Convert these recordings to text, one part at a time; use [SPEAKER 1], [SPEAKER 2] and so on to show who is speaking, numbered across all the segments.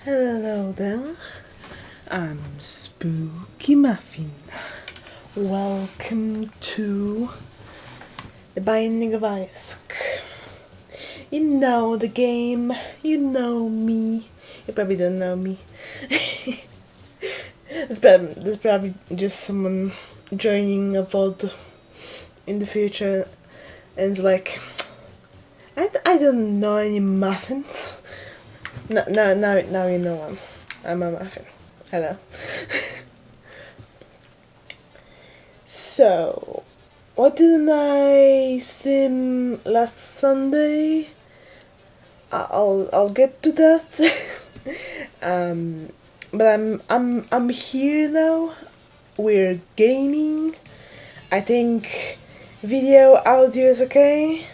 [SPEAKER 1] Hello there, I'm Spooky Muffin. Welcome to the Binding of Isaac. You know the game, you know me. You probably don't know me. There's probably just someone joining a pod in the future and it's like, I don't know any muffins. Now you know I'm a muffin. Hello. So, what didn't I sim last Sunday? I'll get to that. But I'm here now. We're gaming. I think video audio is okay.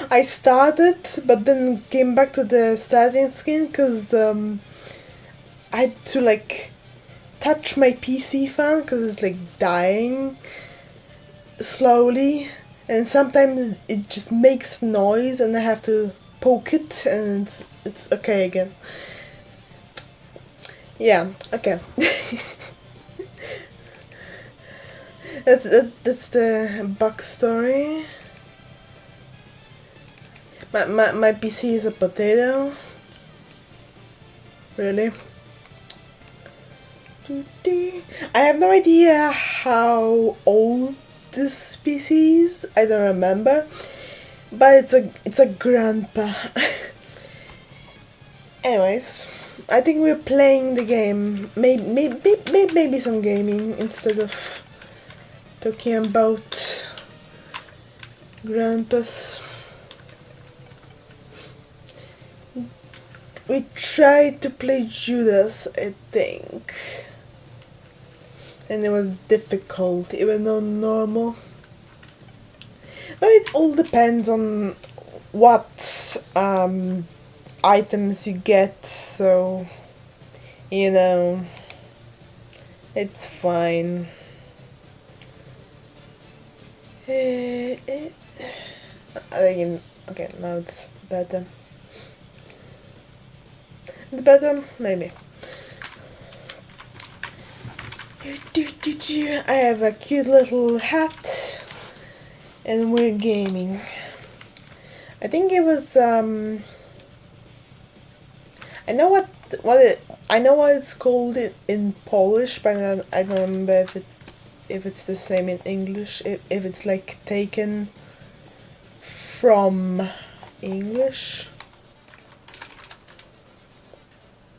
[SPEAKER 1] I started, but then came back to the starting screen because I had to touch my PC fan because it's dying slowly, and sometimes it just makes noise and I have to poke it and it's okay again. Yeah, okay. that's the backstory. My PC is a potato. Really? I have no idea how old this PC is. I don't remember. But it's a grandpa. Anyways, I think we're playing the game. Maybe some gaming instead of talking about grandpas. We tried to play Judas, I think. And it was difficult, even though normal. But it all depends on what items you get, so you know, it's fine. I think okay, now it's better. It's better? Maybe. I have a cute little hat and we're gaming. I think it was I know what it's called in Polish, but I don't remember if it's the same in English, if it's taken from English.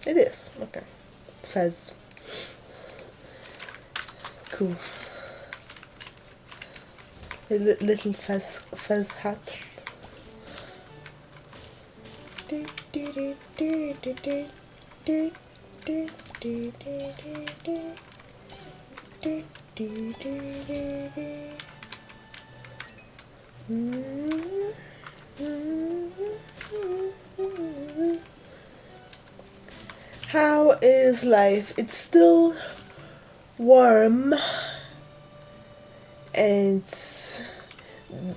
[SPEAKER 1] It is, okay. Fez. Cool. A little fez hat. How is life? It's still warm and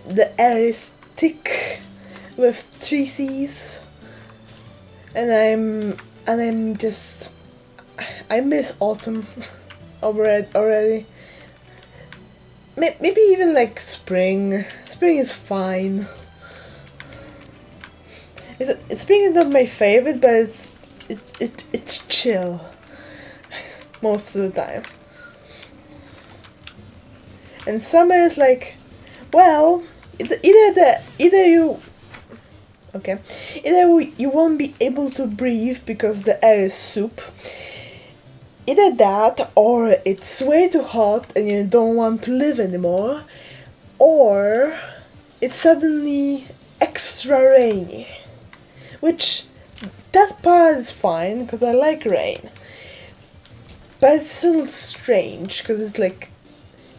[SPEAKER 1] the air is thick with trees and I'm just I miss autumn already. Maybe even spring. Spring is fine. Spring is not my favorite, but it's chill most of the time. And summer is well, either you won't be able to breathe because the air is soup. Either that, or it's way too hot and you don't want to live anymore, or it's suddenly extra rainy, which that part is fine because I like rain, but it's still strange because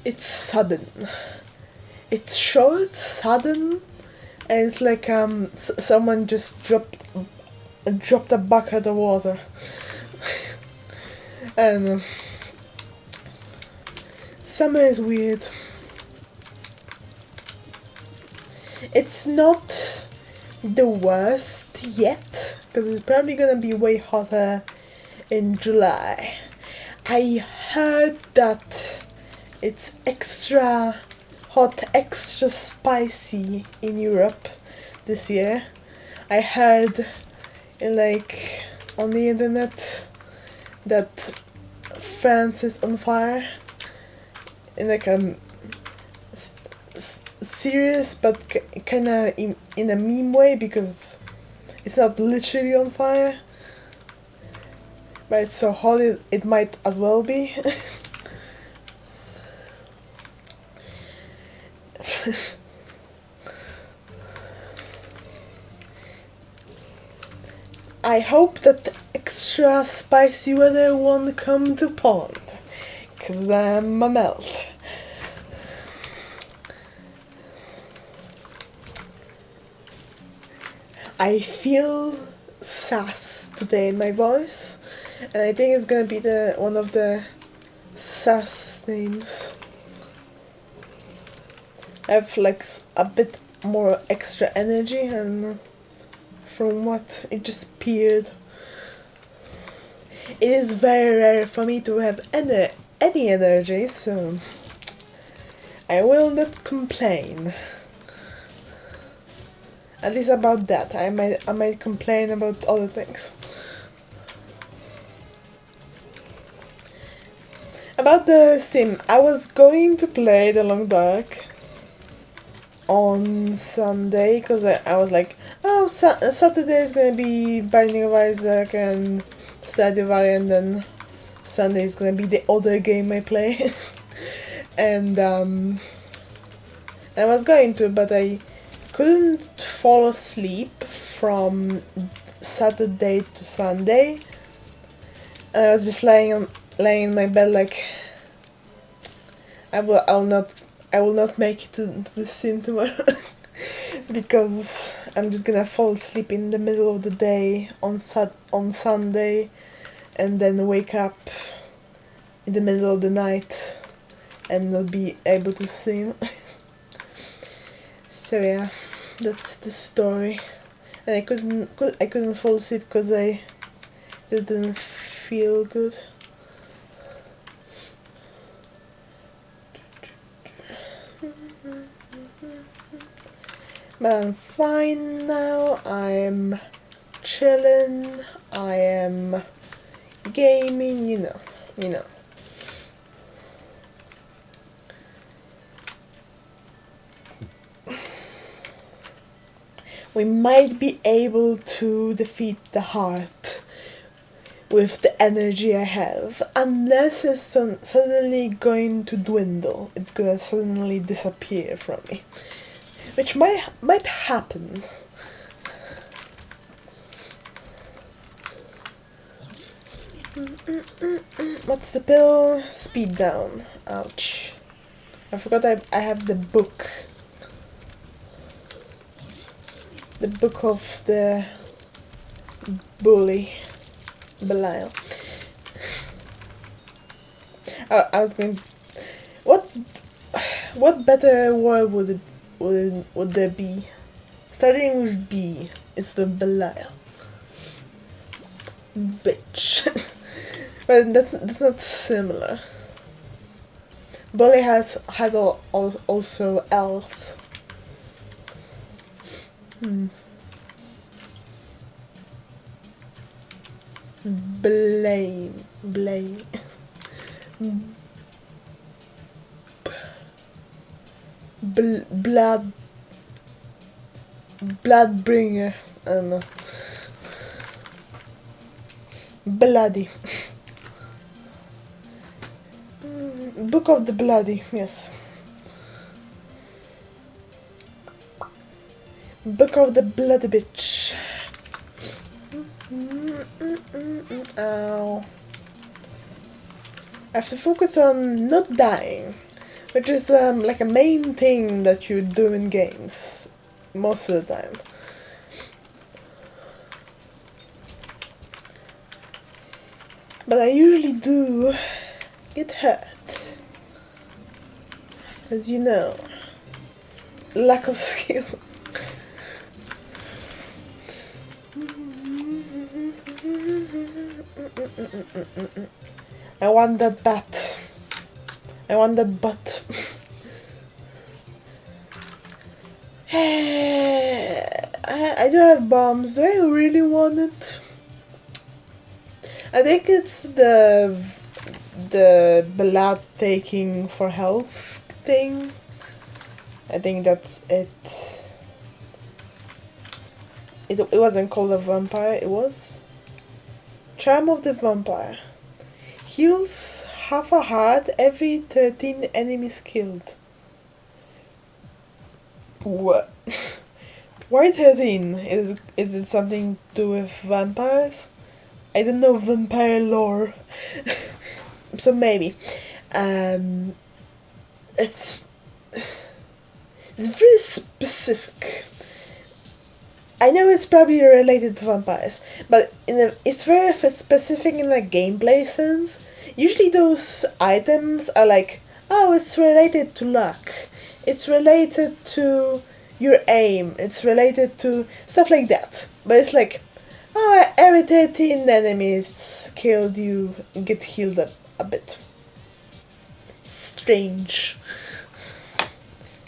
[SPEAKER 1] it's sudden. It's short, sudden, and it's someone just dropped a bucket of water. And summer is weird. It's not the worst yet, because it's probably gonna be way hotter in July. I heard that it's extra hot, extra spicy in Europe this year. I heard like on the internet that France is on fire in like a serious but kind of in a meme way, because it's not literally on fire, but it's so hot it might as well be. I hope that the extra spicy weather won't come to Poland, cause I'm a melt. I feel sass today in my voice, and I think it's gonna be one of the sass things. I have like a bit more extra energy, and from what it just appeared, it is very rare for me to have any energy, so I will not complain. At least about that. I might complain about other things. About the Steam, I was going to play The Long Dark on Sunday, because I was like, oh, Saturday is gonna be Binding of Isaac and Stardew Valley, and then Sunday is gonna be the other game I play. And I was going to, but I couldn't fall asleep from Saturday to Sunday, and I was just laying in my bed like, I will not make it to the Steam tomorrow. Because I'm just gonna fall asleep in the middle of the day on Sunday, and then wake up in the middle of the night and not be able to stream. So yeah, that's the story. And I couldn't fall asleep because I just didn't feel good. But I'm fine now. I'm chilling. I am gaming. You know. We might be able to defeat the heart with the energy I have, unless it's suddenly going to dwindle. It's gonna suddenly disappear from me, which might happen. What's the pill? Speed down. Ouch. I forgot I have the book. The book of the bully, Belial. I was going. What better word would there be? Starting with B. It's the Belial. Bitch. But that's not similar. Bully had also L's. Blame. Bloodbringer. I don't know. Bloody. Book of the Bloody, yes. Book of the Bloody Bitch. Ow. I have to focus on not dying, which is like a main thing that you do in games most of the time. But I usually do get hurt, as you know. Lack of skill. I want that bat. I want that butt. I do have bombs. Do I really want it? I think it's the blood taking for health thing. I think that's it. It wasn't called a vampire, it was Charm of the Vampire. Heals half a heart every 13 enemies killed. What? Why 13? Is it something to do with vampires? I don't know vampire lore. So maybe. It's very specific. I know it's probably related to vampires, but it's very specific in a gameplay sense. Usually those items are like, oh, it's related to luck. It's related to your aim. It's related to stuff like that. But it's like, oh, every 13 enemies killed you get healed up a bit. Strange.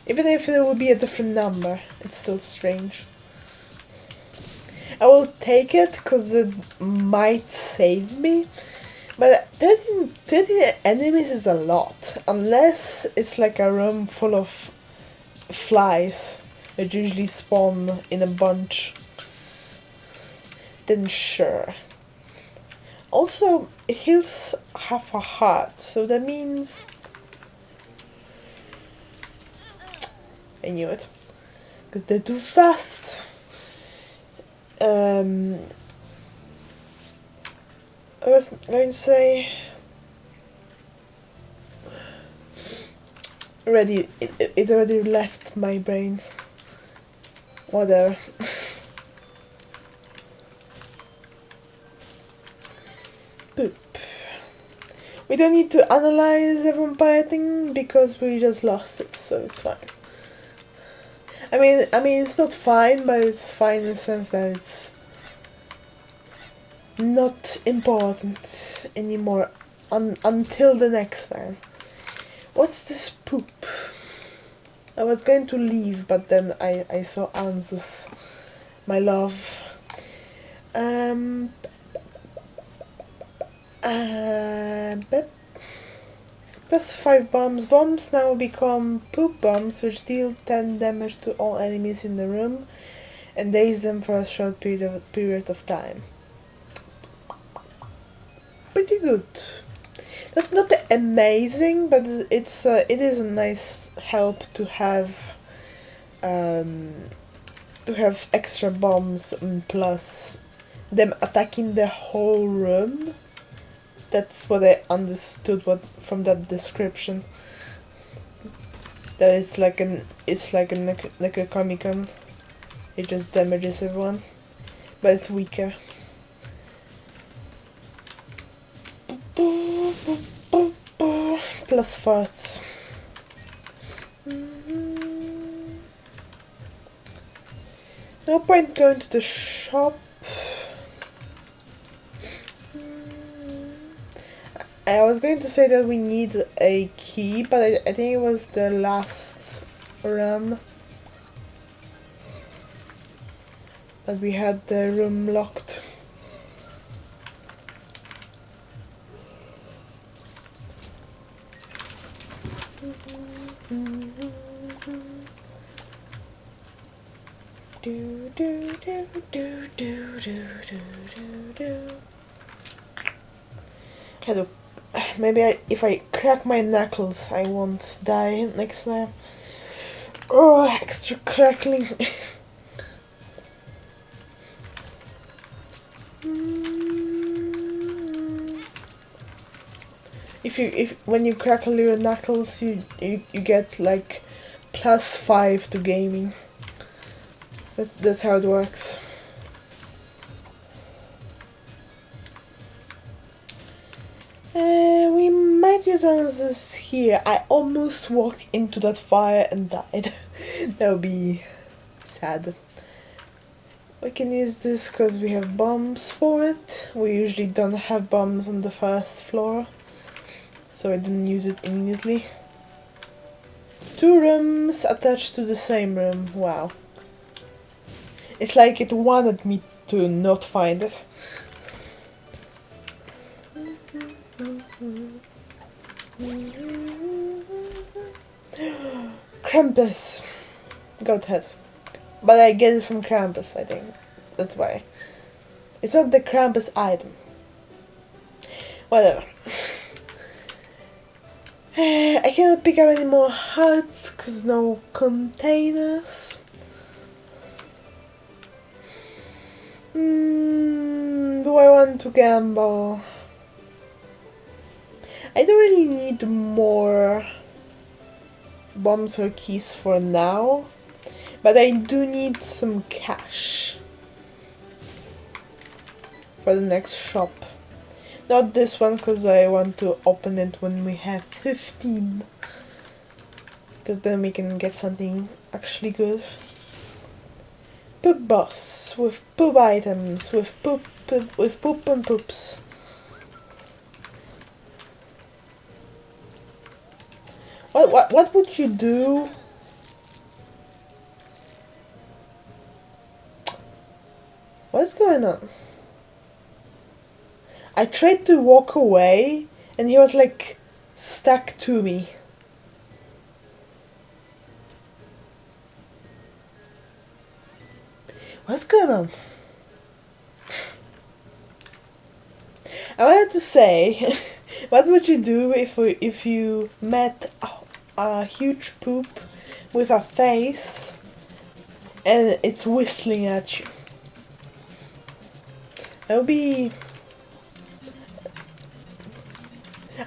[SPEAKER 1] Even if it would be a different number, it's still strange. I will take it because it might save me. But 13 enemies is a lot. Unless it's like a room full of flies that usually spawn in a bunch. Then sure. Also, it heals half a heart. So that means... I knew it. Because they're too fast. I was going to say... It already left my brain. Whatever. Poop. We don't need to analyze the vampire thing because we just lost it, so it's fine. I mean, it's not fine, but it's fine in the sense that it's not important anymore until the next time. What's this poop? I was going to leave, but then I saw Anzus, my love. Plus 5 bombs. Bombs now become poop bombs, which deal 10 damage to all enemies in the room and daze them for a short period of time. Pretty good. Not amazing, but it is a nice help to have extra bombs and plus them attacking the whole room. That's what I understood from that description. That it's like a Necronomicon. It just damages everyone, but it's weaker. Plus farts. No point going to the shop. I was going to say that we need a key, but I think it was the last run that we had the room locked. Hello. Maybe if I crack my knuckles, I won't die next time. Oh, extra crackling. When you crackle your knuckles, you get like +5 to gaming. That's how it works. We might use answers here. I almost walked into that fire and died. That would be sad. We can use this because we have bombs for it. We usually don't have bombs on the first floor, so I didn't use it immediately. 2 rooms attached to the same room. Wow. It's like it wanted me to not find it. Krampus. Goat head. But I get it from Krampus, I think. That's why. It's not the Krampus item. Whatever. I cannot pick up any more hearts because no containers. Do I want to gamble? I don't really need more bombs or keys for now, but I do need some cash for the next shop. Not this one, because I want to open it when we have 15, because then we can get something actually good. Poop boss with poop items, with poop and poops. What would you do? What's going on? I tried to walk away and he was like stuck to me. What's going on? I wanted to say, what would you do if you met a huge poop with a face and it's whistling at you? That would be...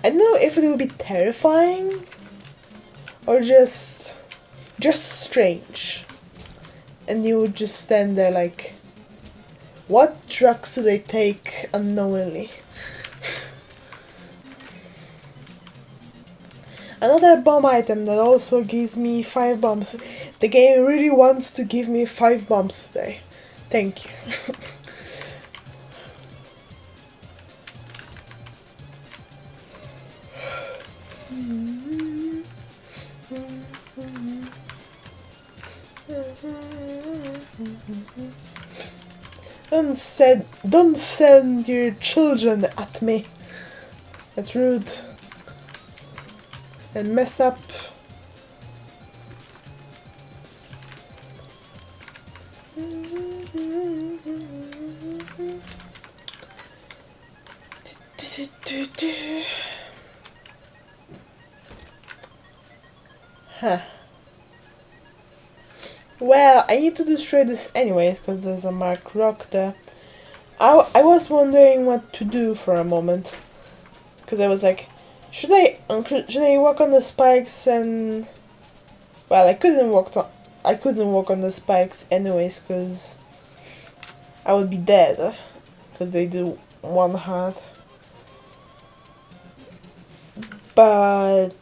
[SPEAKER 1] I don't know if it would be terrifying or just strange. And you would just stand there like, what drugs do they take unknowingly? Another bomb item that also gives me 5 bombs. The game really wants to give me 5 bombs today. Thank you. Don't send your children at me. That's rude. And messed up. Huh. Well, I need to destroy this anyways, because there's a marked rock there. I was wondering what to do for a moment, because I was like, should I walk on the spikes and... Well, I couldn't walk on the spikes anyways, because I would be dead, because they do 1 heart. But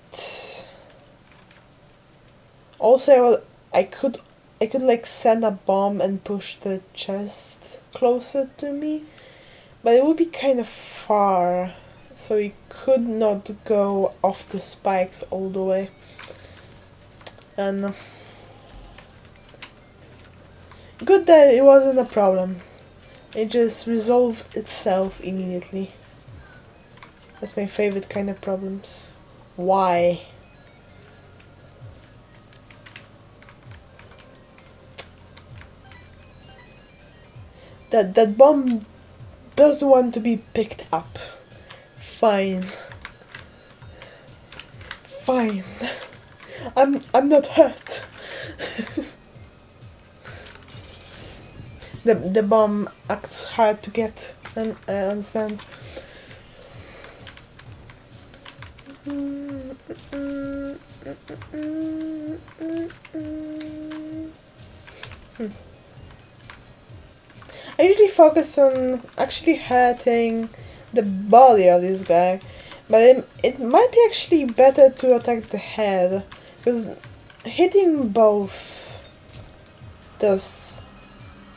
[SPEAKER 1] also I could like send a bomb and push the chest closer to me, but it would be kind of far, so we could not go off the spikes all the way. And good that it wasn't a problem. It just resolved itself immediately. That's my favorite kind of problems. Why? That bomb does want to be picked up. Fine. Fine. I'm not hurt. The bomb acts hard to get, and I understand. I usually focus on actually hurting the body of this guy, but it might be actually better to attack the head, because hitting both does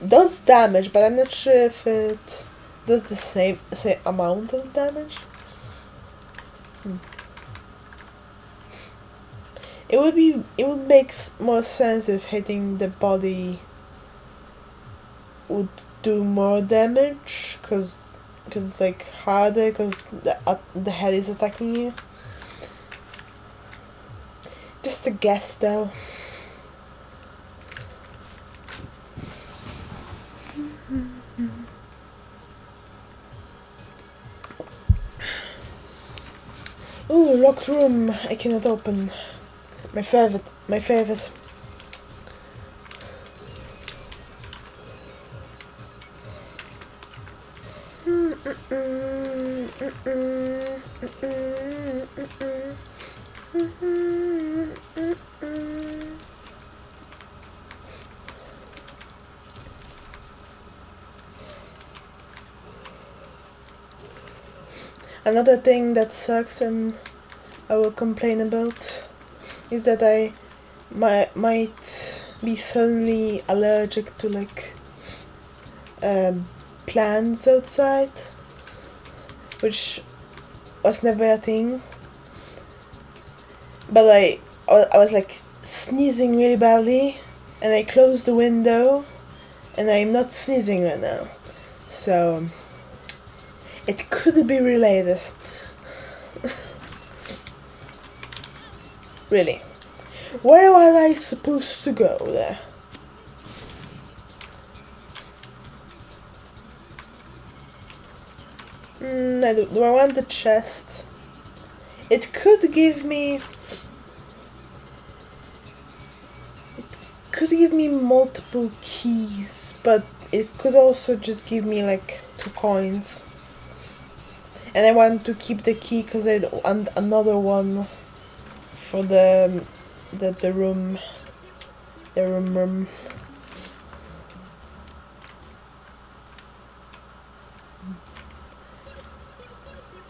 [SPEAKER 1] does damage, but I'm not sure if it does the same amount of damage. It would make more sense if hitting the body would do more damage, cause it's like harder, cause the head is attacking you. Just a guess though. Ooh, locked room. I cannot open. My favorite. Another thing that sucks and I will complain about is that I might be suddenly allergic to like plants outside, which was never a thing. But I was like sneezing really badly, and I closed the window, and I'm not sneezing right now, so it could be related. Really. Where was I supposed to go there? Do I want the chest? It could give me multiple keys, but it could also just give me like 2 coins. And I want to keep the key because I want another one for the room.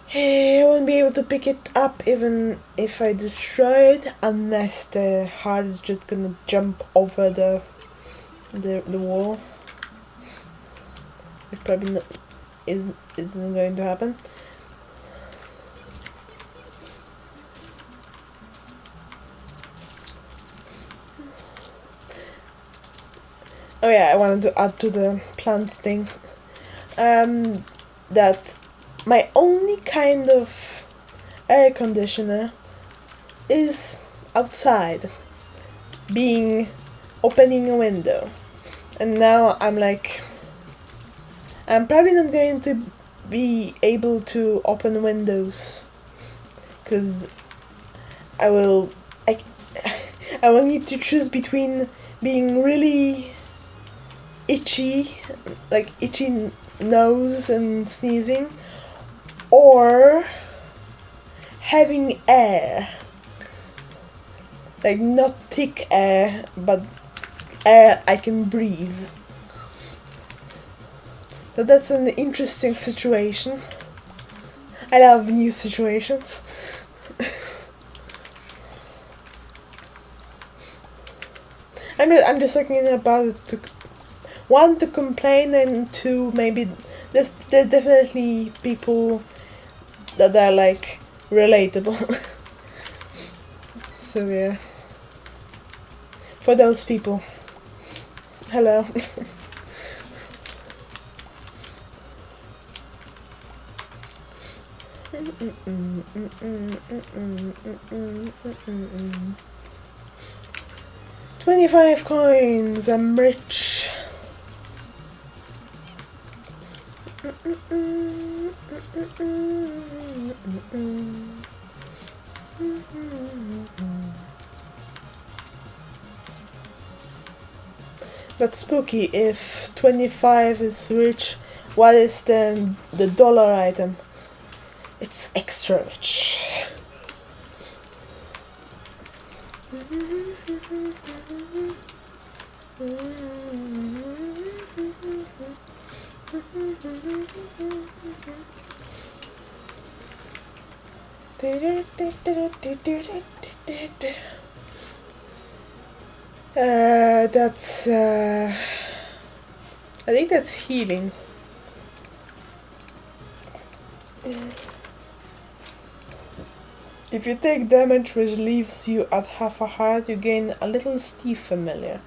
[SPEAKER 1] Hey, I won't be able to pick it up even if I destroy it, unless the heart is just gonna jump over the wall. It probably isn't going to happen. Oh yeah, I wanted to add to the plant thing that my only kind of air conditioner is outside, opening a window. And now I'm probably not going to be able to open windows, because I will need to choose between being really itchy nose and sneezing, or having air, like not thick air, but air I can breathe. So that's an interesting situation. I love new situations. I'm just thinking about it to, one, to complain, and two, maybe there's definitely people that are like relatable. So yeah, for those people, hello. $25 coins, I'm rich. But spooky, if 25 is rich, what is then the dollar item? It's extra rich. That's I think that's healing. If you take damage which leaves you at half a heart, you gain a little Steve familiar.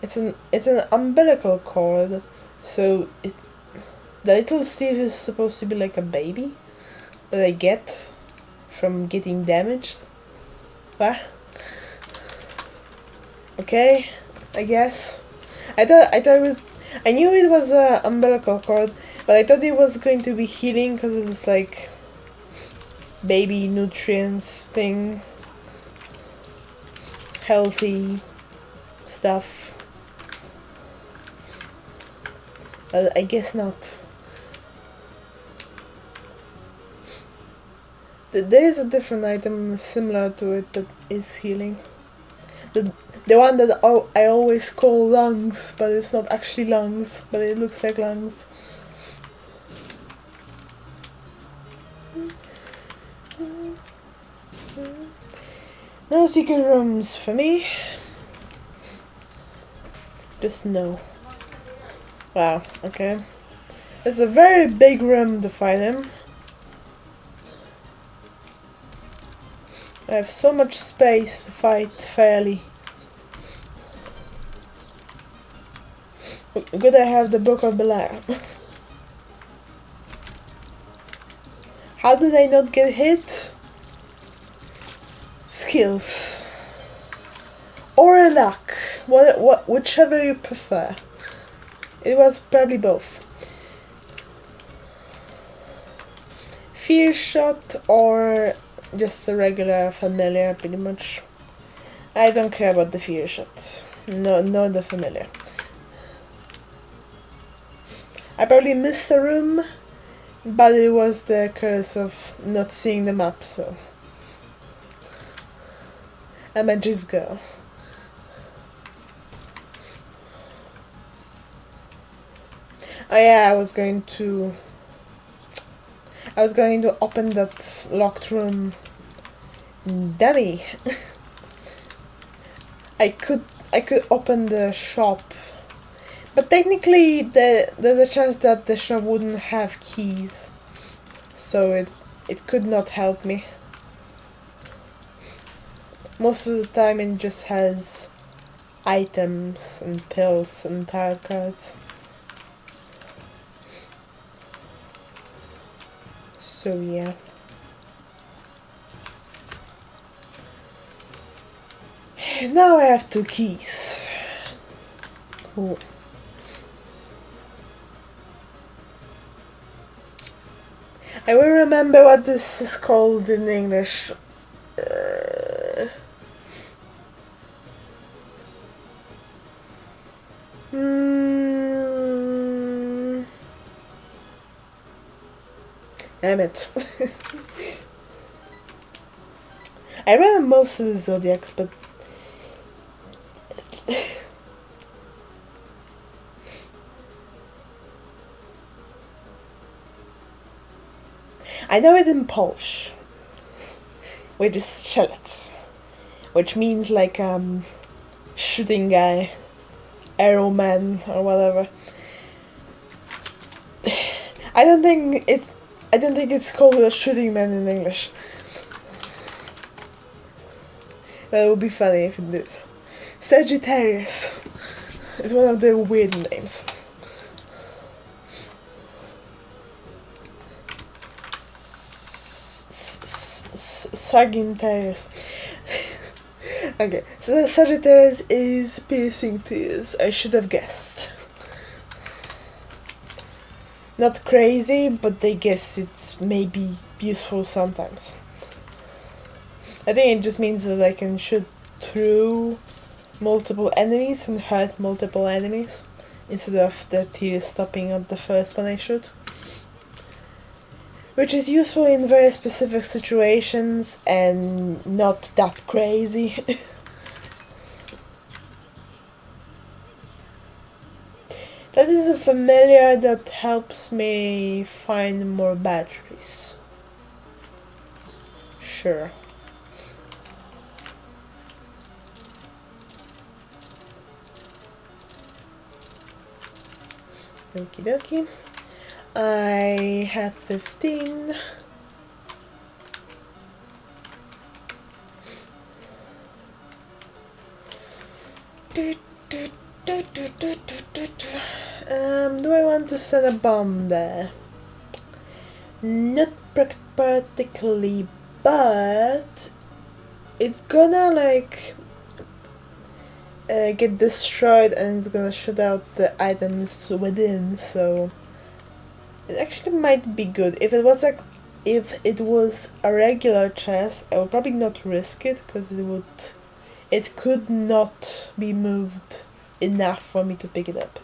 [SPEAKER 1] It's an umbilical cord, so the little Steve is supposed to be like a baby that I get from getting damaged. What? Okay, I guess. I thought it was. I knew it was a umbilical cord, but I thought it was going to be healing because it was like baby nutrients thing, healthy stuff. But I guess not. There is a different item similar to it that is healing. The one that I always call lungs, but it's not actually lungs, but it looks like lungs. No secret rooms for me. Just no. Wow, okay. It's a very big room to fight him. I have so much space to fight fairly. Good I have the Book of Belair. How did I not get hit? Skills. Or luck. Whichever you prefer. It was probably both. Fear shot or just a regular familiar, pretty much. I don't care about the fear shot. No, the familiar. I probably missed a room, but it was the curse of not seeing the map, so I might just go. Oh yeah, I was going to open that locked room. Dummy. I could open the shop, but technically there's a chance that the shop wouldn't have keys, so it could not help me. Most of the time it just has items and pills and tarot cards. So yeah. Now I have 2 keys. Cool. I will remember what this is called in English. Damn it. I remember most of the zodiacs, but I know it in Polish, which is strzelec, which means like shooting guy, arrow man or whatever. I don't think it's called a shooting man in English. That would be funny if it did. Sagittarius. It's one of the weird names. Sagittarius. Okay, so Sagittarius is piercing tears. I should have guessed. Not crazy, but they guess it's maybe useful sometimes. I think it just means that I can shoot through multiple enemies and hurt multiple enemies instead of the tears stopping at the first one I shoot. Which is useful in very specific situations and not that crazy. That is a familiar that helps me find more batteries. Sure. Okie dokie. I have 15. Do I want to set a bomb there? Not particularly, but it's gonna like get destroyed and it's gonna shoot out the items within, so it actually might be good. If it was a regular chest, I would probably not risk it because it could not be moved enough for me to pick it up.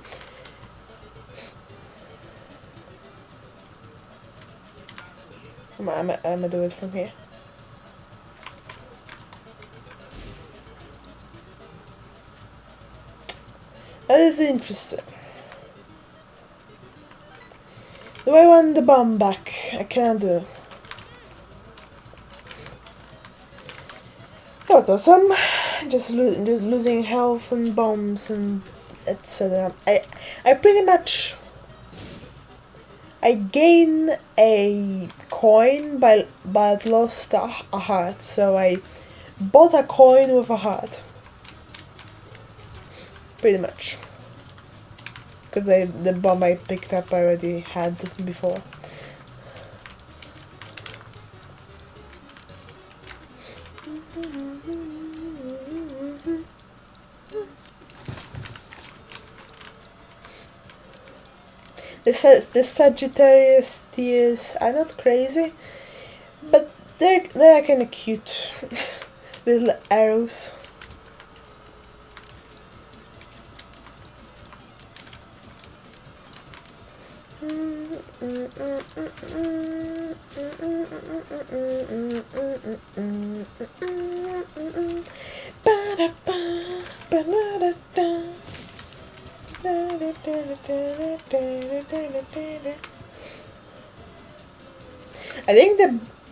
[SPEAKER 1] I'm gonna do it from here. That is interesting. Do I want the bomb back? I cannot do. That was awesome. Just losing health and bombs and etc. I pretty much I gain a coin but lost a heart, so I bought a coin with a heart. Pretty much. Because the bomb I picked up I already had before. The Sagittarius tears are not crazy, but they're kind of cute. Little arrows.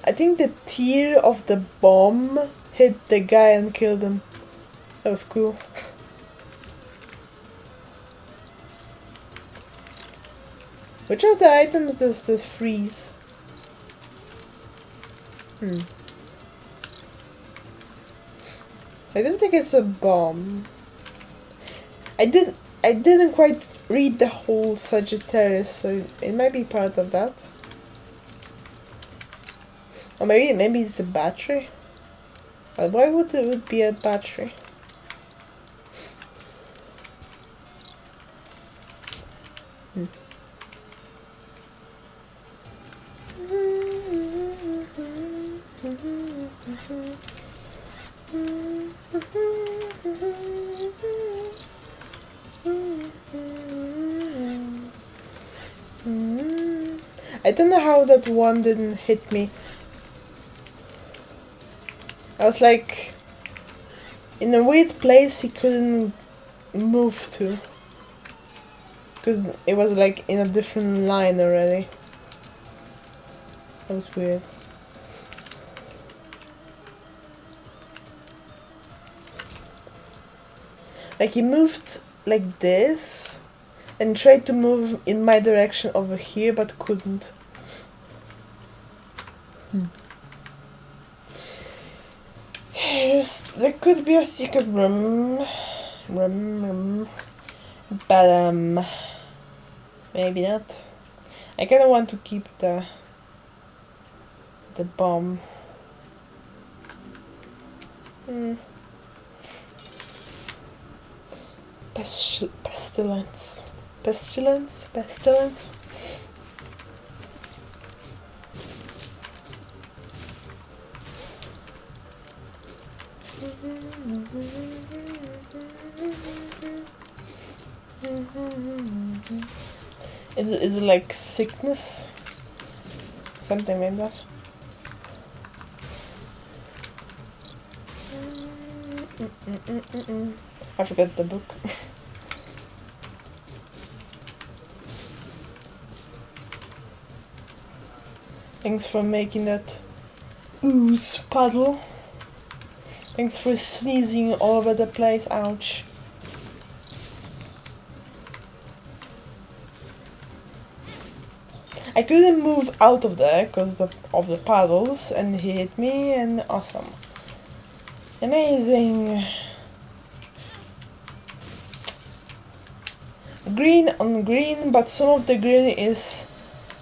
[SPEAKER 1] I think the tear of the bomb hit the guy and killed him. That was cool. Which of the items does this freeze? I don't think it's a bomb. I didn't quite read the whole Sagittarius, so it might be part of that. Or maybe it's the battery. But why would it be a battery? I don't know how that one didn't hit me. I was like in a weird place he couldn't move to. Because it was like in a different line already. That was weird. Like he moved like this and tried to move in my direction over here but couldn't. Yes, there could be a secret room. But maybe not. I kinda want to keep the bomb. Pestilence. Is it like sickness? Something like that. I forgot the book. Thanks for making that ooze puddle. Thanks for sneezing all over the place. Ouch. I couldn't move out of there because of the paddles, and he hit me, and awesome. Amazing. Green on green, but some of the green is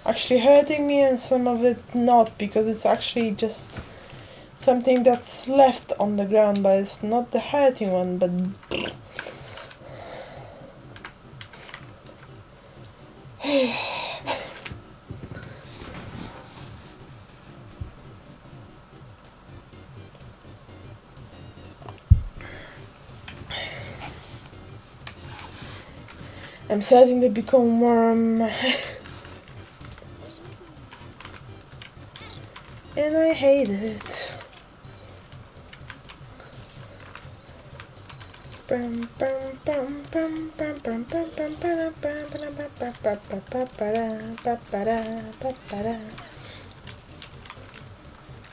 [SPEAKER 1] actually hurting me and some of it not, because it's actually just something that's left on the ground, but it's not the hurting one, but I'm starting to become warm. And I hate it.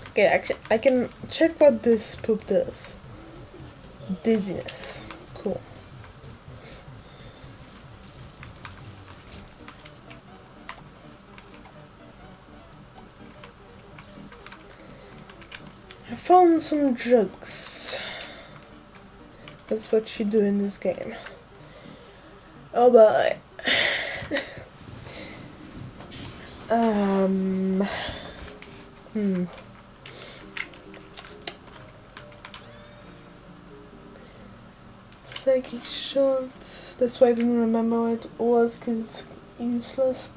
[SPEAKER 1] Okay, actually, I can check what this poop does. Dizziness. Cool. I found some drugs. That's what you do in this game. Oh boy. Psychic shots. That's why I didn't remember what it was, because it's useless.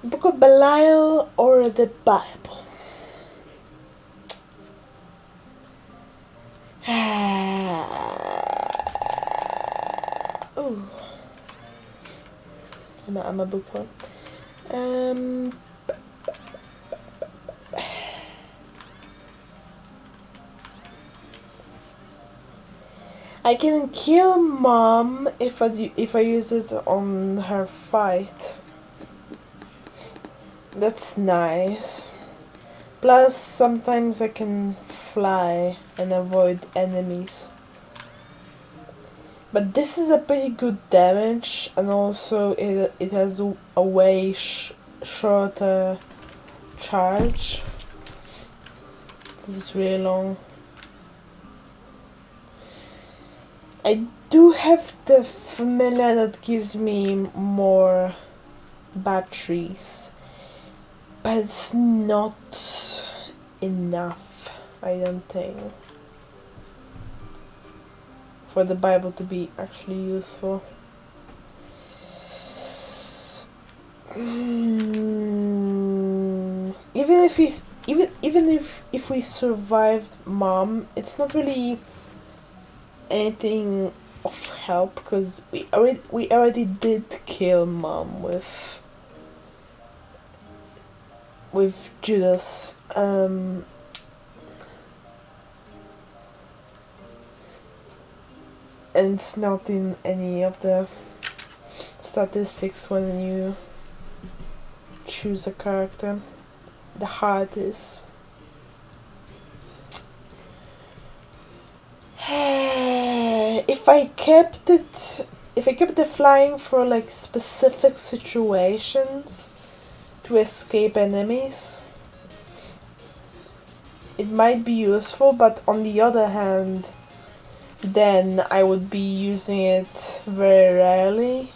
[SPEAKER 1] Book of Belial or the Bible? Oh, I'm a bookworm. I can kill Mom if I use it on her fight. That's nice. Plus, sometimes I can fly and avoid enemies. But this is a pretty good damage, and also it has a way shorter charge. This is really long. I do have the familiar that gives me more batteries, but it's not enough, I don't think, for the Bible to be actually useful. Even if we survived Mom, it's not really anything of help, because we already did kill Mom with Judas. And it's not in any of the statistics when you choose a character. The heart is. If I kept the flying for like specific situations to escape enemies, it might be useful, but on the other hand, then I would be using it very rarely.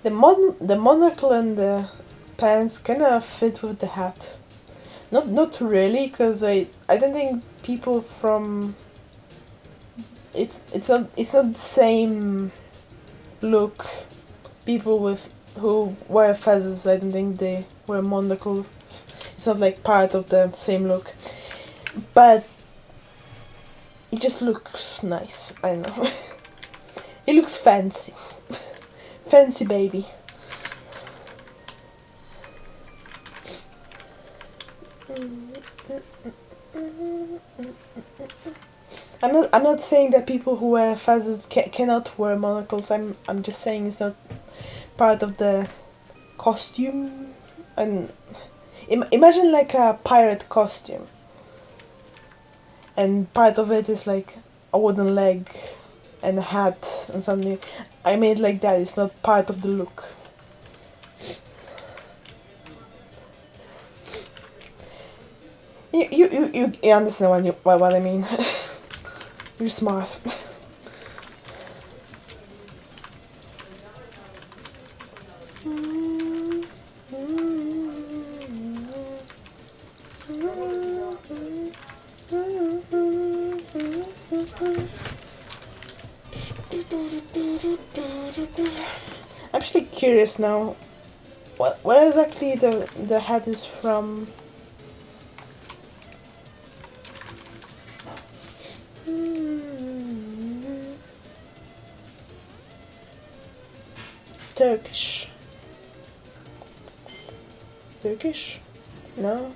[SPEAKER 1] The monocle and the pants kind of fit with the hat. Not really, because I don't think people from it's not the same look. People who wear feathers, I don't think they wear monocles. It's not like part of the same look, but it just looks nice. I know. It looks fancy. Fancy baby. I'm not saying that people who wear feathers cannot wear monocles. I'm just saying it's not part of the costume And imagine like a pirate costume, and part of it is like a wooden leg and a hat and something. I made like that. It's not part of the look. You understand what I mean. You're smart. I'm actually curious now. Where exactly the hat is from? Turkish. Turkish? No.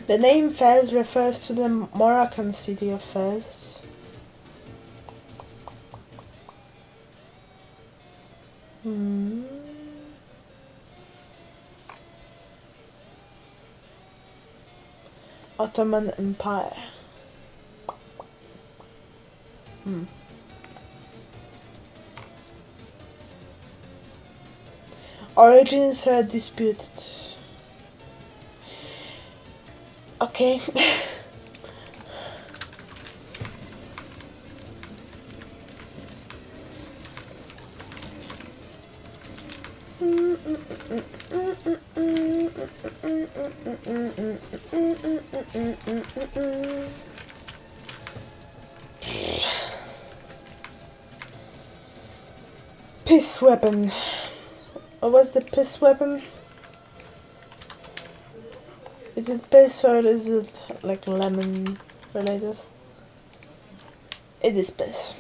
[SPEAKER 1] The name Fez refers to the Moroccan city of Fez. Ottoman Empire. Origins are disputed. Okay. Piss weapon. What was the piss weapon? Is it piss or is it like lemon related? It is piss.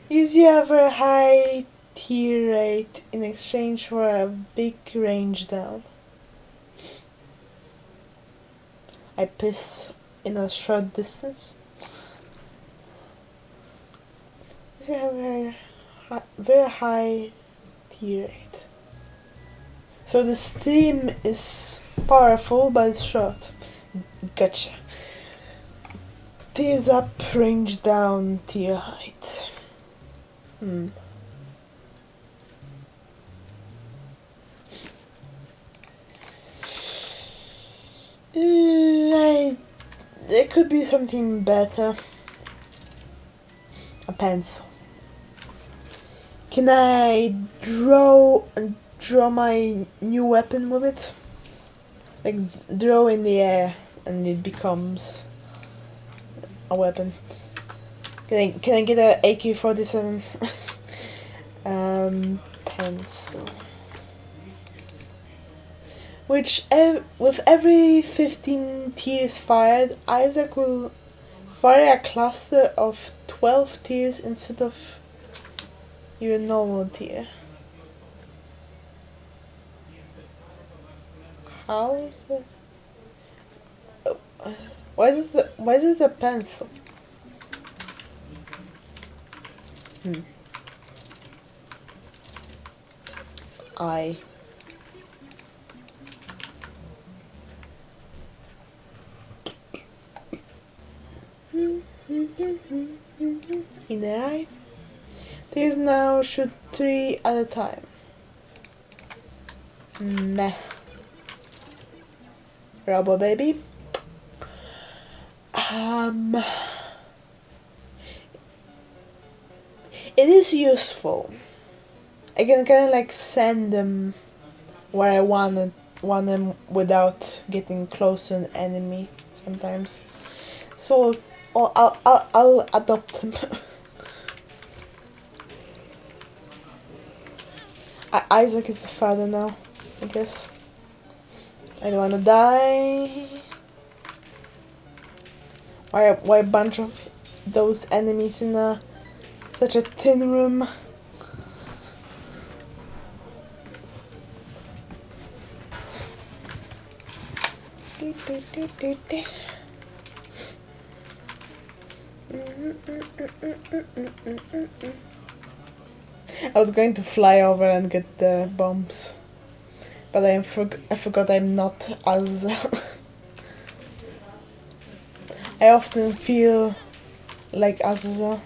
[SPEAKER 1] Use your very high tier rate in exchange for a big range down. I piss in a short distance. You have a very high tier rate. So the stream is powerful but it's short. Gotcha. Tears up, range down, tier height. There could be something better. A pencil. Can I draw my new weapon with it? Like draw in the air and it becomes a weapon. Can I get a AK-47? Pencil. With every 15 tiers fired, Isaac will fire a cluster of 12 tiers instead of your normal tier. How is it? Why is this a pencil? Inner eye. These now shoot 3 at a time. Meh. Robo baby. It is useful. I can kind of like send them where I want them without getting close to an enemy sometimes. So I'll adopt him. Isaac is the father now, I guess. I don't wanna die. Why a bunch of those enemies in such a thin room? I was going to fly over and get the bombs, but I forgot I'm not as... I often feel like Azazel.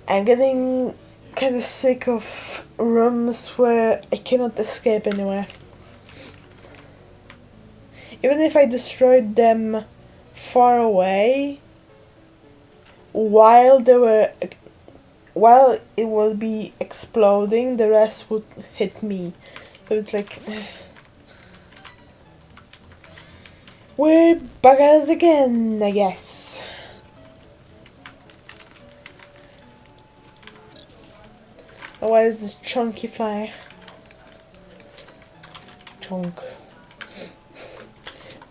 [SPEAKER 1] I'm getting kind of sick of rooms where I cannot escape anywhere. Even if I destroyed them far away, while it will be exploding, the rest would hit me. So it's like... We're buggered again, I guess. Oh, what is this chunky fly? Chunk.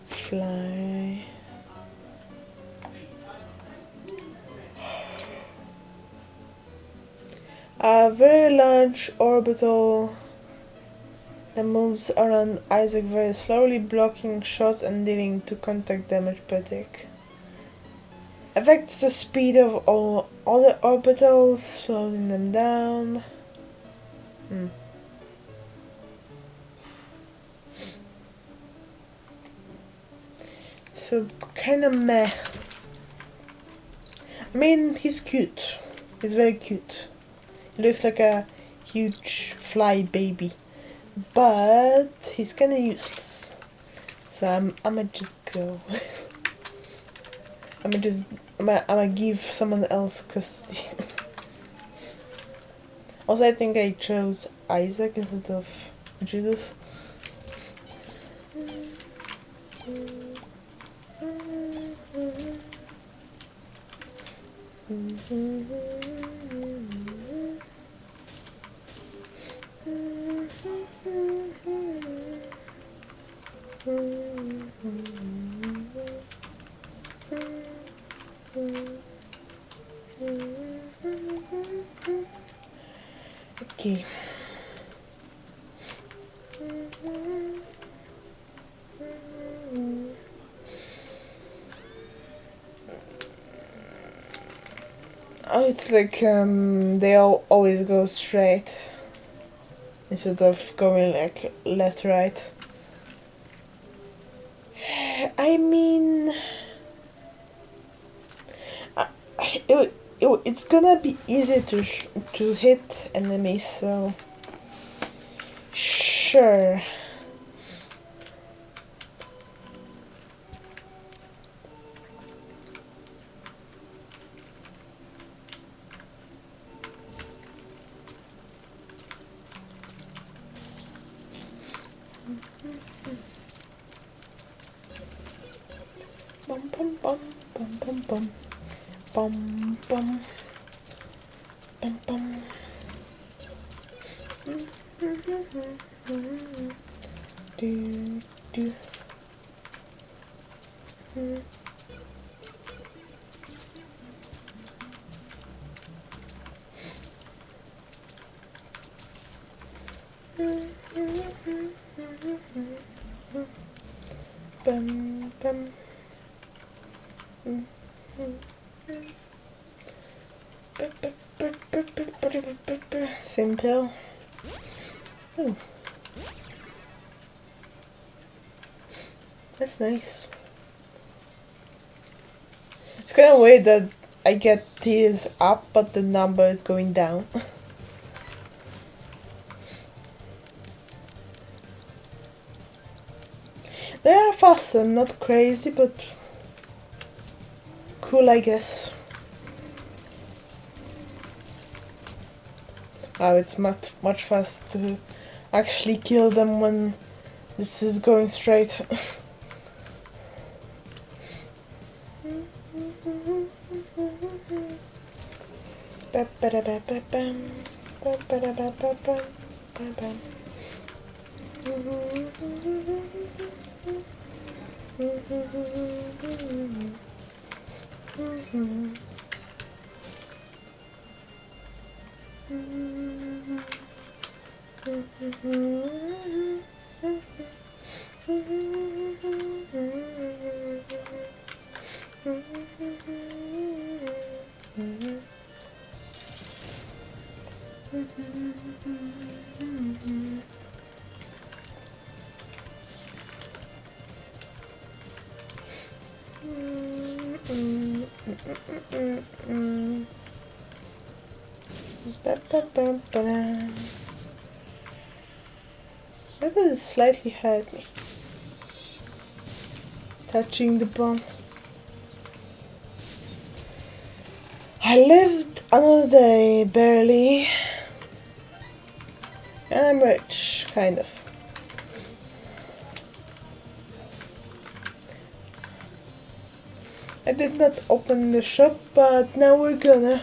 [SPEAKER 1] Fly. A very large orbital that moves around Isaac very slowly, blocking shots and dealing to contact damage per tick. Affects the speed of all other orbitals, slowing them down. So, kinda meh. I mean, he's cute. He's very cute. He looks like a huge fly baby. But he's kinda useless. So I'ma just go. I'ma give someone else custody. Also, I think I chose Isaac instead of Judas. Okay. Oh, it's like they all always go straight instead of going like left, right. I mean, it's gonna be easy to hit enemies, so sure. Bum bum bum bum bum bum bum bum bum bum. Do do. Bum bum. Simple. Ooh. That's nice. It's kind of weird that I get tears up, but the number is going down. They are fast and not crazy, but cool, I guess. Wow, it's much faster to actually kill them when this is going straight. That does slightly hurt me. Touching the bomb. I lived another day, barely. And I'm rich, kind of. I did not open the shop, but now we're gonna.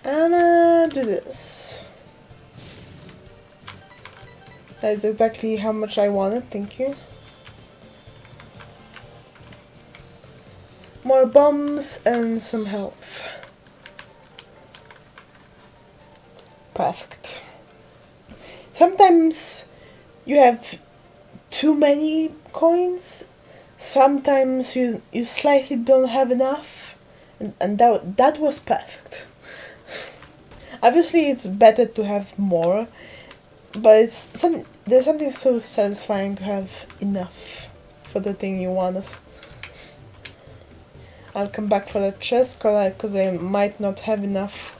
[SPEAKER 1] I'ma do this. That's exactly how much I wanted, thank you. More bombs and some health. Perfect. Sometimes you have too many coins, sometimes you slightly don't have enough, and that was perfect. Obviously it's better to have more, but there's something so satisfying to have enough for the thing you wanted. I'll come back for the chest because I might not have enough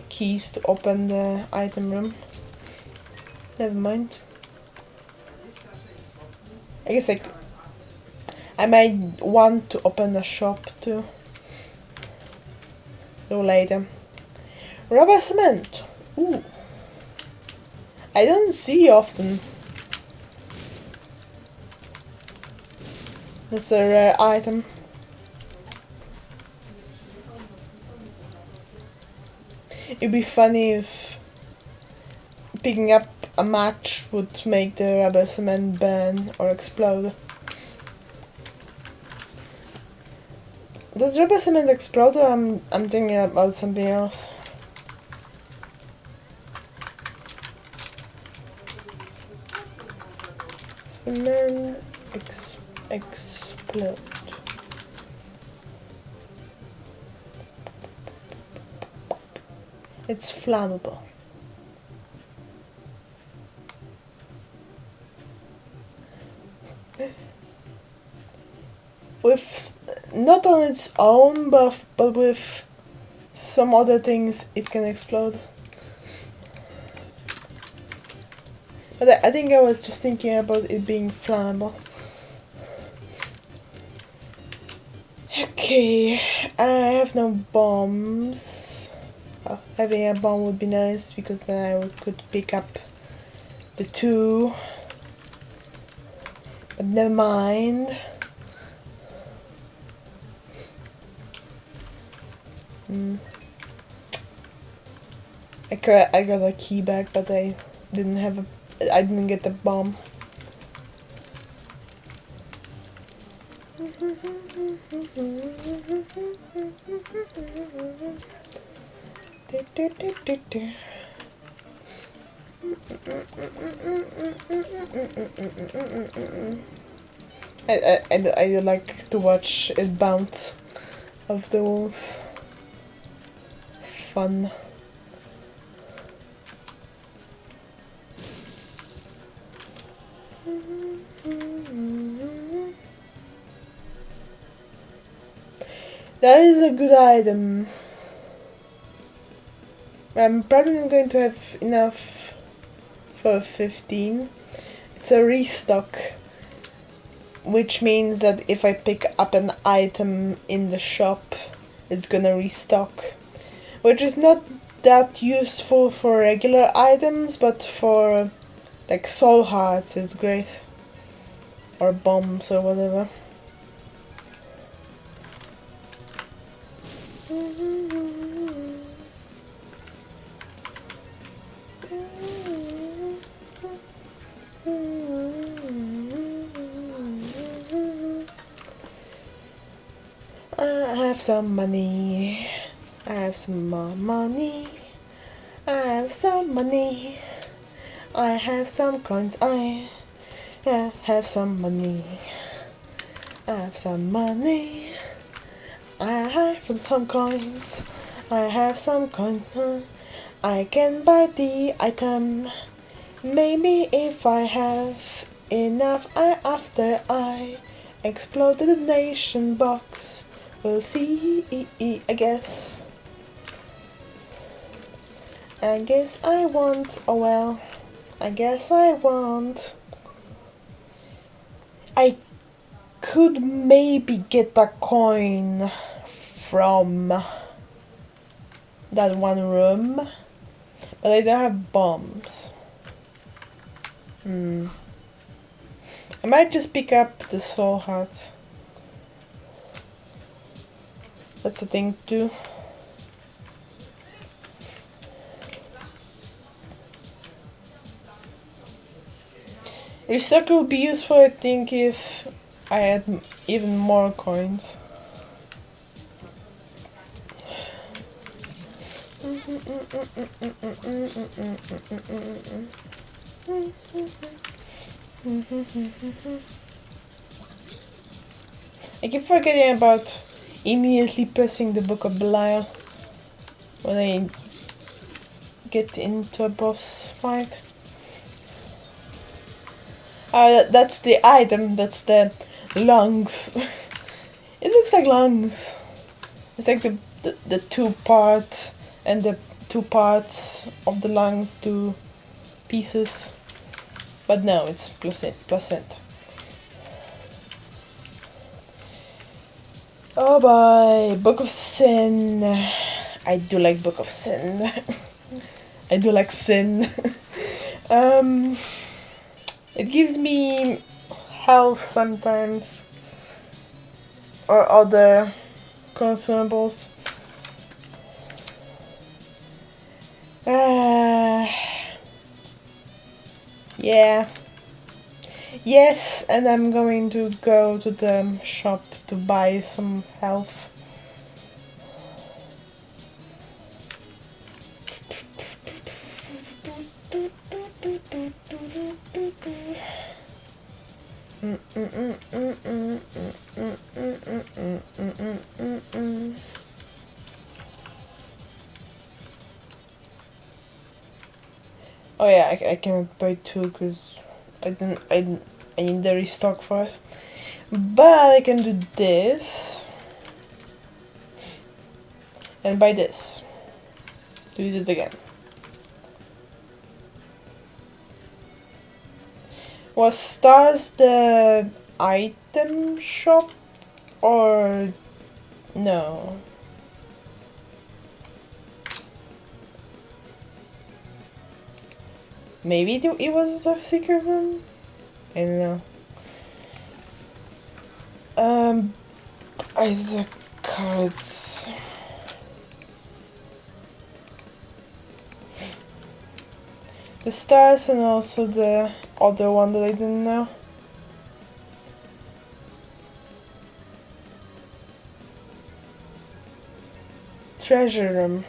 [SPEAKER 1] keys to open the item room. Never mind. I guess I might want to open a shop too. So later. Rubber cement. Ooh. I don't see often. It's a rare item. It'd be funny if picking up a match would make the rubber cement burn or explode. Does rubber cement explode, or I'm thinking about something else? Cement explode. It's flammable. With not on its own, but with some other things, it can explode. But I think I was just thinking about it being flammable. Okay, I have no bombs. Oh, having a bomb would be nice because then I could pick up the two. But never mind. I got a key back, but I didn't get the bomb. I like to watch it bounce off the walls. Fun. That is a good item. I'm probably not going to have enough for 15. It's a restock, which means that if I pick up an item in the shop, it's gonna restock, which is not that useful for regular items, but for like soul hearts it's great, or bombs or whatever. I have some money. I have some more money. I have some money. I have some coins. I have some money. I have some money. I have some coins. I have some coins. I can buy the item. Maybe if I have enough, after I explode the donation box, we'll see. I guess. I guess I want. Oh well. I guess I want. I could maybe get a coin from that one room, but I don't have bombs. I might just pick up the soul hearts. That's the thing too. Restocker would be useful, I think, if I had even more coins. I keep forgetting about immediately pressing the Book of Belial when I get into a boss fight. That's the item, that's the lungs. It looks like lungs. It's like the two part and the two parts of the lungs, two pieces. But no, it's placenta. Oh boy, Book of Sin. I do like Book of Sin. I do like sin. It gives me health sometimes, or other consumables. Yeah. Yes, and I'm going to go to the shop to buy some health. Oh yeah, I cannot buy two because I need the restock for it. But I can do this and buy this to use it again. Was Stars the item shop or no? Maybe it was a secret room? I don't know. Isaac cards. The stars and also the other one that I didn't know. Treasure room.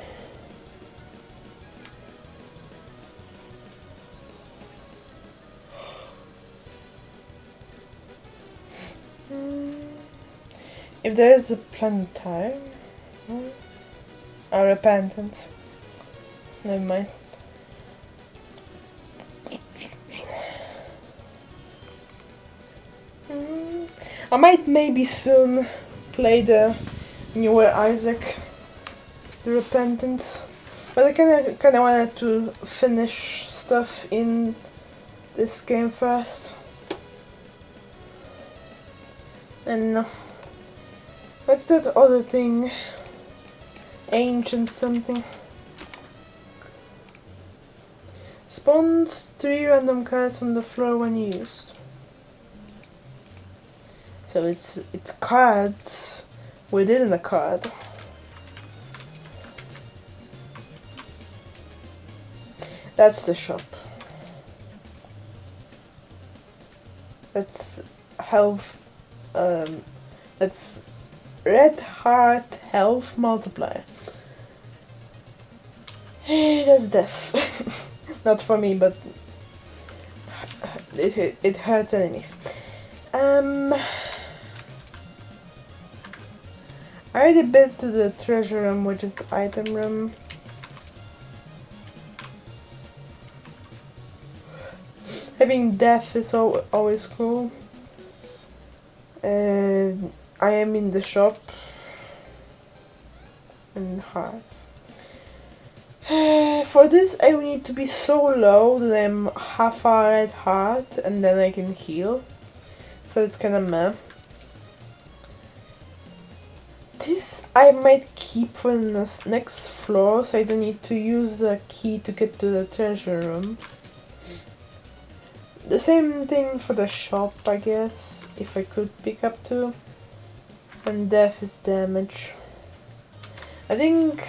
[SPEAKER 1] If there is a planetarium or repentance, never mind. I might maybe soon play the newer Isaac, the Repentance, but I kind of wanted to finish stuff in this game first. And what's that other thing? Ancient something. Spawns 3 random cards on the floor when used. So it's cards within a card. That's the shop. That's health. That's red heart health multiplier. That's death. Not for me, but it hurts enemies. I already been to the treasure room, which is the item room. Having death is always cool. I am in the shop. And hearts. For this I will need to be so low that I'm half a red heart and then I can heal. So it's kinda meh. This I might keep for the next floor so I don't need to use a key to get to the treasure room. The same thing for the shop, I guess, if I could pick up two. And death is damage. I think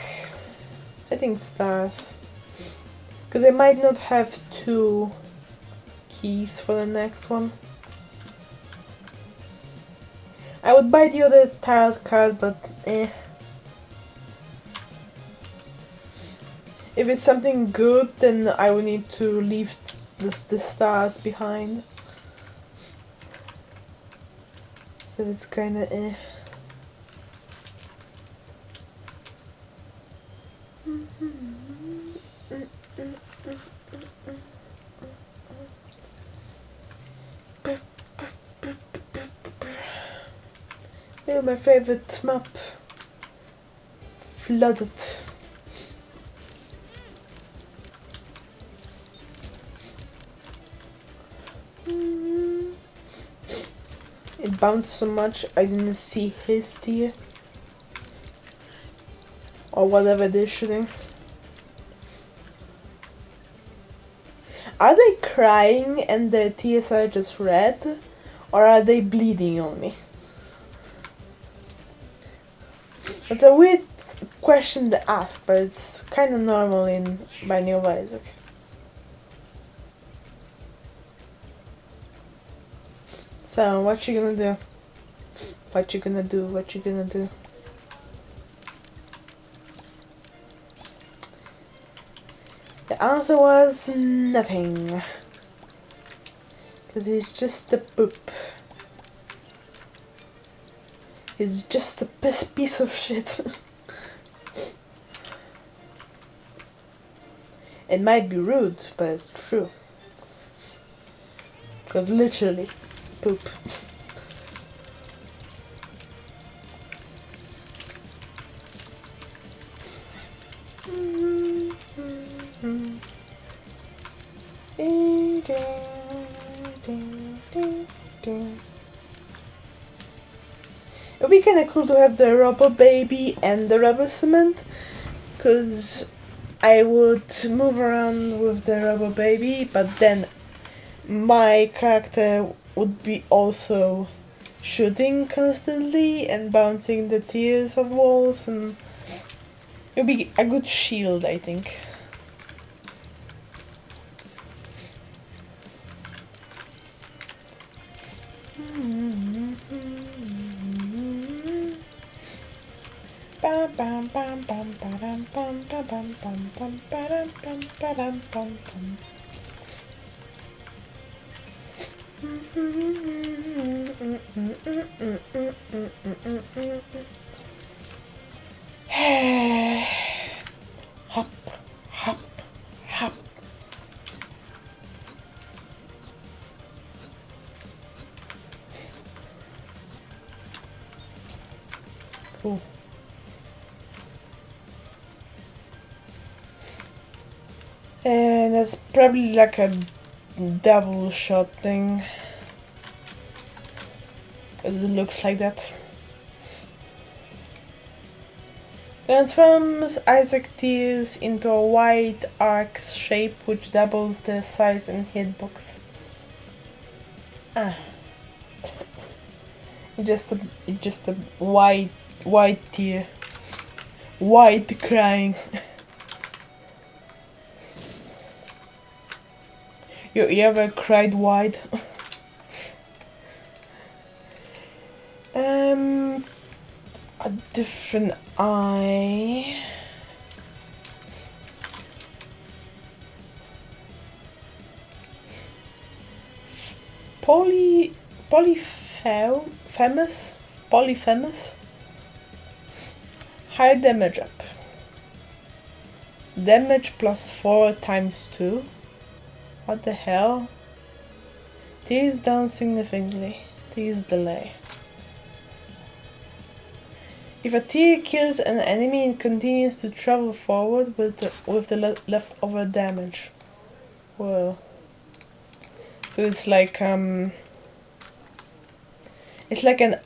[SPEAKER 1] stars. Because I might not have two keys for the next one. I would buy the other tarot card, but eh. If it's something good, then I will need to leave the stars behind. So it's kinda eh. Yeah, my favorite map. Flooded. It bounced so much I didn't see his tear. Or whatever they're shooting. Are they crying and their tears are just red? Or are they bleeding on me? It's a weird question to ask, but it's kind of normal in Binding of Isaac. So, what you gonna do? What you gonna do? What you gonna do? The answer was nothing. Because he's just a poop. He's just a piece of shit. It might be rude, but it's true. Because literally, poop. It would be kinda cool to have the rubber baby and the rubber cement, cause I would move around with the rubber baby, but then my character would be also shooting constantly and bouncing the tears of walls, and it would be a good shield, I think. Hop, hop, hop. Cool. And that's probably like a double shot thing. It looks like that. Transforms Isaac Tears into a wide arc shape which doubles the size and hitbox. Just a wide tear. Wide crying. You ever cried wide? different eye. Polyphemus. High damage up. Damage plus 4 times 2. What the hell? Tears down significantly. Tears delay. If a tear kills an enemy, it continues to travel forward with the leftover damage. Whoa. So it's like an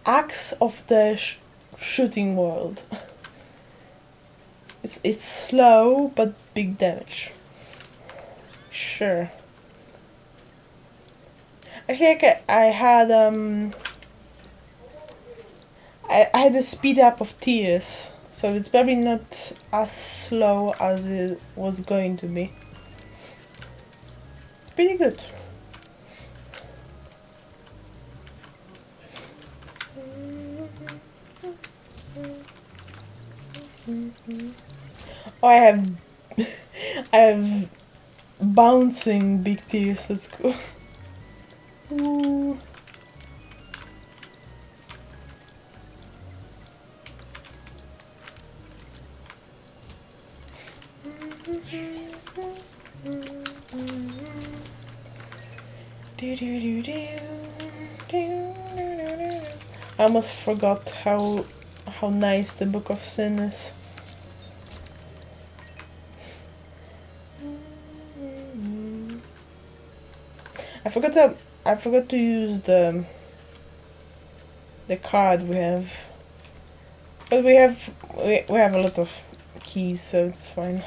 [SPEAKER 1] axe of the shooting world. It's slow but big damage. Sure. Actually, I had I had a speed up of tears, so it's probably not as slow as it was going to be. Pretty good. Oh, I have I have bouncing big tears. That's cool. Ooh. I almost forgot how nice the Book of Sin is. I forgot to use the card we have, but we have a lot of keys, so it's fine.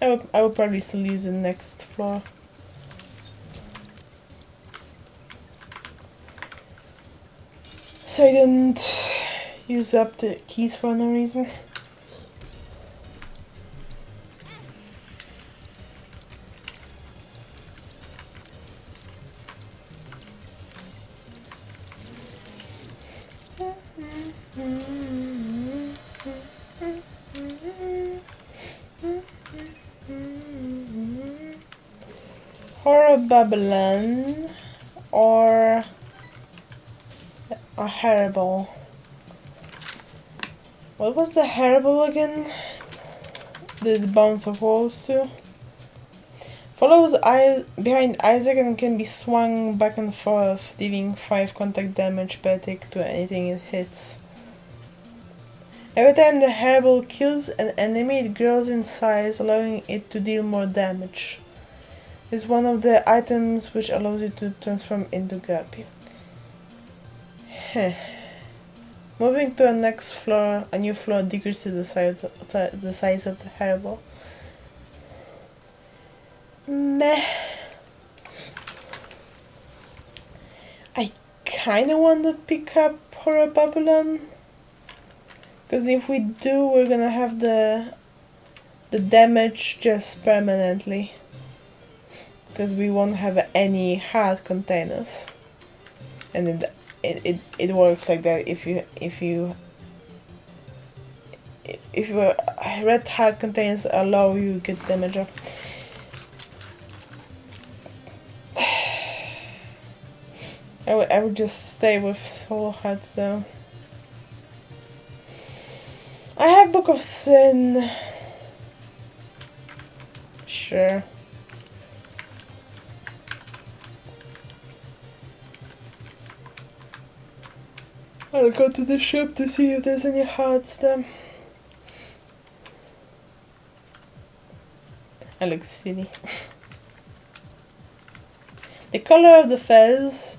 [SPEAKER 1] I will probably still use the next floor. So I didn't use up the keys for no reason. Horror Babylon or a Hairball. What was the Hairball again? The bounce of walls too. Follows behind Isaac and can be swung back and forth, dealing 5 contact damage per tick to anything it hits. Every time the Hairball kills an enemy, it grows in size, allowing it to deal more damage. It's one of the items which allows you to transform into Guppy. Moving to a next floor, a new floor decreases the size of the Hairball. Meh. I kinda want to pick up Horror Babylon, because if we do, we're gonna have the damage just permanently, because we won't have any hard containers, and it works like that. If red hard containers allow you to get damage up. I would just stay with Soul Hearts though. I have Book of Sin. Sure. I'll go to the shop to see if there's any hearts there. I look silly. The color of the fez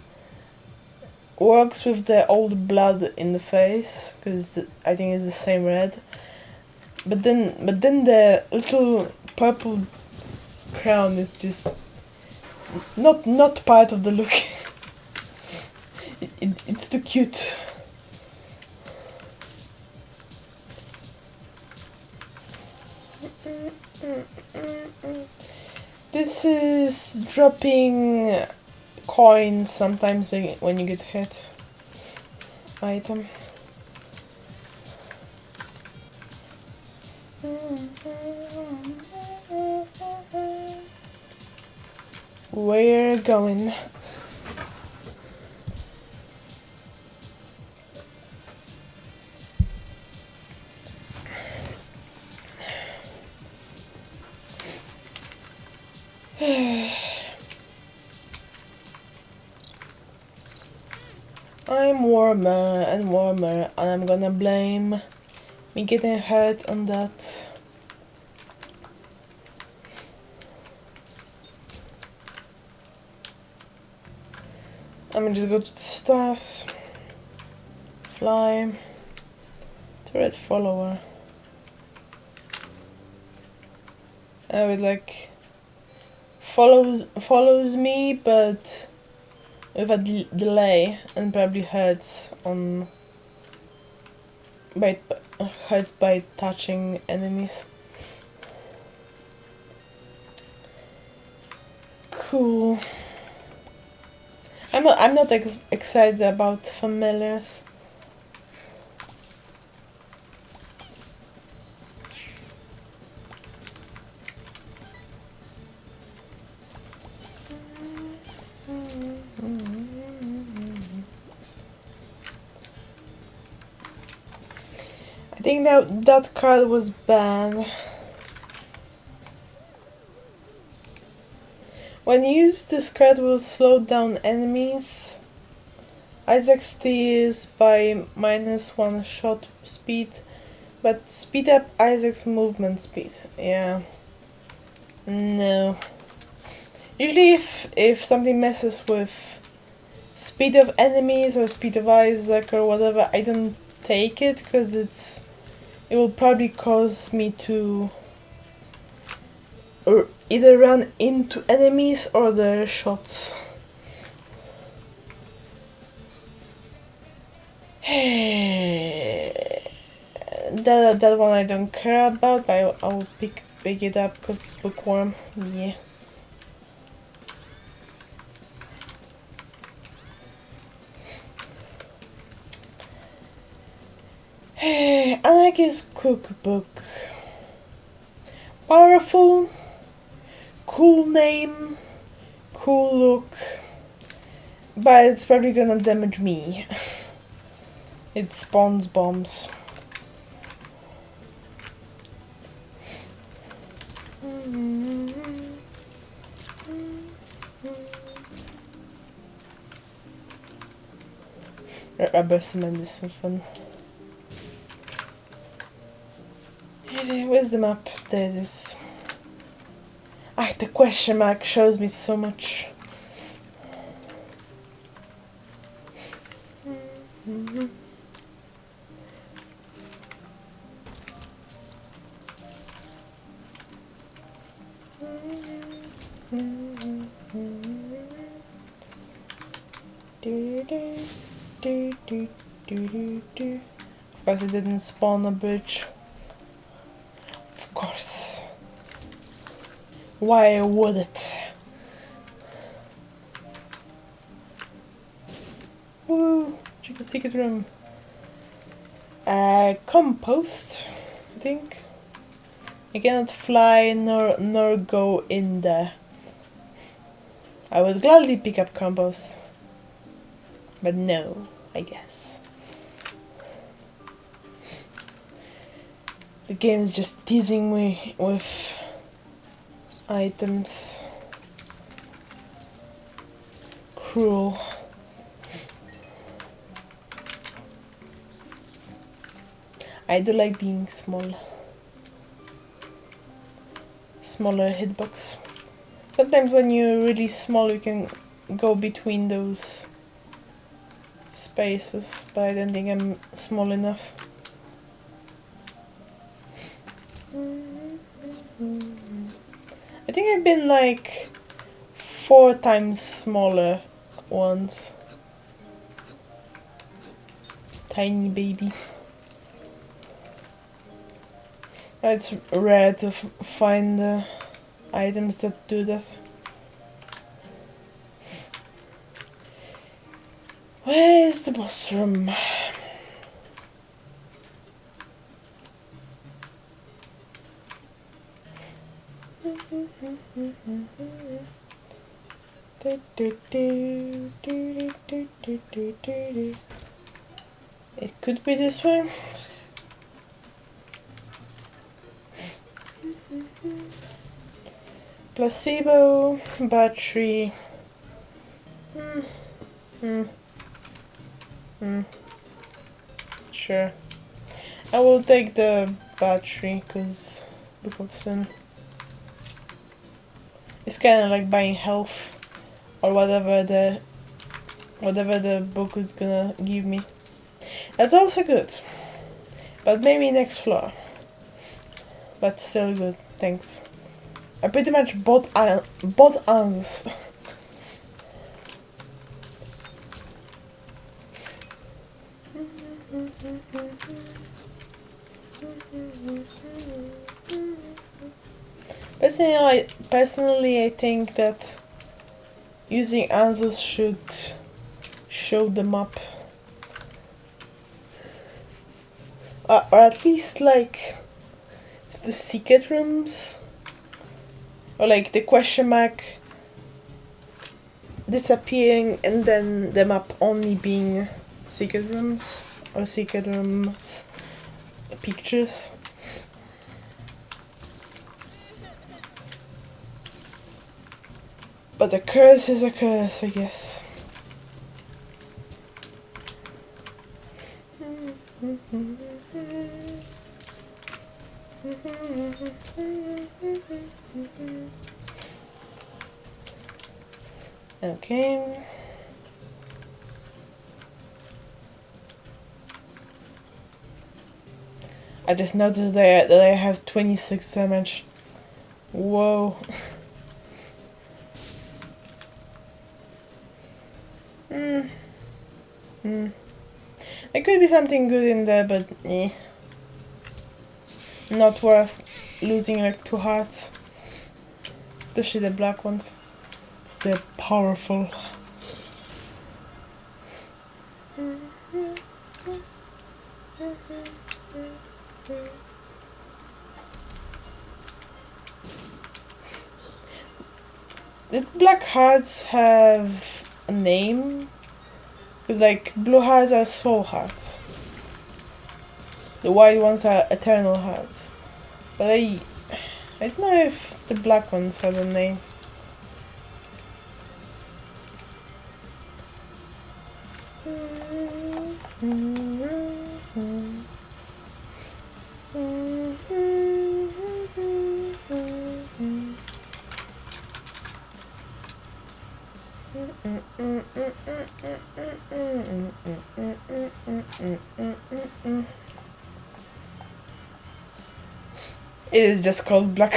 [SPEAKER 1] works with the old blood in the face, because I think it's the same red. But then the little purple crown is just not part of the look. It's too cute. This is dropping coins sometimes when you get hit. Item. We're going. I'm warmer and warmer, and I'm gonna blame me getting hurt on that. I'm gonna just go to the stars. Fly. Turret follower. I would like follows me, but with a delay, and probably hurts by touching enemies. Cool. I'm not excited about familiars. I think that card was banned. When used, this card will slow down enemies. Isaac's steers by -1 shot speed, but speed up Isaac's movement speed. Yeah. No. Usually if something messes with speed of enemies or speed of Isaac or whatever, I don't take it because it will probably cause me to either run into enemies or their shots. That one I don't care about, but I will pick it up because bookworm. Yeah. I like his cookbook. Powerful, cool name, cool look, but it's probably gonna damage me. It spawns bombs. Rubber cement is so fun. Where's the map? There it is. Ah, the question mark shows me so much. Of course it didn't spawn a bridge. Of course. Why would it? Woo! Chicken secret room. Compost, I think. I cannot fly nor go in there. I would gladly pick up compost. But no, I guess. The game is just teasing me with items. Cruel. I do like being small. Smaller hitbox. Sometimes when you're really small you can go between those spaces, but I don't think I'm small enough. I think I've been like 4 times smaller once. Tiny baby. It's rare to find items that do that. Where is the boss room? It could be this way. Placebo, battery. Sure. I will take the battery because Book of Sin. It's kind of like buying health or whatever the book is gonna give me. That's also good, but maybe next floor. But still good, thanks. I pretty much bought ants. Personally, I think that using answers should show the map, or at least like it's the secret rooms, or like the question mark disappearing and then the map only being secret rooms or secret rooms pictures. But a curse is a curse, I guess. Okay. I just noticed that I have 26 damage. Whoa. There could be something good in there, but not worth losing like 2 hearts. Especially the black ones. Because they're powerful. The black hearts have a name? Because like blue hearts are soul hearts. The white ones are eternal hearts. But I don't know if the black ones have a name. It is just called black.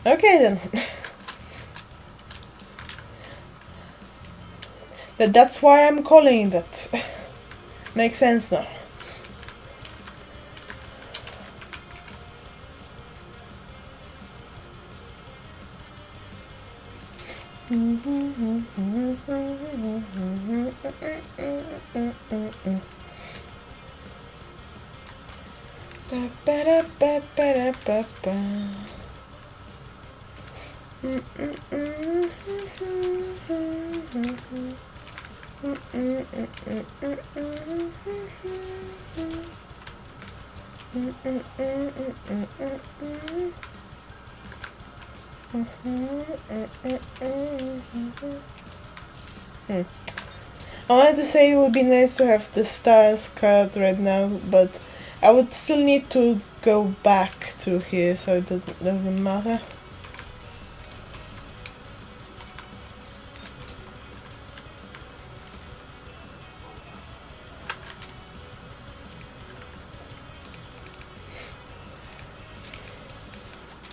[SPEAKER 1] Okay then. That's why I'm calling it that. Makes sense now. I wanted to say it would be nice to have the stars card right now, but I would still need to go back through here, so it doesn't matter.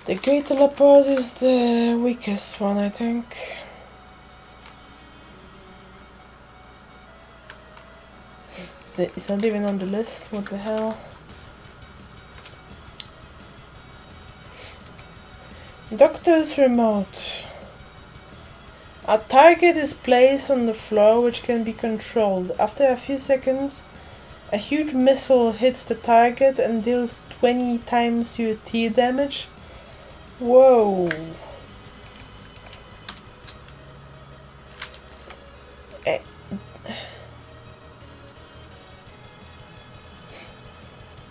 [SPEAKER 1] The Great Teleport is the weakest one, I think. It's not even on the list, what the hell? Doctor's Remote. A target is placed on the floor which can be controlled. After a few seconds, a huge missile hits the target and deals 20 times your T damage. Whoa.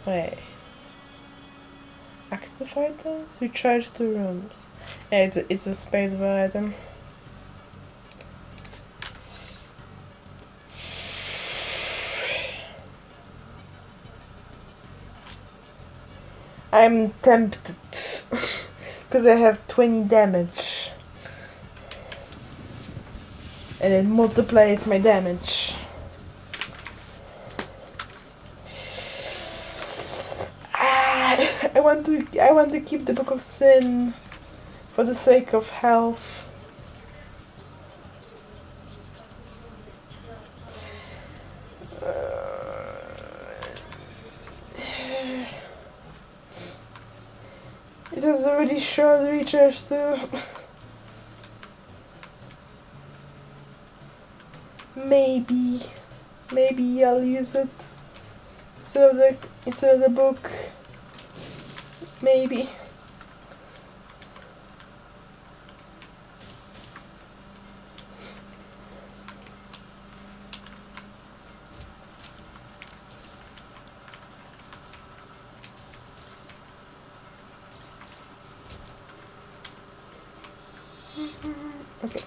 [SPEAKER 1] Wait. Active items? Recharge the rooms. Yeah, it's a spacebar item. I'm tempted. Because I have 20 damage. And it multiplies my damage. I want to keep the Book of Sin for the sake of health. It has a really short recharge too. Maybe I'll use it instead of the book. Maybe. Okay.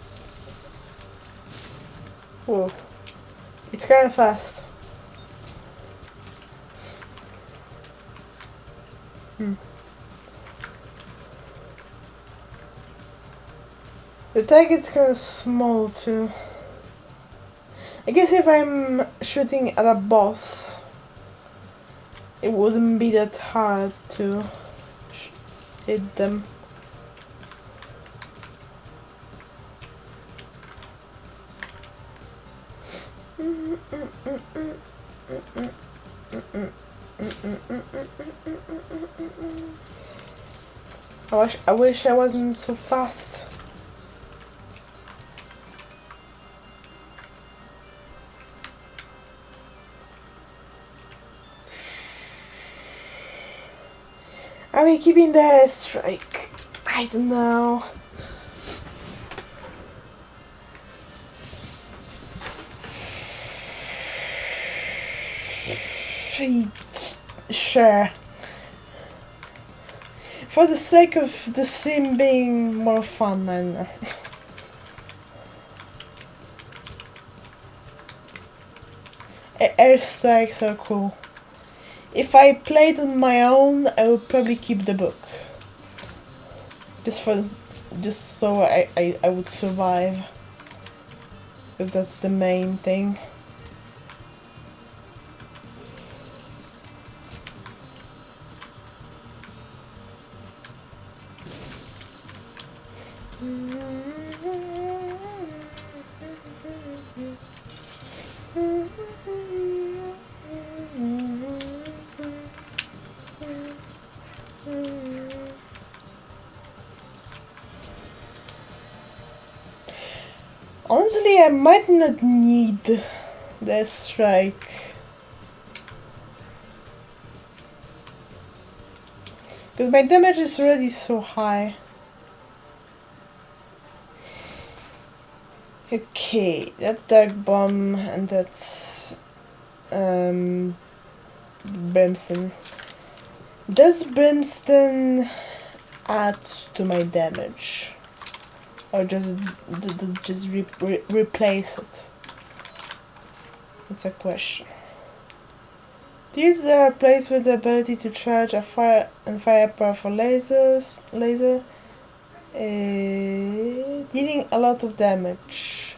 [SPEAKER 1] Whoa. It's kind of fast. The target's kind of small too. I guess if I'm shooting at a boss, it wouldn't be that hard to hit them. I wish I wasn't so fast. Are we keeping the airstrike? I don't know. Sure. For the sake of the sim being more fun, I know. Airstrikes are cool. If I played on my own, I would probably keep the book. Just so I would survive. If that's the main thing. Honestly, I might not need the strike. Because my damage is already so high. Okay, that's Dark Bomb and that's Brimstone. Does Brimstone add to my damage? Or does just replace it? That's a question. These are placed with the ability to charge a fire powerful laser, dealing a lot of damage.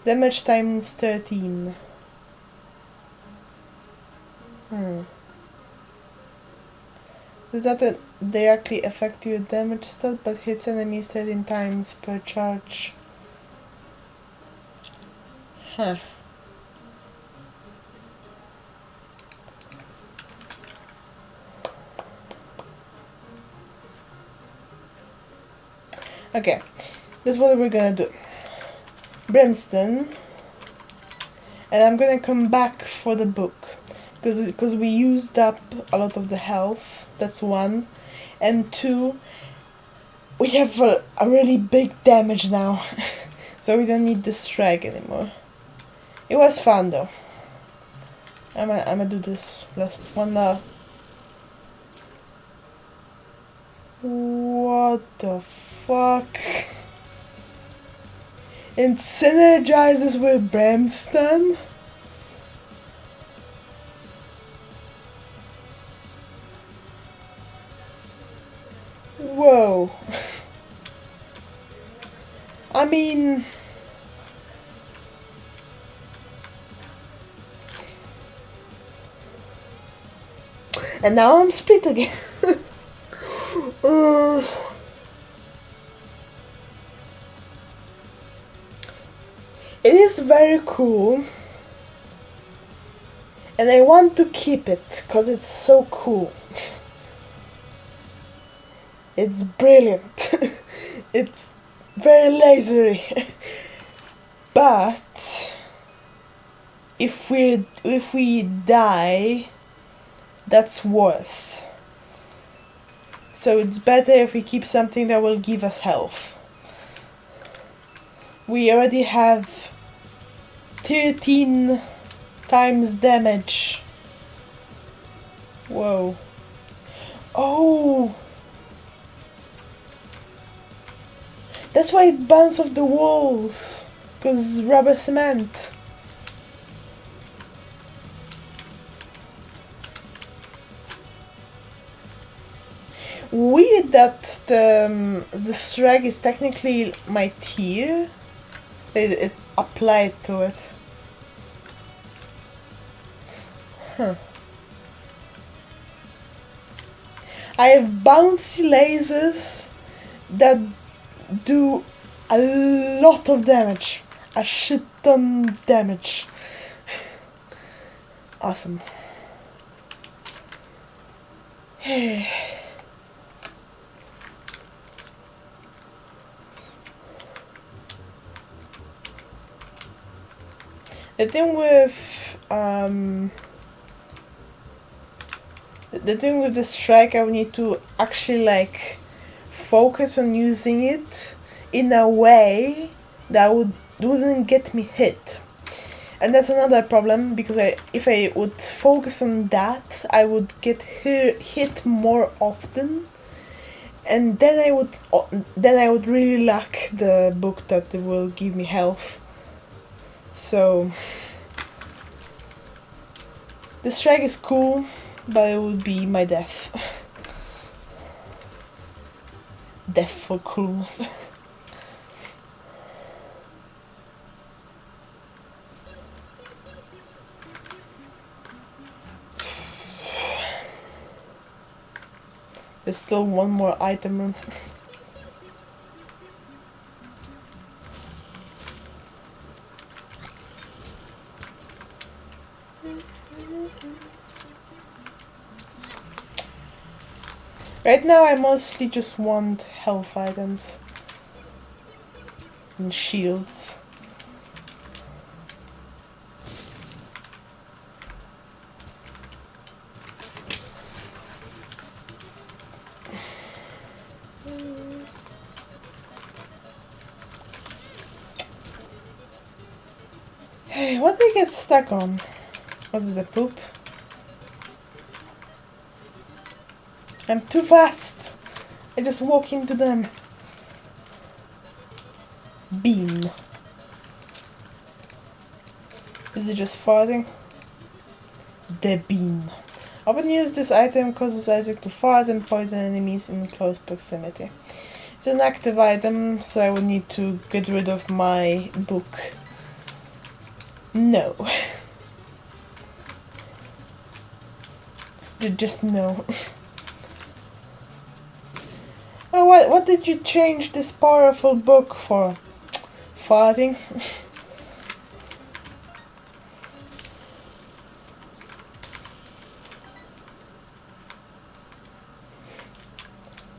[SPEAKER 1] Damage times 13. Does that directly affect your damage stat, but hits enemies 13 times per charge? Huh. Okay, this is what we're gonna do. brimstone, and I'm gonna come back for the book because we used up a lot of the health. That's one, and two, we have a really big damage now, so we don't need the strike anymore. It was fun though. I'ma do this last one now. What the fuck? It synergizes with brimstone? Whoa. I mean... And now I'm split again. It is very cool. And I want to keep it, because it's so cool. It's brilliant. It's very lasery. But if we die, that's worse. So it's better if we keep something that will give us health. We already have 13 times damage. Whoa. Oh! That's why it bounced off the walls. Because rubber cement. Weird that the strag is technically my tier. It applied to it. Huh. I have bouncy lasers that do a lot of damage. A shit ton damage. Awesome. Hey. The thing with the strike, I would need to actually like focus on using it in a way that wouldn't get me hit. And that's another problem, because if I would focus on that, I would get hit more often, and then I would really lack the book that will give me health. So the strike is cool, but it would be my death. Death for coolness. There's still one more item. Right now I mostly just want health items and shields. Hey, what did I get stuck on? Was it the poop? I'm too fast! I just walk into them. Bean. Is it just farting? The bean. I would use this item causes Isaac to fart and poison enemies in close proximity. It's an active item, so I would need to get rid of my book. No. Just no. Oh, what did you change this powerful book for? Farting?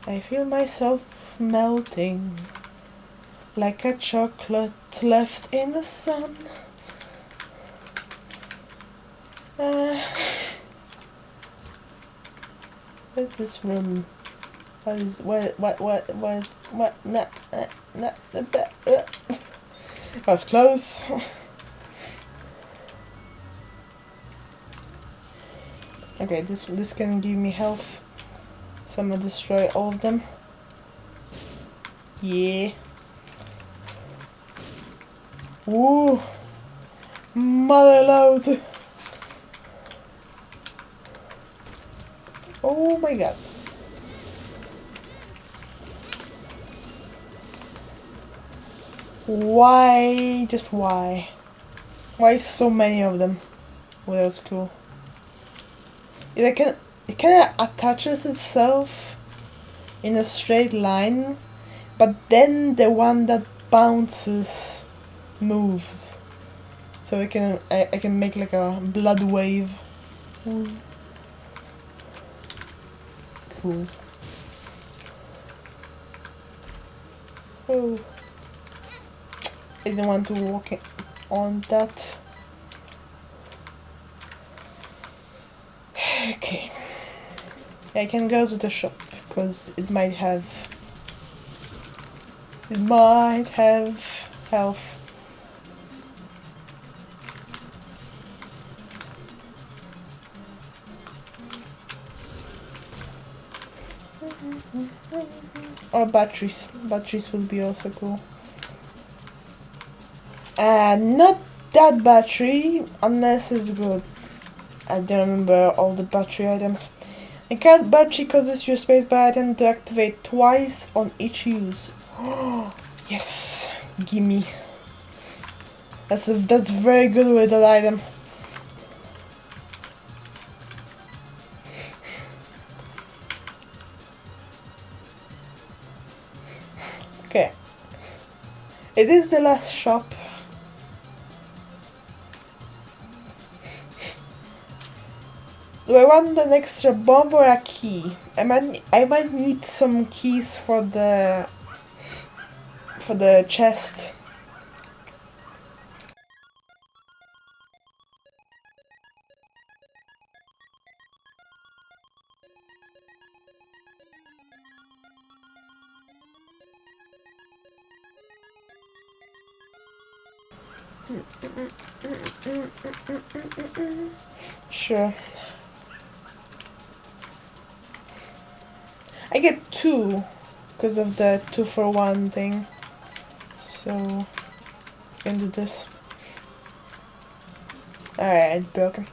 [SPEAKER 1] I feel myself melting. like a chocolate left in the sun. Where's this room? What is what that's close. Okay, this can give me health. So I'm gonna destroy all of them. Yeah. Ooh. Mother load. Oh my god. Why? Just why? Why so many of them? Well, that was cool. It kind of attaches itself in a straight line, but then the one that bounces moves. So I can make like a blood wave. Ooh. Cool. Oh. I didn't want to walk on that. Okay. I can go to the shop because it might have health. Or batteries. Batteries will be also cool. Not that battery, unless it's good. I don't remember all the battery items. A card battery causes your spacebar item to activate twice on each use. Yes, gimme. That's very good with that item. Okay. It is the last shop. Do I want an extra bomb or a key? I might need some keys for the chest. Sure. I get 2 because of the 2-for-1 thing. So I can do this. Alright, it's broken.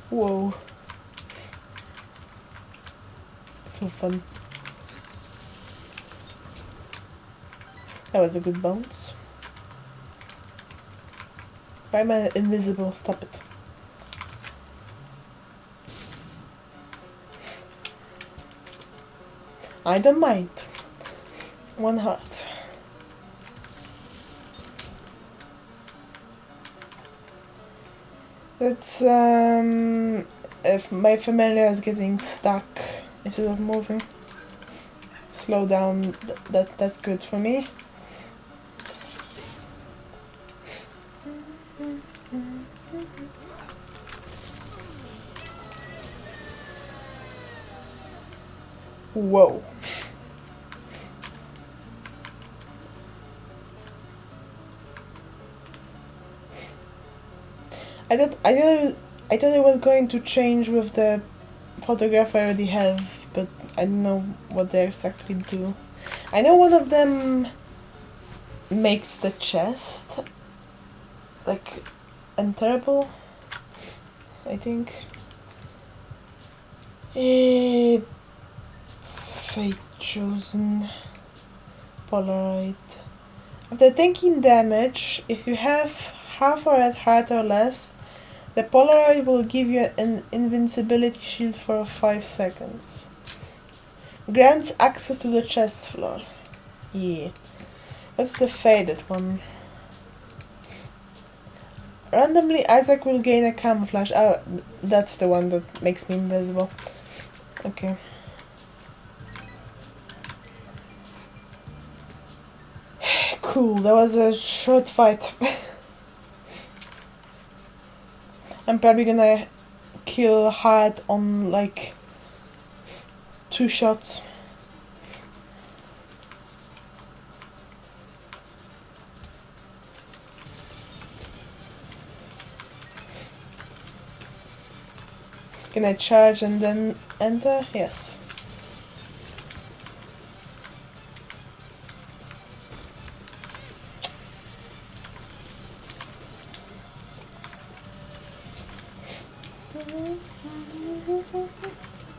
[SPEAKER 1] Whoa. So fun. That was a good bounce. Why am I invisible? Stop it. I don't mind. 1 heart. That's if my familiar is getting stuck instead of moving. Slow down. That's good for me. Whoa. I thought it was going to change with the photograph I already have, but I don't know what they exactly do. I know one of them makes the chest like untenable, I think. Fate chosen. Polaroid. After taking damage, if you have half a red heart or less, the Polaroid will give you an invincibility shield for 5 seconds. Grants access to the chest floor. Yeah. What's the faded one? Randomly, Isaac will gain a camouflage. Oh, that's the one that makes me invisible. Okay. Cool, that was a short fight. I'm probably gonna kill Hard on like 2 shots. Can I charge and then enter? Yes.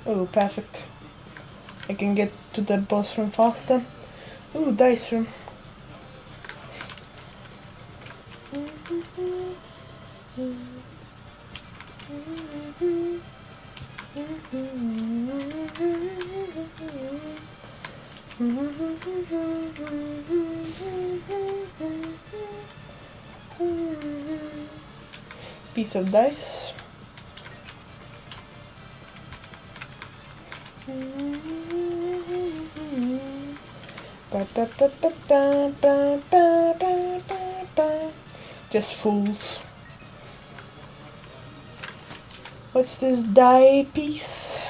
[SPEAKER 1] Oh, perfect. I can get to the boss room faster. Ooh, dice room. Piece of dice. Just fools. What's this die piece?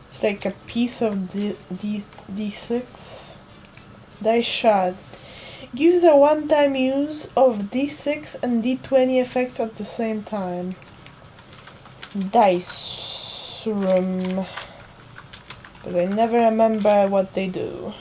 [SPEAKER 1] It's like a piece of D6. Dice shard. Gives a one-time use of D6 and D20 effects at the same time. Dice room. Because I never remember what they do.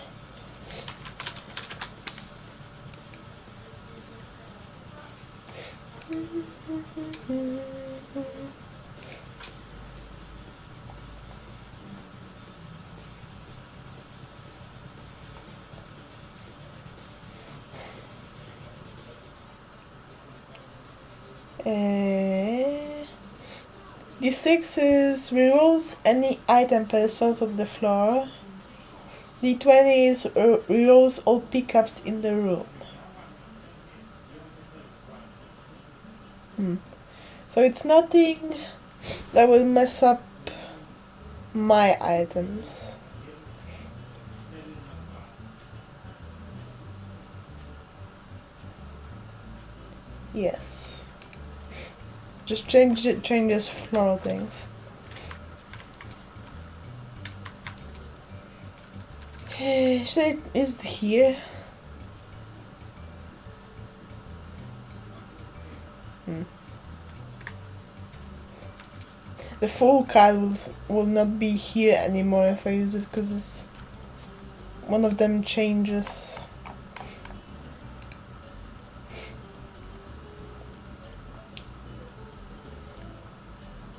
[SPEAKER 1] D6 is rerolls any item per source of the floor. D20 is rerolls all pickups in the room. So it's nothing that will mess up my items. Yes. Just changes floral things. Should is it here? The full card will not be here anymore if I use it because it's one of them changes.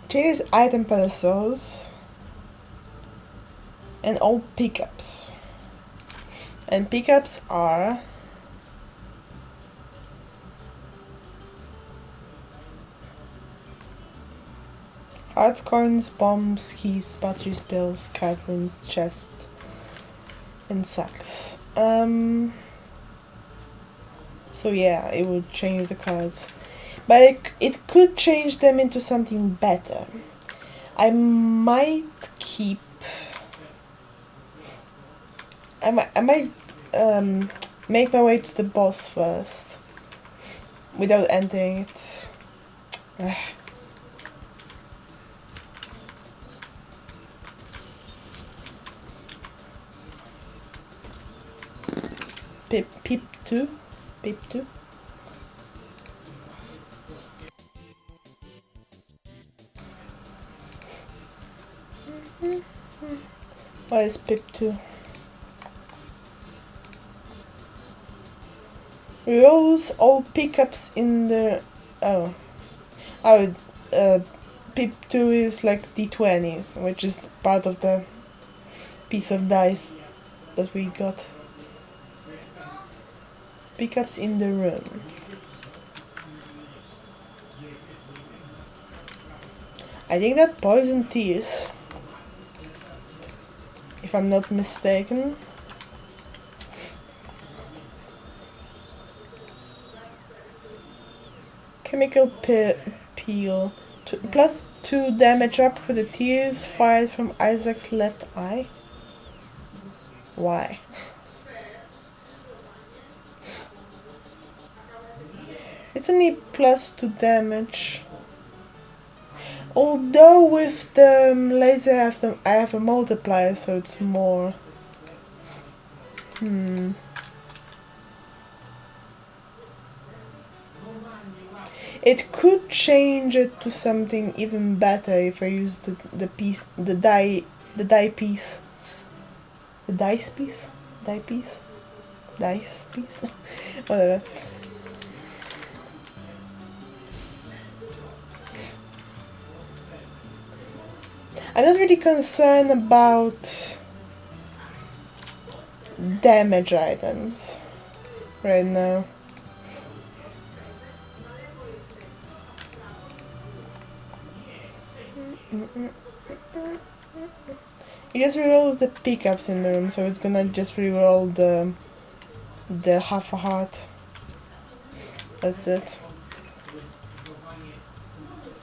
[SPEAKER 1] Changes item pedestals and all pickups. And pickups are hearts, coins, bombs, keys, batteries, pills, card room, chest, and sacks. So yeah, it would change the cards. But it could change them into something better. I might keep... I might make my way to the boss first. Without entering it. Pip 2. Pip 2. What is Pip 2? Rolls all pickups in the... Pip 2 is like D20, which is part of the piece of dice that we got. Pickups in the room. I think that poison tears, if I'm not mistaken. Chemical peel. Plus 2 damage up for the tears fired from Isaac's left eye. Why? It's only plus 2 damage. Although with the laser I have a multiplier, so it's more. It could change it to something even better if I use the piece, the dice piece, whatever. I'm not really concerned about damage items right now. It just rerolls the pickups in the room, so it's gonna just reroll the half a heart. That's it.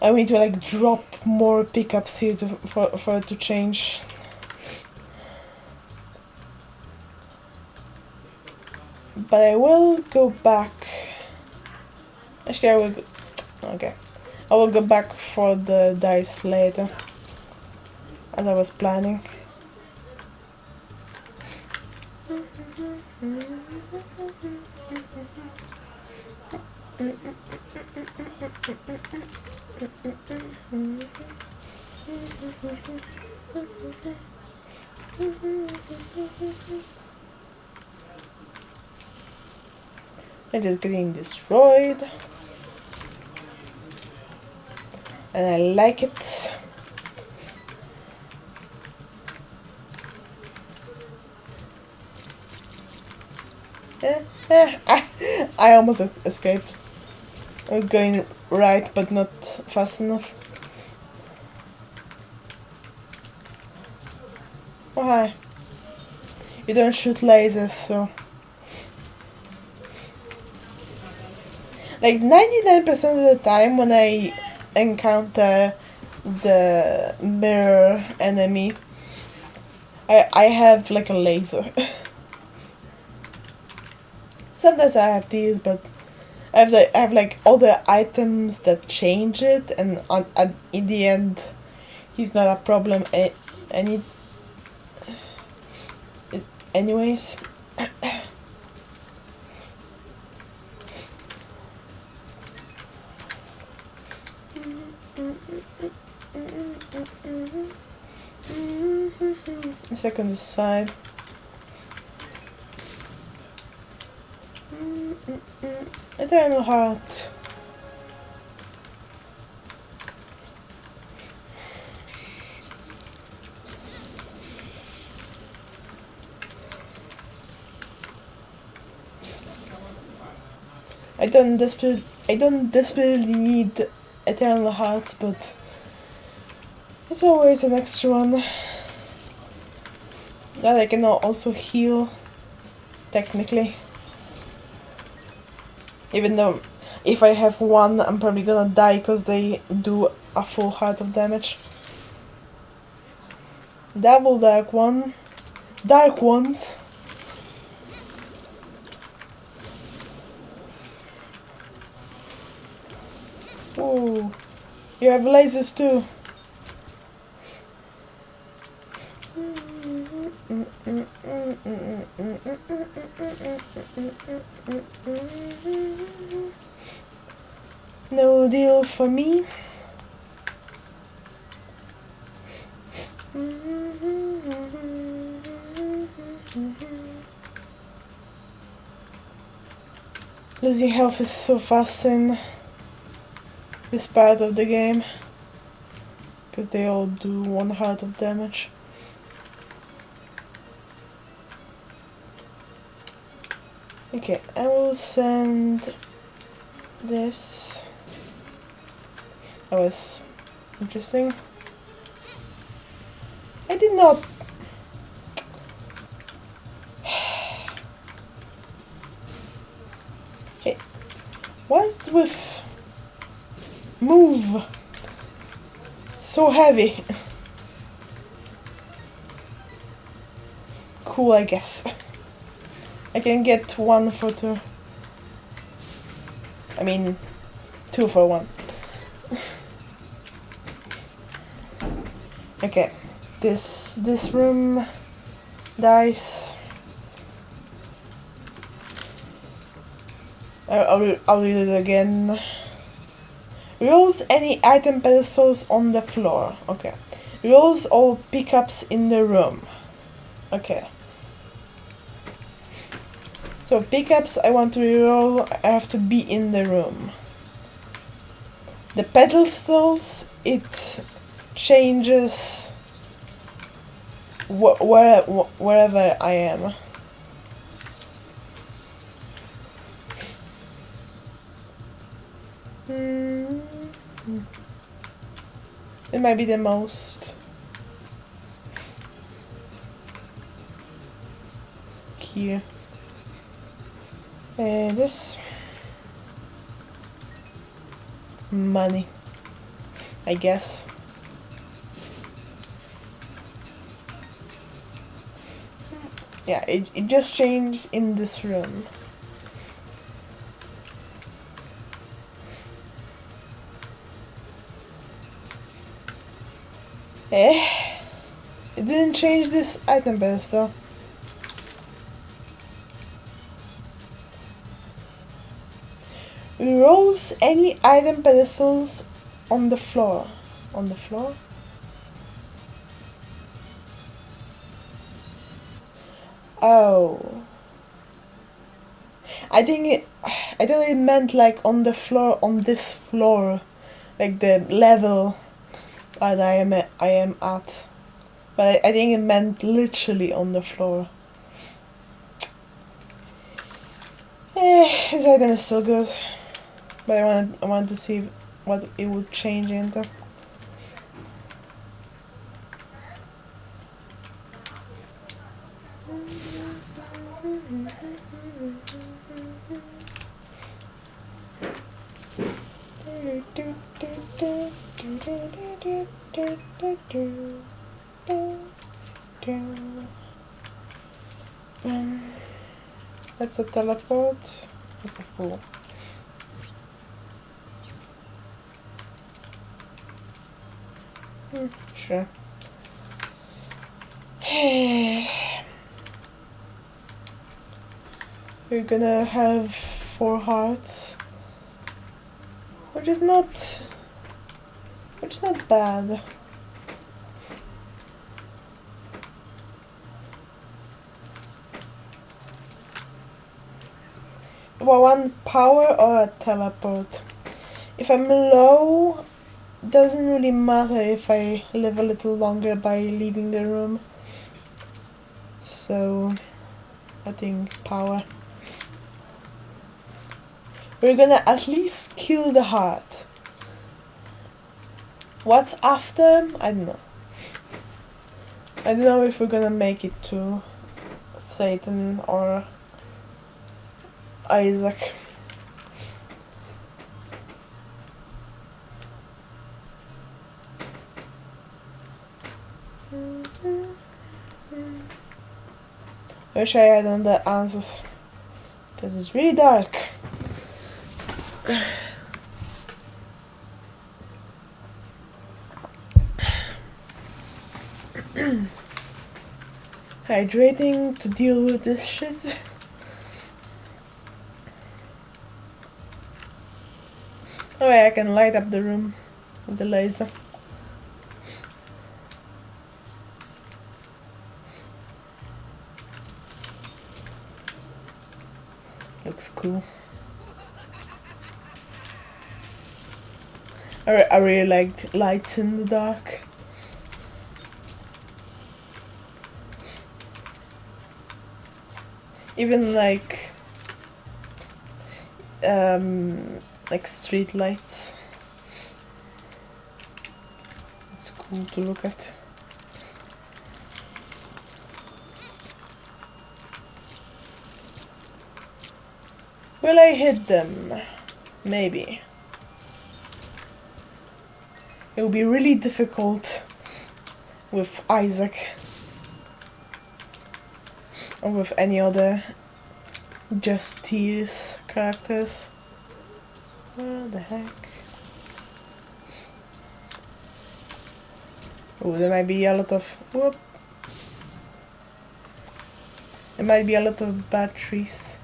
[SPEAKER 1] I need to like drop more pickups here for it to change. But I will go back. Actually, I will. Okay, I will go back for the dice later, as I was planning. It is getting destroyed, and I like it. I almost escaped. I was going right, but not fast enough. Oh hi. You don't shoot lasers, so... Like 99% of the time when I encounter the mirror enemy, I have like a laser. Sometimes I have these, but I have like other items that change it, and in the end, he's not a problem. Anyways. A second this side. Eternal heart. I don't desperately need eternal hearts, but it's always an extra one that I can also heal, technically. Even though if I have one, I'm probably gonna die because they do a full heart of damage. Double dark one. Dark ones. Ooh. You have lasers too. No deal for me. Losing health is so fast in this part of the game, because they all do 1 heart of damage. Okay, I will send this. That was interesting. I did not. Hey, what's with move? So heavy. Cool, I guess. I can get 1 for 2. I mean, 2 for 1. Okay, this room dice. I'll read it again. Rolls any item pedestals on the floor. Okay. Rolls all pickups in the room. Okay. So pickups I want to reroll, I have to be in the room. The pedestals, it changes wherever I am. It might be the most here. This money, I guess. Yeah, it just changed in this room. It didn't change this item pedestal. Rolls any item pedestals on the floor. On the floor? Oh. I thought it meant like on the floor, on this floor. Like the level that I am at. But I think it meant literally on the floor. This item is still good. But I want to see what it would change into. That's a teleport. That's a fool. Sure. We're gonna have 4 hearts, which is not bad. Well, 1 power or a teleport. If I'm low, doesn't really matter if I live a little longer by leaving the room. So I think power. We're gonna at least kill the heart. What's after? I don't know. I don't know if we're gonna make it to Satan or Isaac. I wish I had on the answers, because it's really dark. Hydrating to deal with this shit. Oh yeah, I can light up the room with the laser. Looks cool. I really like lights in the dark. Even like like street lights. It's cool to look at. Will I hit them? Maybe. It will be really difficult with Isaac or with any other Just Tears characters. What the heck? Oh, there might be a lot of... Whoop! There might be a lot of batteries.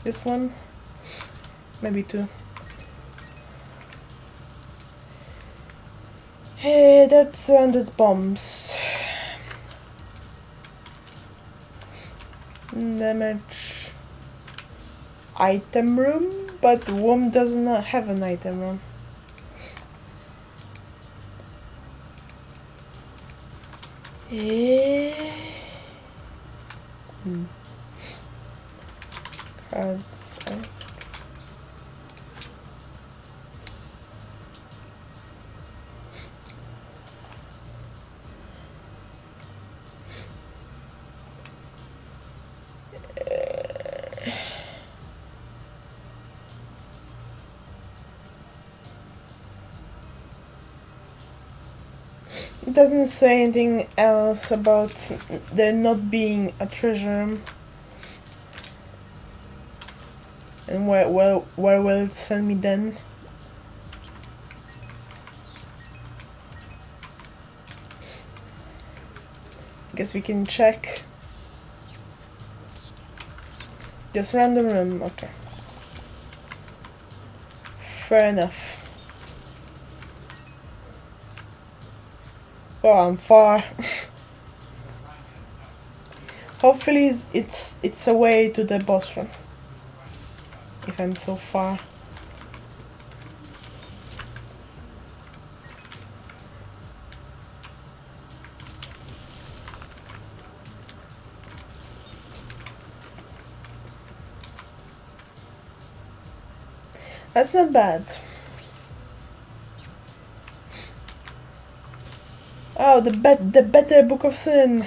[SPEAKER 1] This one? Maybe two. Hey, that's bombs. Damage. Item room, but WOM does not have an item room. Cards. It doesn't say anything else about there not being a treasure room. And where will it send me then? Guess we can check. Just random room, okay. Fair enough. Oh, I'm far. Hopefully it's a way to the boss room. If I'm so far. That's not bad. Oh, the better Book of Sin.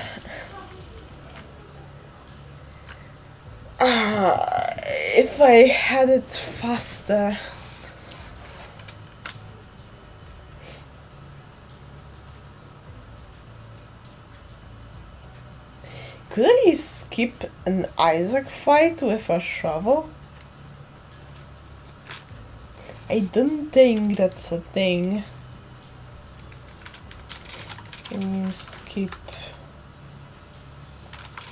[SPEAKER 1] If I had it faster. Could I skip an Isaac fight with a shovel? I don't think that's a thing. Can you skip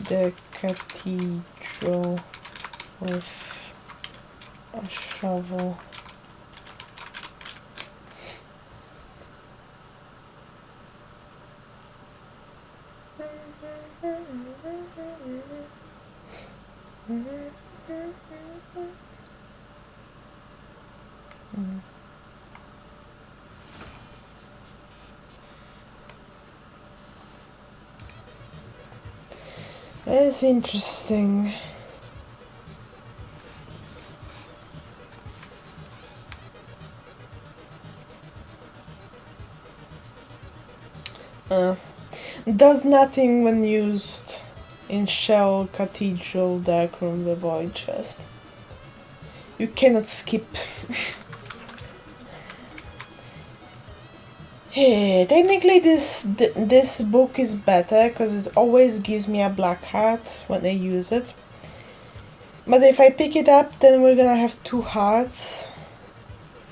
[SPEAKER 1] the cathedral with a shovel? That's interesting. Does nothing when used in Shell, Cathedral, Darkroom, the Void Chest. You cannot skip. Hey, technically this book is better because it always gives me a black heart when I use it. But if I pick it up, then we're gonna have 2 hearts,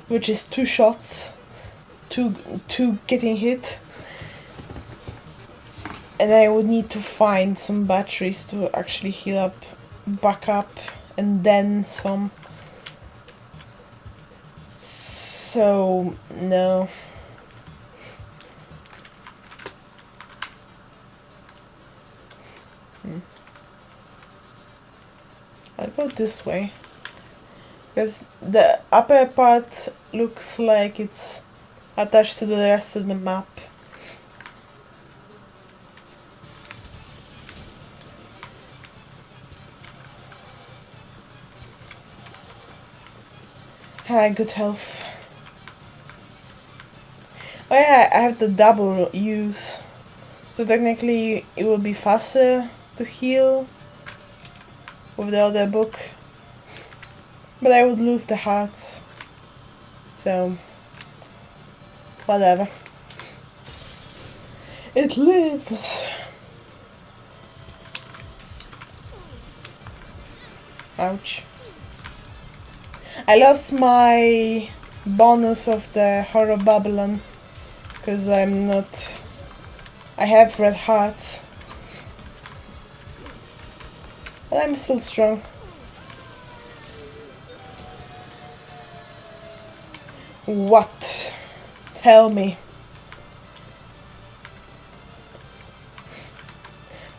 [SPEAKER 1] which is 2 shots, two getting hit. And I would need to find some batteries to actually heal up, back up, and then some. So, no. I'll go this way. Because the upper part looks like it's attached to the rest of the map. Hi, good health. Oh yeah, I have the double use. So technically it will be faster to heal with the other book. But I would lose the hearts. So, whatever. It lives! Ouch. I lost my bonus of the Horror Babylon because I'm not... I have red hearts. But I'm still strong. What? Tell me.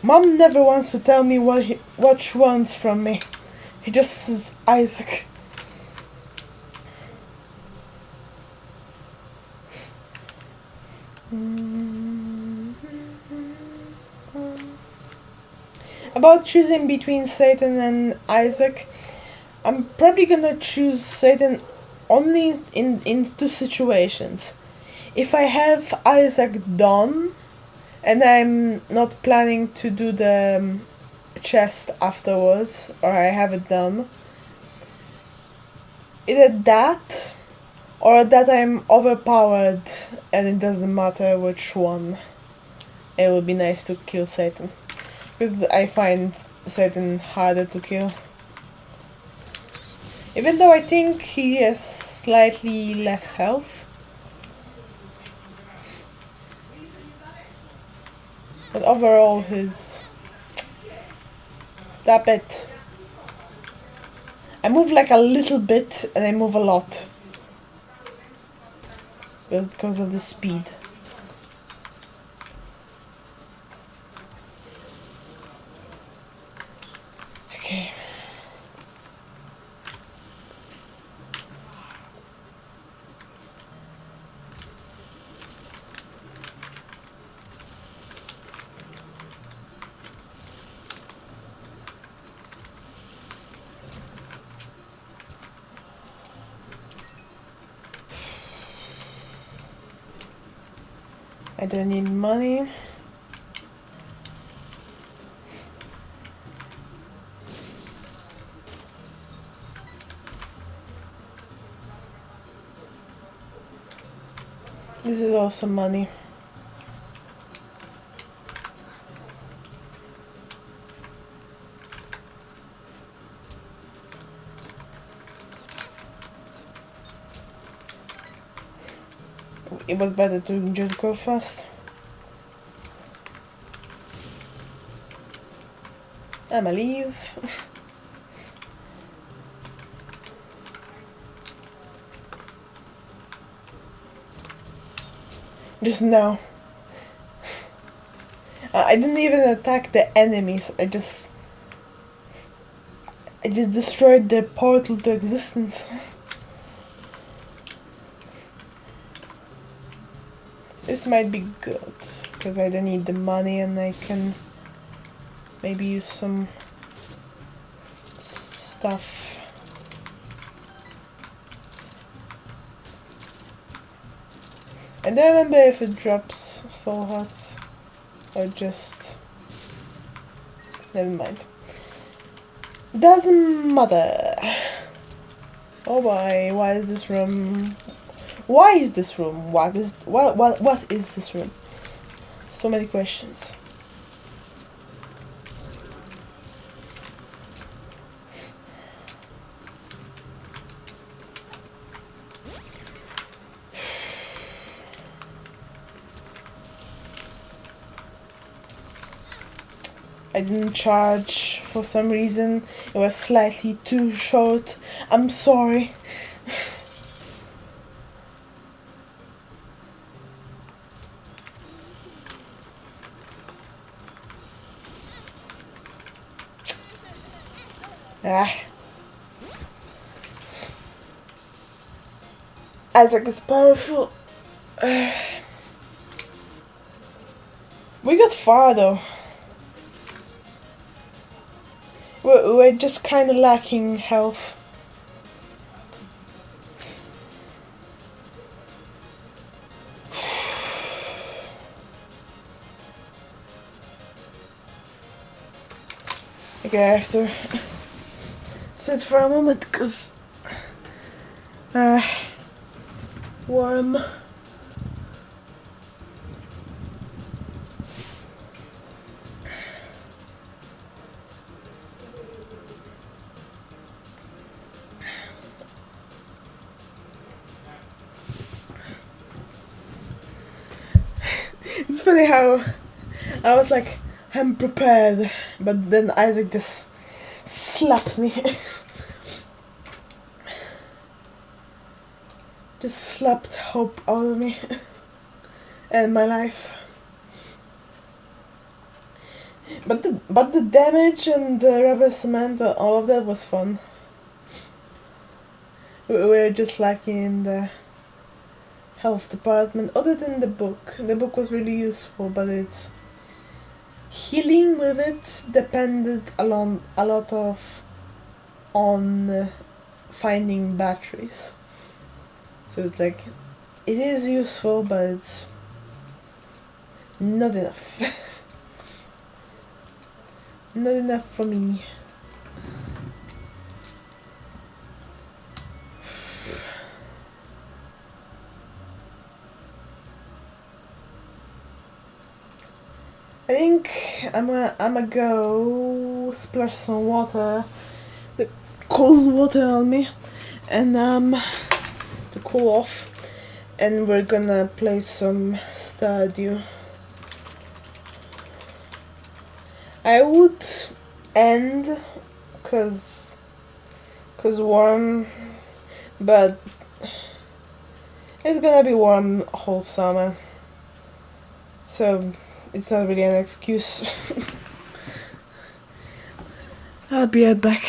[SPEAKER 1] Mom never wants to tell me what she wants from me. He just says Isaac. About choosing between Satan and Isaac, I'm probably gonna choose Satan only in two situations. If I have Isaac done and I'm not planning to do the chest afterwards, or I have it done, either that or that I'm overpowered and it doesn't matter which one. It would be nice to kill Satan, because I find Satan harder to kill. Even though I think he has slightly less health. But overall his... Stop it. I move like a little bit and I move a lot. Because of the speed. Okay. I don't need money. This is also money. It was better to just go fast. I'ma leave. Just now. I didn't even attack the enemies. I just destroyed their portal to existence. This might be good, because I don't need the money and I can maybe use some stuff. I don't remember if it drops soul hearts or just... Never mind. Doesn't matter. Oh boy, why is this room... Why is this room? What is this room? So many questions. I didn't charge for some reason. It was slightly too short. I'm sorry. Isaac is powerful. We got far though. We're just kinda lacking health. like I have to sit for a moment because warm. It's funny how I was like, I'm prepared, but then Isaac just slapped me. Just slapped hope out of me and my life. But the damage and the rubber cement, all of that was fun. We were just lacking in the health department. Other than the book was really useful, but it's healing with it depended a lot of on finding batteries. So it's like it is useful, but it's not enough. Not enough for me. I think I'm gonna go splash some water, the cold water on me, and to cool off, and we're gonna play some Stardew. I would end cause warm, but it's gonna be warm whole summer, so it's not really an excuse. I'll be right back.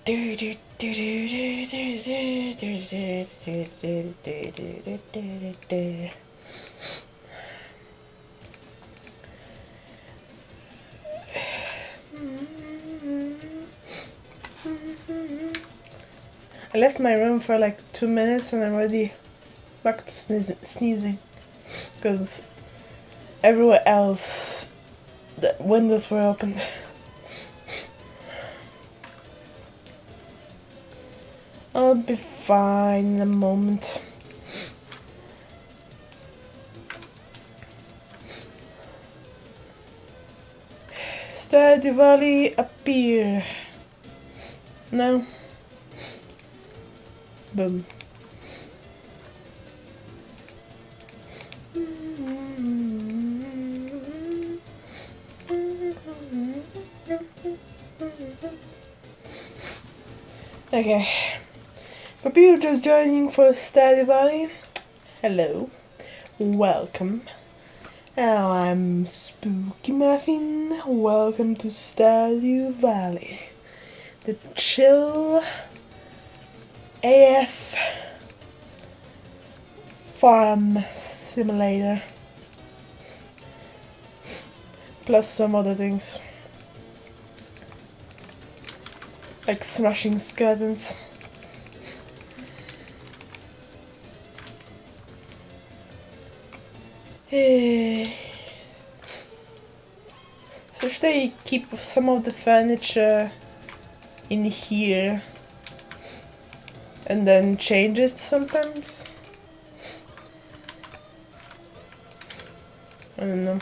[SPEAKER 1] I left my room for like 2 minutes and I'm already back to sneezing. Because everywhere else the windows were opened. I'll be fine in a moment. Stardew Valley appear. No. Boom. Okay. For people just joining for Stardew Valley, hello. Welcome. Now I'm Spooky Muffin. Welcome to Stardew Valley. The chill AF farm simulator. Plus some other things. Like smashing skeletons. So should I keep some of the furniture in here and then change it sometimes? I don't know.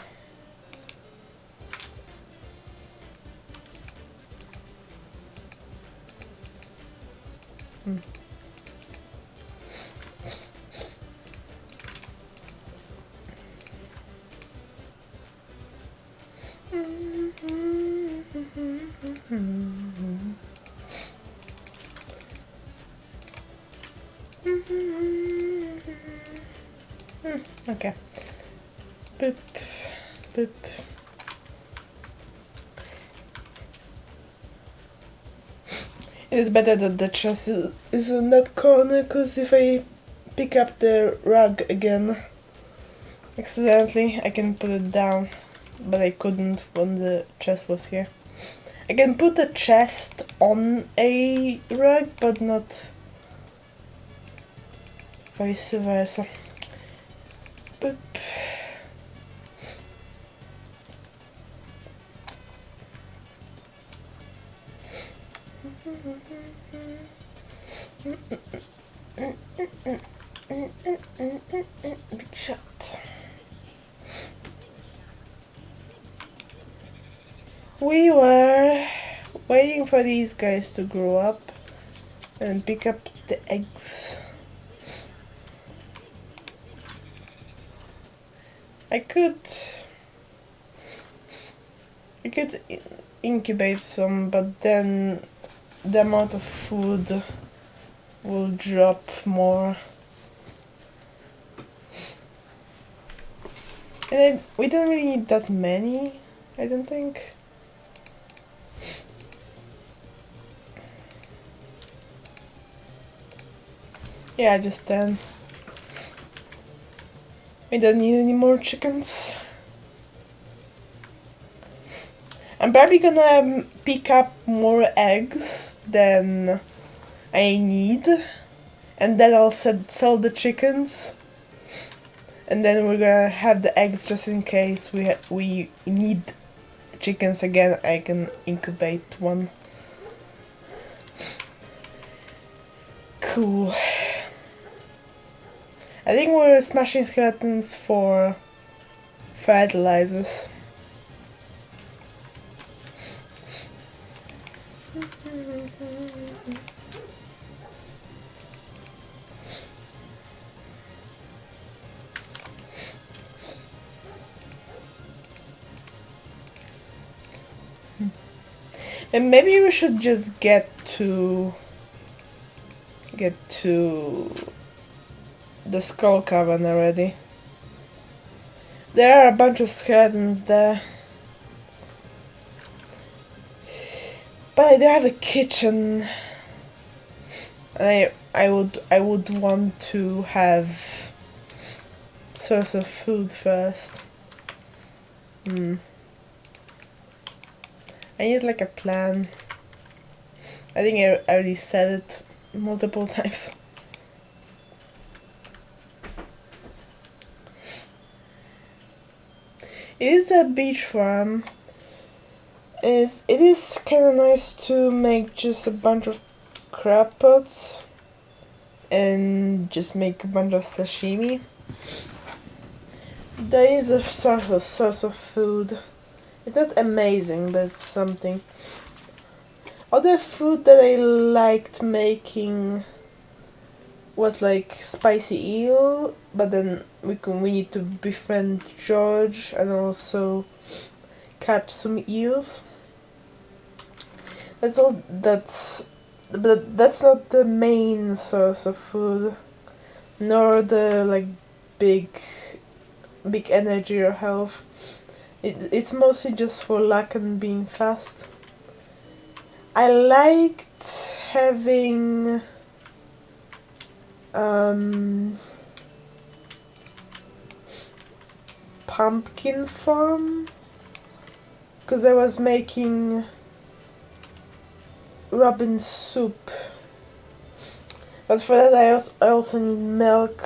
[SPEAKER 1] Okay. Boop. Boop. It is better that the chest is in that corner, because if I pick up the rug again accidentally, I can put it down, but I couldn't when the chest was here. I can put the chest on a rug, but not vice versa. Boop. Big shot. We were waiting for these guys to grow up and pick up the eggs. I could incubate some, but then the amount of food will drop more. And we don't really need that many, I don't think. Yeah, just 10. We don't need any more chickens. I'm probably gonna pick up more eggs than I need, and then I'll sell the chickens, and then we're gonna have the eggs just in case we need chickens again. I can incubate one. Cool. I think we're smashing skeletons for fertilizers. And maybe we should just get to the skull cavern already. There are a bunch of skeletons there. But I don't have a kitchen. And I would want to have source of food first. I need like a plan. I think I already said it multiple times. It is a beach farm. It is kind of nice to make just a bunch of crab pots and just make a bunch of sashimi. There is a source of food. It's not amazing, but it's something. Other food that I liked making was like spicy eel, but then we need to befriend George and also catch some eels. That's all. But that's not the main source of food, nor the like big energy or health. It's mostly just for luck and being fast. I liked having pumpkin farm because I was making robin soup, but for that I also need milk,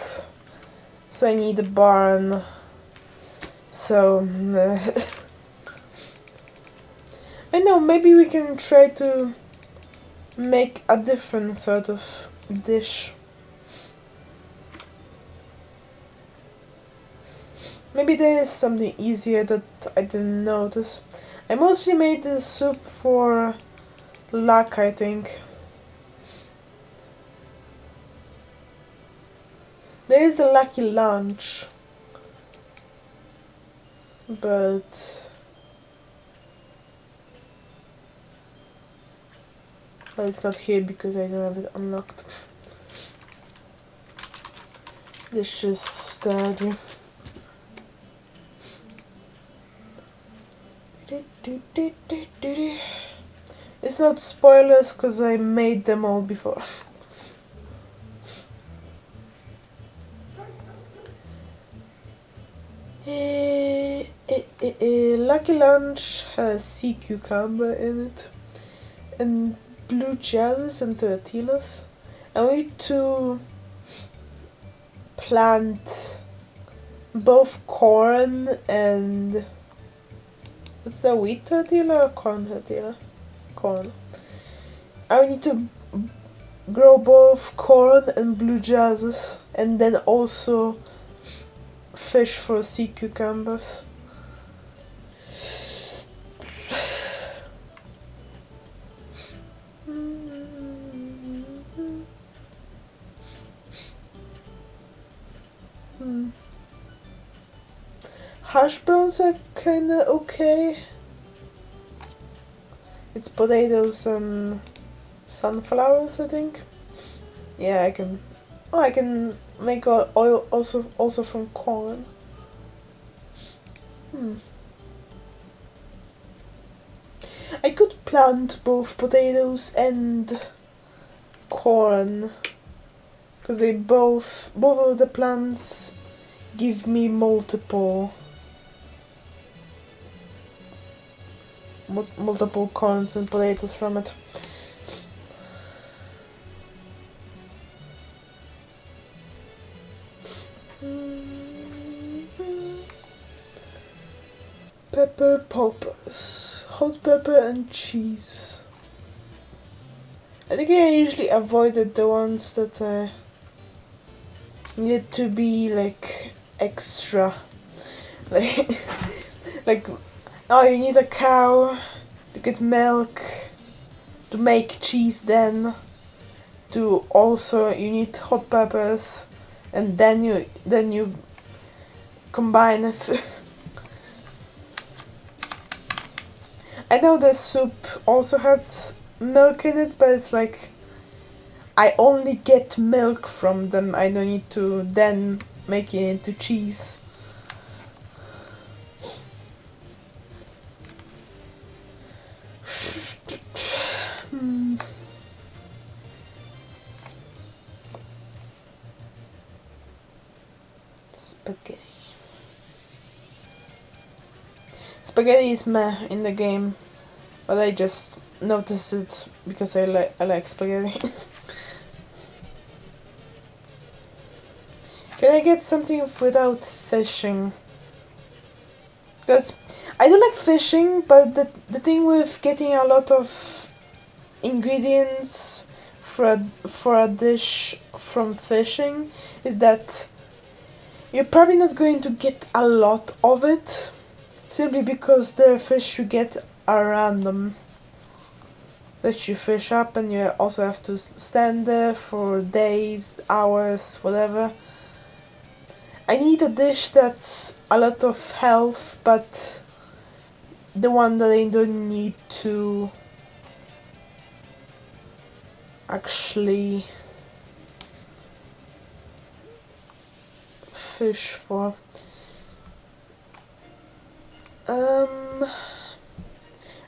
[SPEAKER 1] so I need a barn. So I know, maybe we can try to make a different sort of dish. Maybe there is something easier that I didn't notice. I mostly made the soup for luck, I think. There is a lucky lunch, but it's not here because I don't have it unlocked. This is Stardew. It's not spoilers because I made them all before. Lucky Lunch has sea cucumber in it, and blue jazzes and tortillas. I need to plant both corn and... What's that, wheat tortilla or corn tortilla? Corn. I need to grow both corn and blue jazzes, and then also fish for sea cucumbers. Hash browns are kinda okay. It's potatoes and sunflowers, I think. Yeah, I can. Oh, I can make oil also from corn. I could plant both potatoes and corn, because they both of the plants give me multiple corns and potatoes from it. Pepper poppers, hot pepper and cheese. I think I usually avoided the ones that needed to be like extra, like oh, you need a cow to get milk to make cheese, then to also you need hot peppers, and then you combine it. I know the soup also had milk in it, but it's like I only get milk from them. I don't need to then make it into cheese. Spaghetti. Spaghetti is meh in the game, but I just noticed it because I like spaghetti. Can I get something without fishing? Because I do like fishing, but the thing with getting a lot of ingredients for a dish from fishing is that you're probably not going to get a lot of it, simply because the fish you get are random. That you fish up and you also have to stand there for days, hours, whatever. I need a dish that's a lot of health, but the one that I don't need to actually fish for.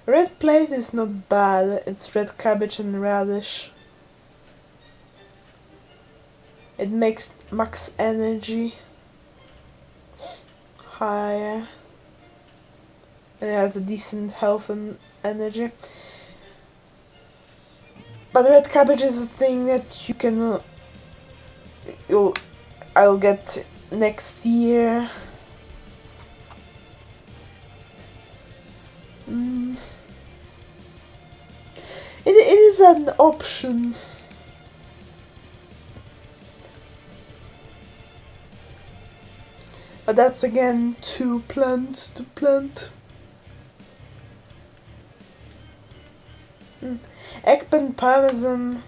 [SPEAKER 1] Red plate is not bad. It's red cabbage and radish. It makes max energy higher, and it has a decent health and energy. But red cabbage is a thing that you can I'll get next year. It is an option. But that's again 2 plants to plant. Eggplant parmesan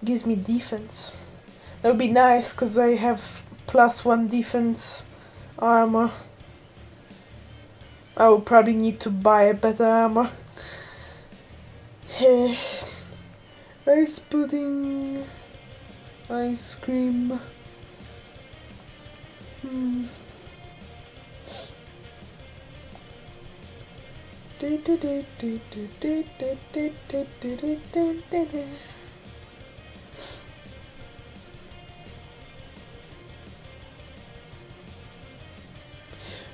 [SPEAKER 1] gives me defense. That would be nice because I have +1 defense armor. I will probably need to buy a better armor. Rice pudding, ice cream.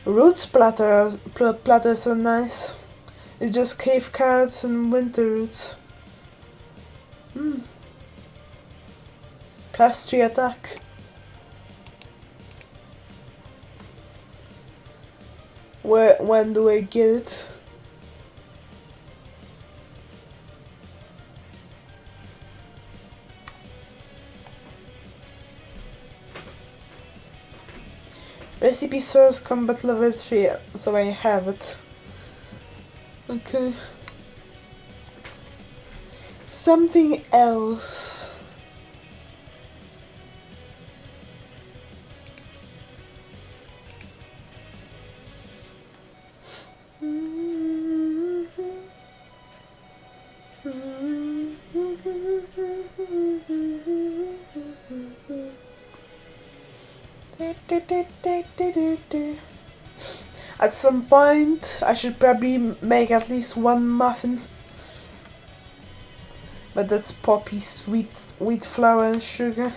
[SPEAKER 1] Roots platters are nice. It's just cave carrots and winter roots. +3 attack. When do I get it? Recipe source combat level 3, so I have it. Okay. Something else. At some point, I should probably make at least 1 muffin. But that's poppy wheat flour and sugar.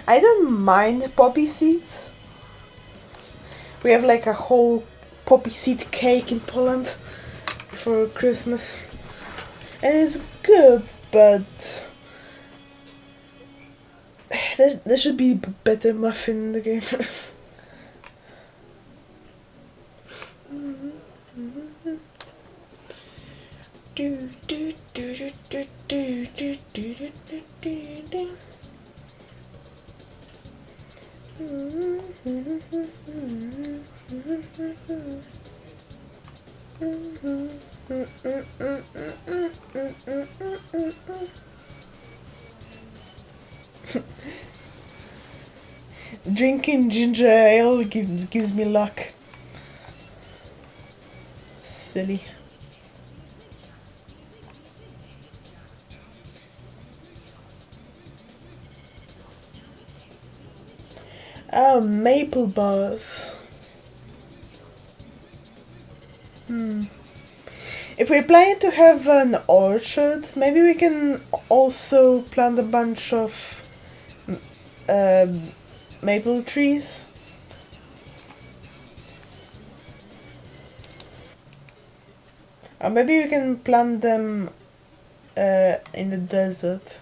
[SPEAKER 1] I don't mind poppy seeds. We have like a whole poppy seed cake in Poland for Christmas. And it's good, but there should be better muffin in the game. Drinking ginger ale gives me luck. Silly. Oh, maple bars. If we're planning to have an orchard, maybe we can also plant a bunch of maple trees. Or maybe you can plant them in the desert.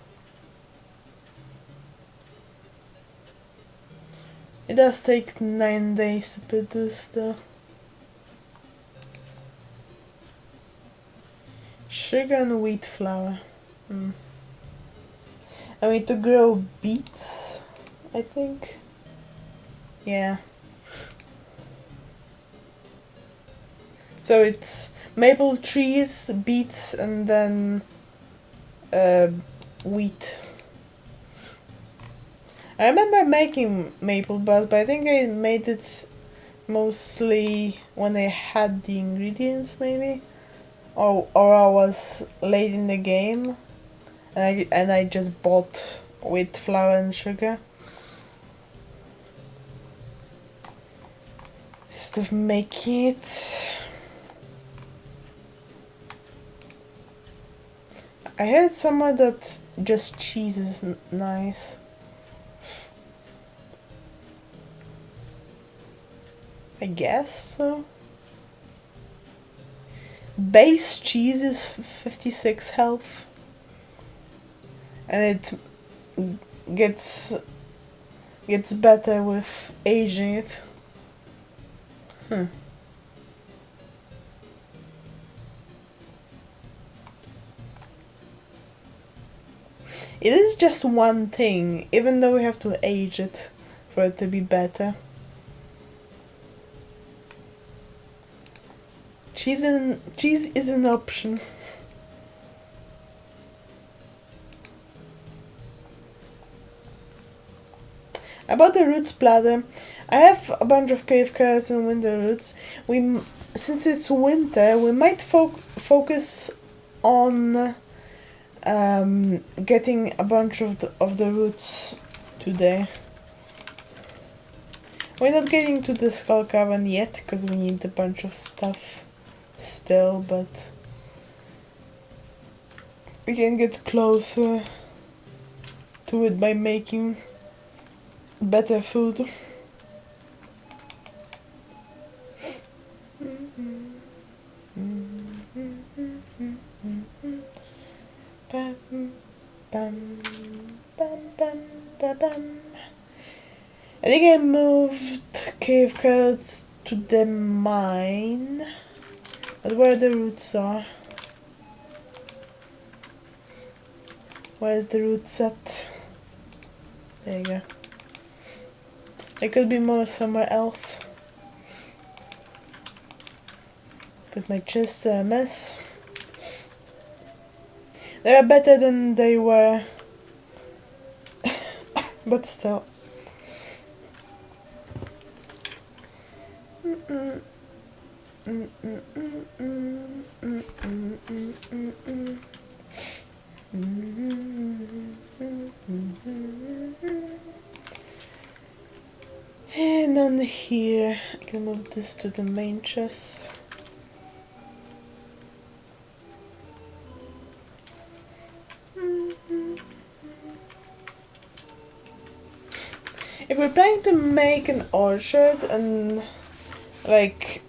[SPEAKER 1] It does take 9 days to produce though. Sugar and wheat flour. I need to grow beets, I think. Yeah. So it's maple trees, beets, and then wheat. I remember making maple buzz, but I think I made it mostly when I had the ingredients, maybe, or I was late in the game, and I just bought wheat flour and sugar instead of making it. I heard somewhere that just cheese is nice. I guess so. Base cheese is 56 health. And it gets better with aging it. It is just one thing, even though we have to age it for it to be better. Cheese is an option. About the roots platter, I have a bunch of cave carrots and winter roots. Since it's winter, we might focus on getting a bunch of the roots today. We're not getting to the skull cavern yet because we need a bunch of stuff still, but we can get closer to it by making better food. I think I moved cave carrots to the mine, but where the roots are? Where is the root set? There you go. There could be more somewhere else. But my chests are a mess. They are better than they were, but still. And on here, I can move this to the main chest. If we're planning to make an orchard and like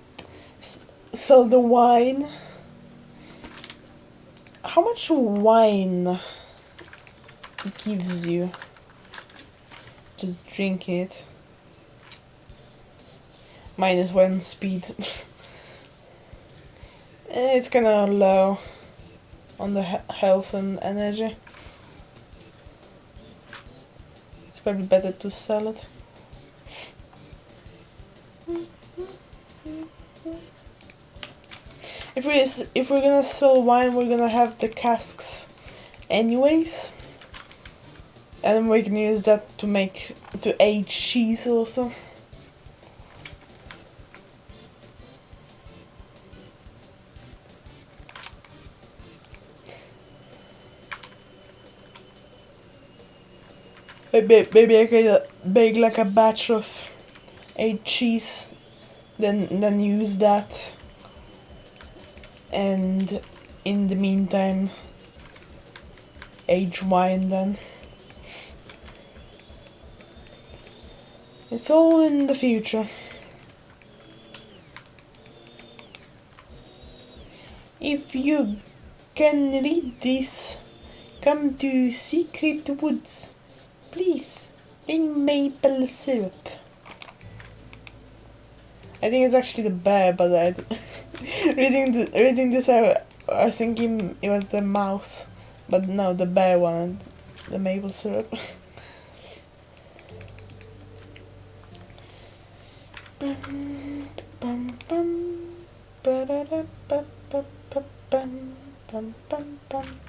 [SPEAKER 1] sell the wine, how much wine it gives you just drink it? -1 speed. It's kinda low on the health and energy. It's probably better to sell it. If we're gonna sell wine, we're gonna have the casks anyways, and we can use that to age cheese also. Maybe I could bake like a batch of aged cheese, then use that, and in the meantime aged wine then. It's all in the future. If you can read this, come to Secret Woods. Please, bring maple syrup. I think it's actually the bear, but reading this, I was thinking it was the mouse, but no, the bear wanted the maple syrup. Bum, bum, bum, ba-da-da-ba-ba-ba-bum, bum, bum, bum.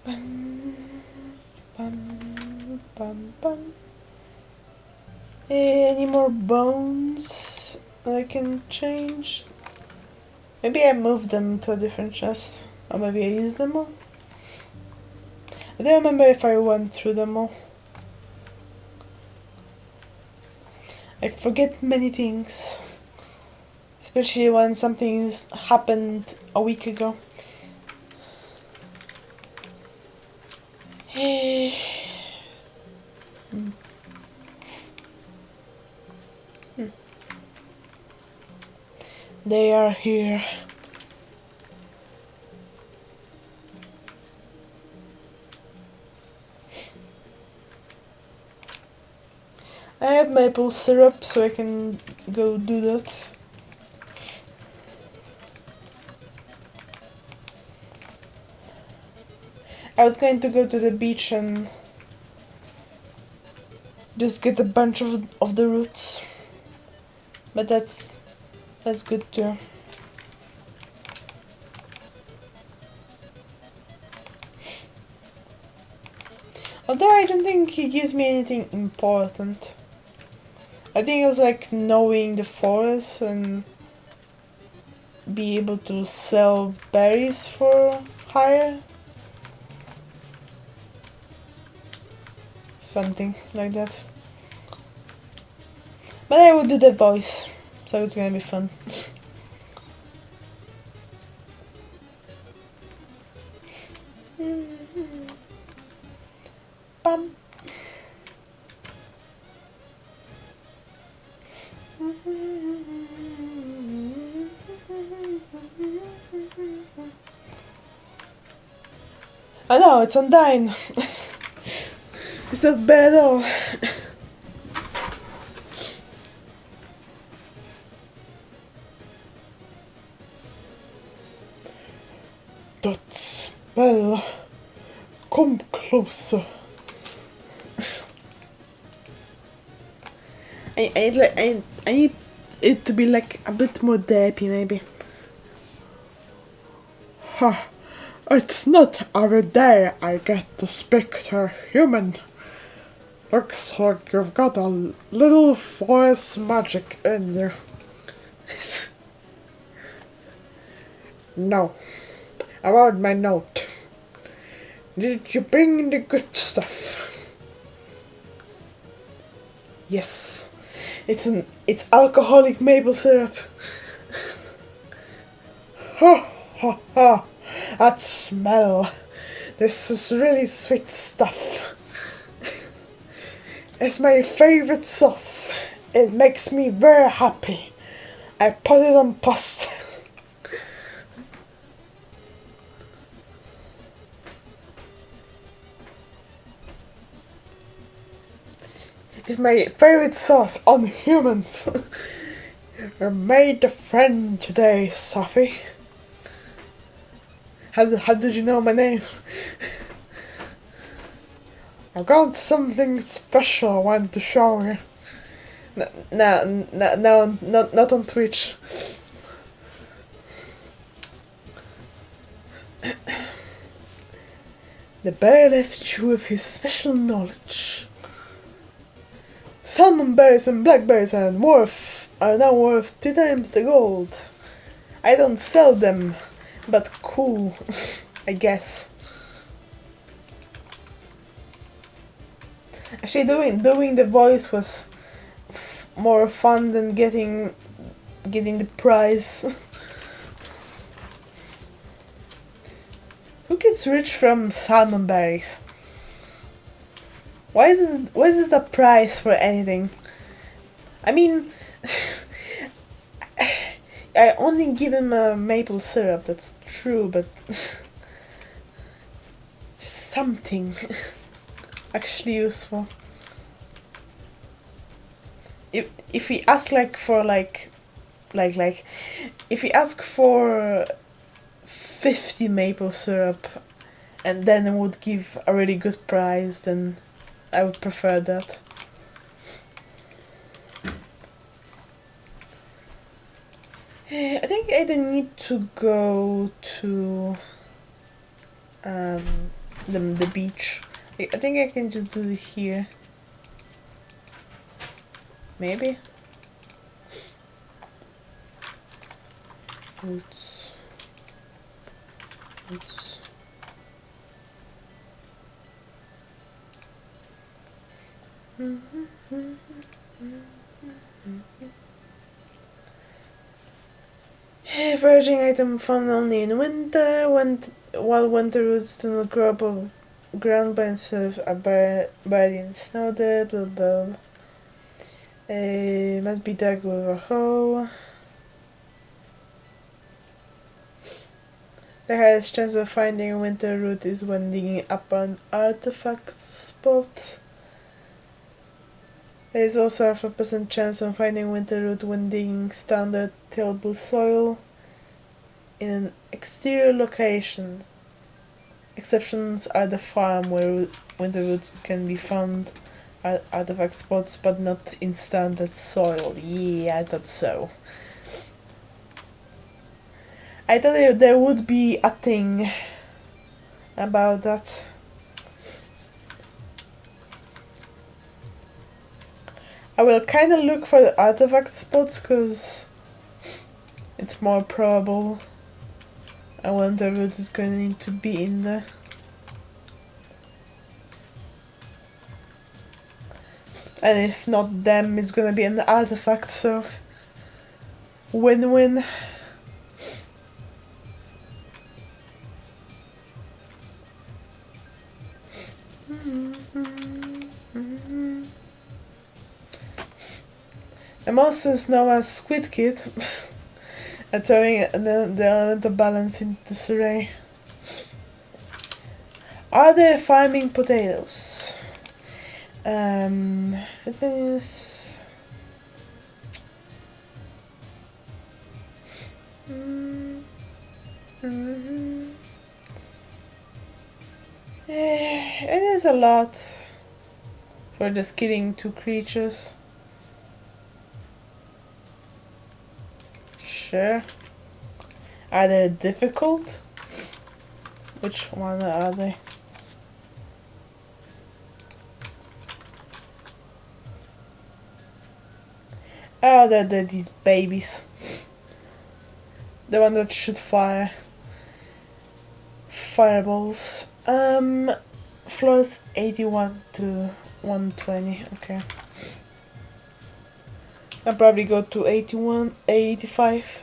[SPEAKER 1] Bum, bum, bum, bum. Any more bones I can change? Maybe I moved them to a different chest, or maybe I used them all. I don't remember if I went through them all. I forget many things, especially when something's happened a week ago. They are here. I have maple syrup, so I can go do that. I was going to go to the beach and just get a bunch of the roots, but that's good too. Although I don't think he gives me anything important. I think it was like knowing the forest and be able to sell berries for hire. Something like that. But I will do the voice, so it's gonna be fun. Bum. Oh no, it's undying. It's not bad at all. That smell. Come closer. I need it to be like a bit more dappy, maybe. Ha! It's not every day I get to speak to a human. Looks like you've got a little forest magic in you. No. About my note. Did you bring the good stuff? Yes. It's alcoholic maple syrup. Ha ha ha. That smell. This is really sweet stuff. It's my favorite sauce. It makes me very happy. I put it on pasta. It's my favorite sauce on humans. You made a friend today, Sophie. How did you know my name? I've got something special I want to show you. No, not on Twitch. The bear left you with his special knowledge. Salmon berries and blackberries are now worth 2 times the gold. I don't sell them, but cool, I guess. Actually, doing the voice was more fun than getting the prize. Who gets rich from salmon berries? Why is this the price for anything? I mean, I only give him a maple syrup, that's true, but something actually useful. If we ask for if we ask for 50 maple syrup and then it would give a really good price, then I would prefer that. I think I don't need to go to the beach. I think I can just do it here. Maybe. Roots. Foraging item found only in winter, while winter roots do not grow above ground but instead are buried in snow there, blah blah. Must be dug with a hoe. The highest chance of finding a winter root is when digging up an artifact spot. There is also a 4% chance of finding winter root when digging standard tillable soil in an exterior location. Exceptions are the farm where winter roots can be found at artifact spots but not in standard soil. Yeah, I thought so. I thought there would be a thing about that. I will kinda look for the artifact spots because it's more probable a winter root is going to need to be in there. And if not them, it's gonna be an artifact, so win-win. The monsters known as Squid Kid are throwing the elemental balance into disarray. Are they farming potatoes? Let me use... It is a lot for just killing 2 creatures. Sure. Are they difficult? Which one are they? Oh, they're these babies. The one that shoot fireballs. Floors 81 to 120. Okay. I'll probably go to 85.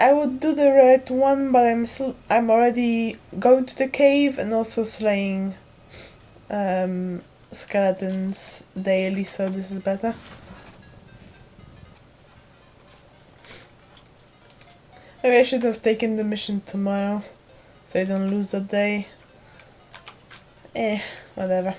[SPEAKER 1] I would do the right one, but I'm already going to the cave and also slaying skeletons daily, so this is better. Maybe I should have taken the mission tomorrow, so I don't lose that day. Whatever.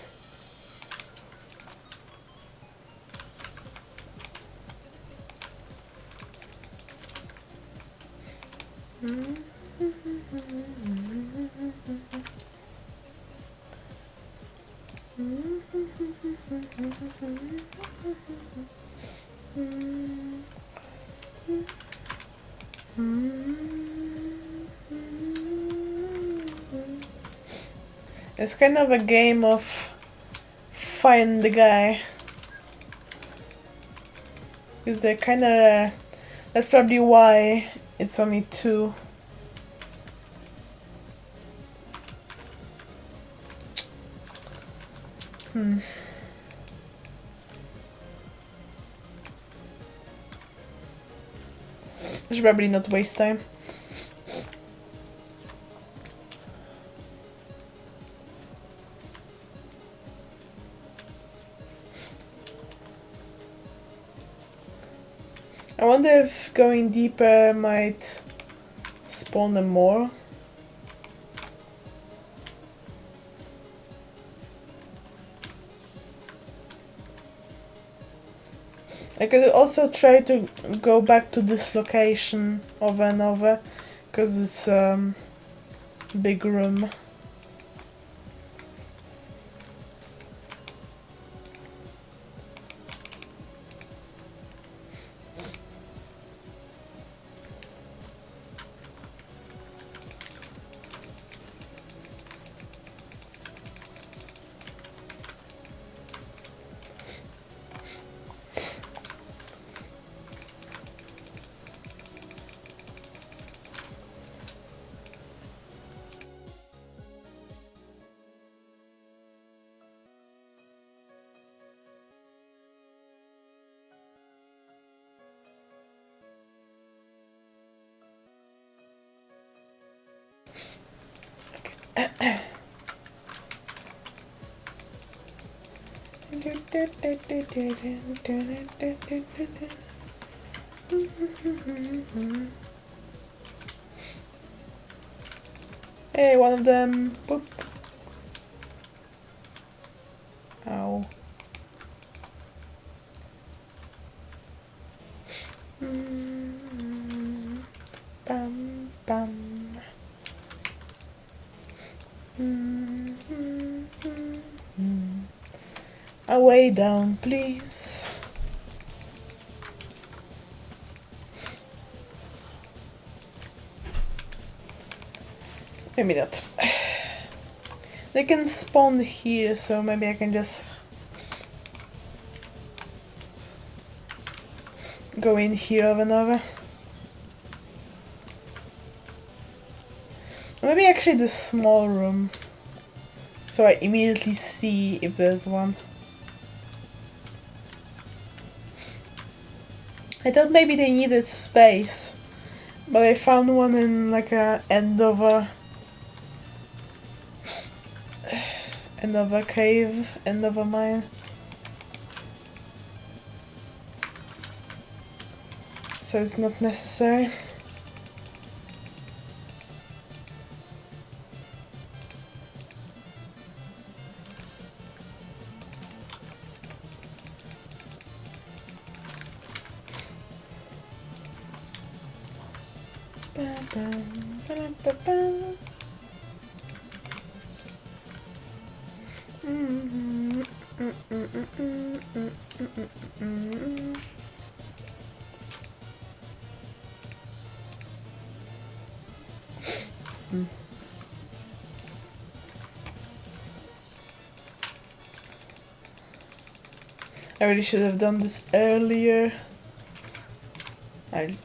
[SPEAKER 1] It's kind of a game of find the guy, because they're kind of rare. That's probably why it's only 2. I should probably not waste time. I wonder if going deeper might spawn them more. I could also try to go back to this location over and over, because it's big room. Hey, one of them. Boop. Ow. Bam, bam. Away down, please. Maybe not. They can spawn here, so maybe I can just go in here over and over. Maybe actually the small room, so I immediately see if there's one. I thought maybe they needed space, but I found one in like a end of a cave, end of a mine. So it's not necessary. I really should have done this earlier.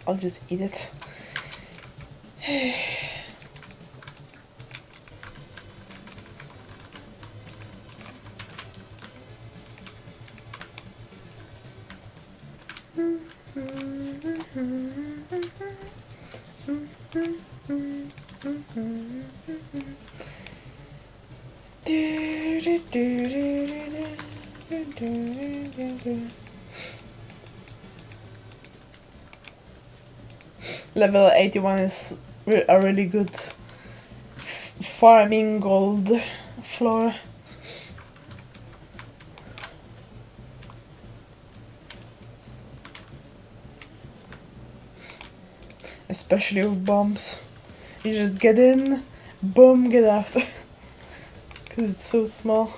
[SPEAKER 1] I'll just eat it. Level 81 is a really good farming gold floor. Especially with bombs. You just get in, boom, get out. Because it's so small.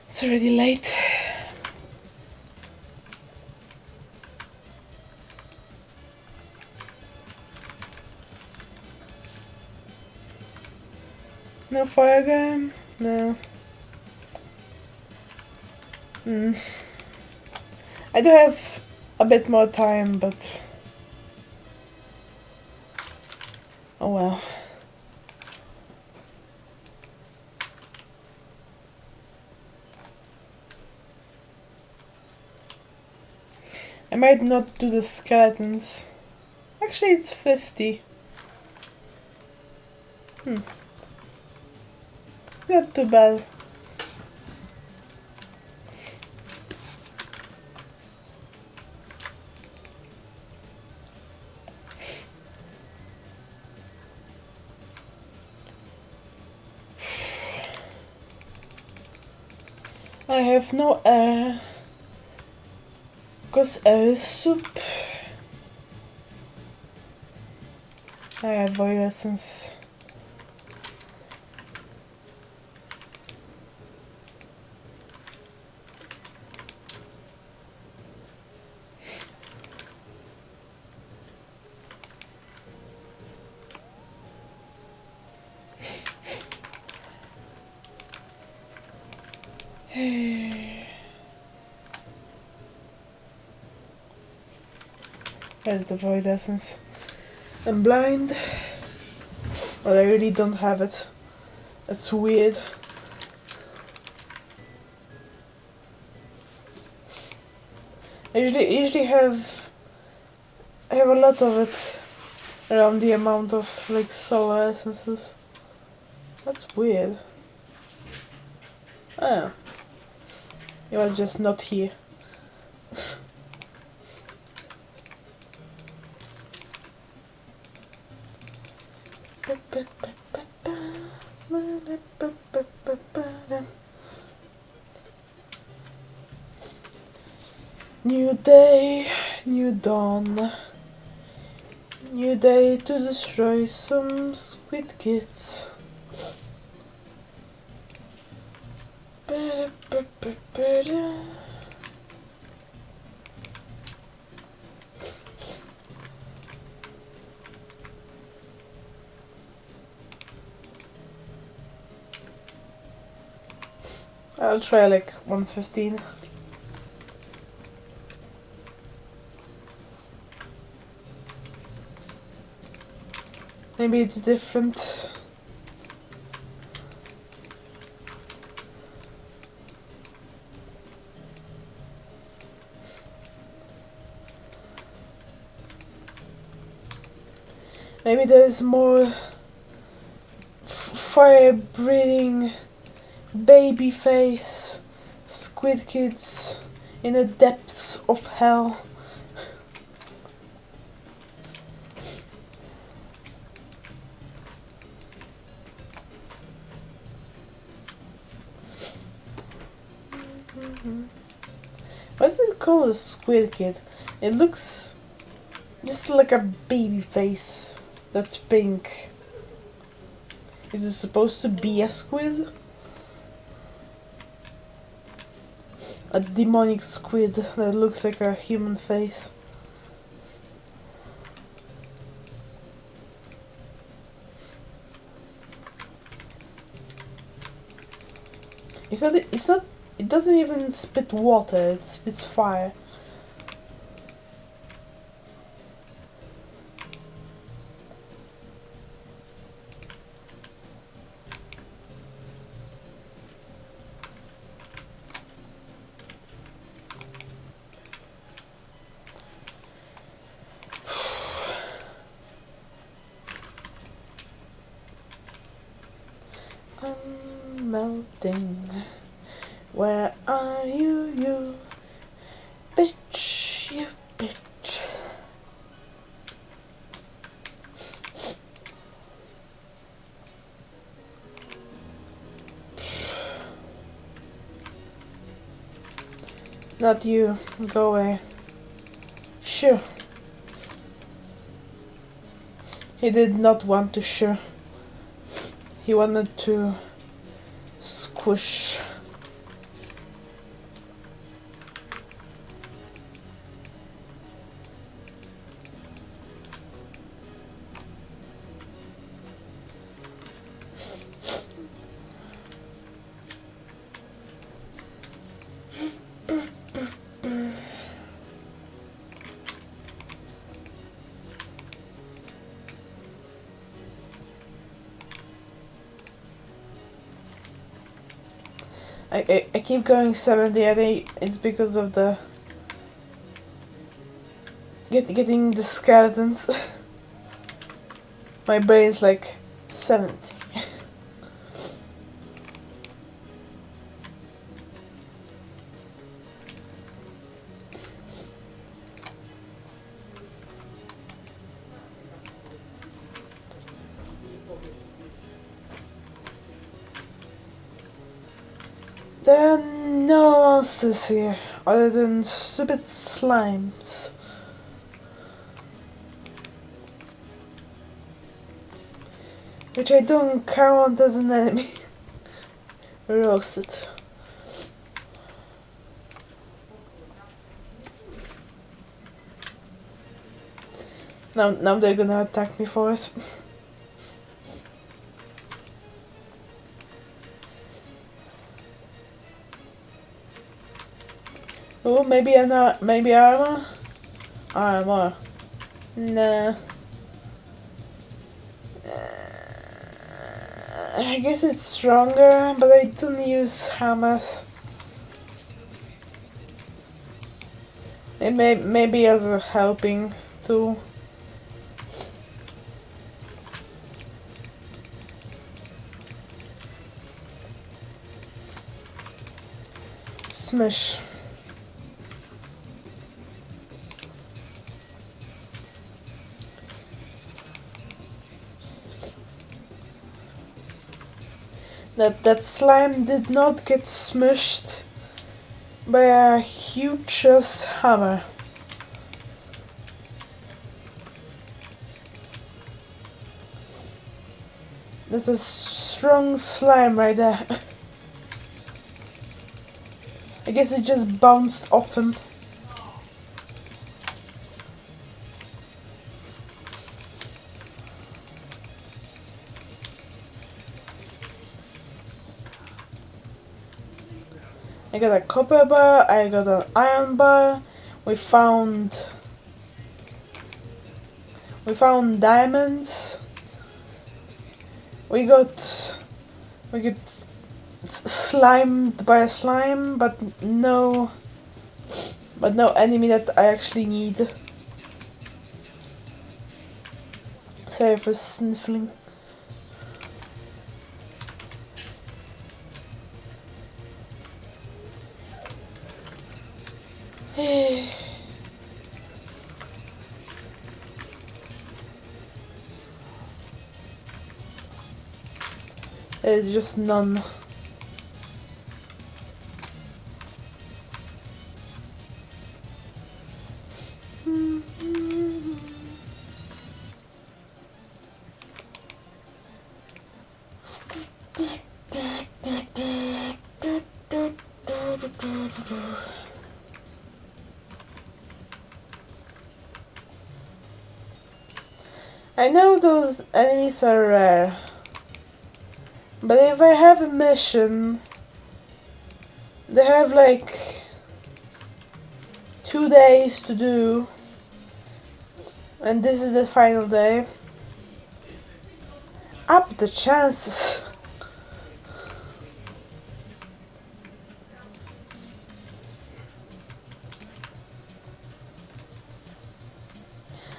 [SPEAKER 1] It's already late. fire game? No. I do have a bit more time, but oh well. I might not do the skeletons. Actually, it's 50. Not too bad. I have no air. Because air is soup. I have void essence. Where's the void essence? I'm blind. But I really don't have it. That's weird. I usually have a lot of it around the amount of like solar essences. That's weird. Ah. You are just not here. New day, new dawn. New day to destroy some squid kids. I'll try like 115. Maybe it's different. Maybe there's more fire breathing baby face squid kids in the depths of hell. What's it called, a squid kid? It looks just like a baby face that's pink. Is it supposed to be a squid? A demonic squid that looks like a human face. It doesn't even spit water, it spits fire. I'm melting. Where are you, you bitch, you bitch? Not you, go away. Sure. He did not want to sure. He wanted to squish. I keep going 70. I think it's because of the getting the skeletons. My brain's like 70. There are no monsters here other than stupid slimes. Which I don't count as an enemy. Roasted. Now they're gonna attack me for it. Oh, maybe armor? Armor. Nah. I guess it's stronger, but I don't use hammers. It maybe as a helping tool. Smash. That slime did not get smushed by a huge hammer. That's a strong slime right there. I guess it just bounced off him. I got a copper bar, I got an iron bar, we found diamonds, we got slimed by a slime, but no enemy that I actually need. Sorry for sniffling. There's just none. I know those enemies are rare, but if I have a mission, they have like 2 days to do, and this is the final day. Up the chances.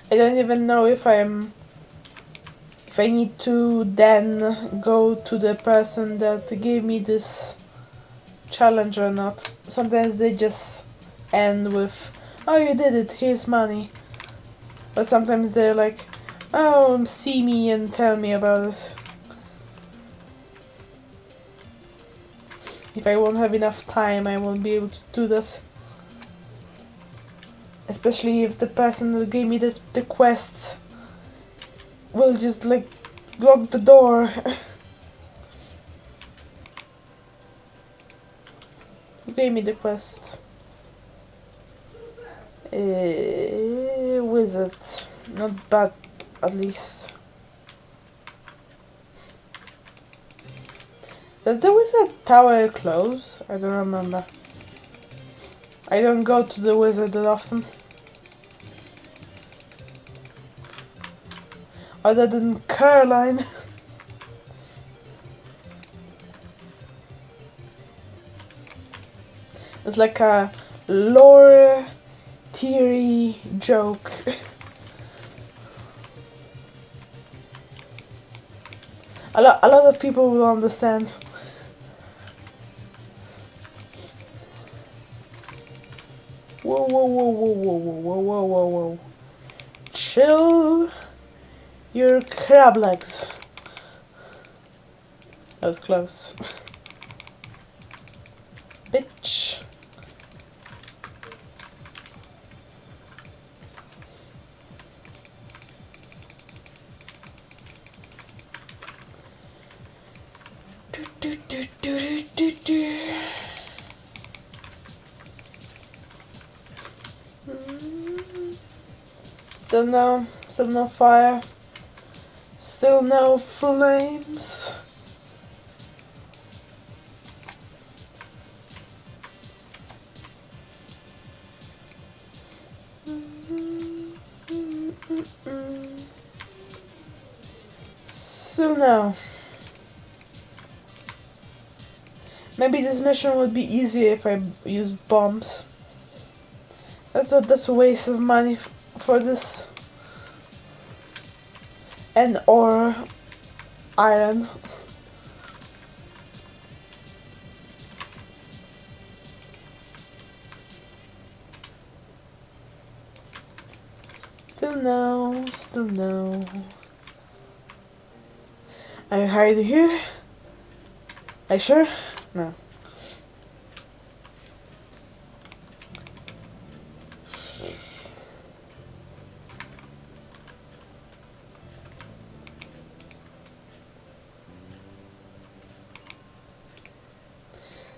[SPEAKER 1] I don't even know if I need to then go to the person that gave me this challenge or not. Sometimes they just end with, oh, you did it, here's money. But sometimes they're like, oh, see me and tell me about it. If I won't have enough time, I won't be able to do that. Especially if the person who gave me the quest will just like lock the door. Who gave me the quest? Wizard. Not bad, at least. Does the wizard tower close? I don't remember. I don't go to the wizard that often. Other than Caroline. It's like a lore theory joke. A lot of people will understand. Whoa, whoa, whoa, whoa, whoa, whoa, whoa, whoa, whoa. Chill your crab legs. That was close. Bitch. Still no fire. Still no flames. Still no. Maybe this mission would be easier if I used bombs. That's a waste of money for this. And or iron. Still no. Are you hiding here? Are you sure? No.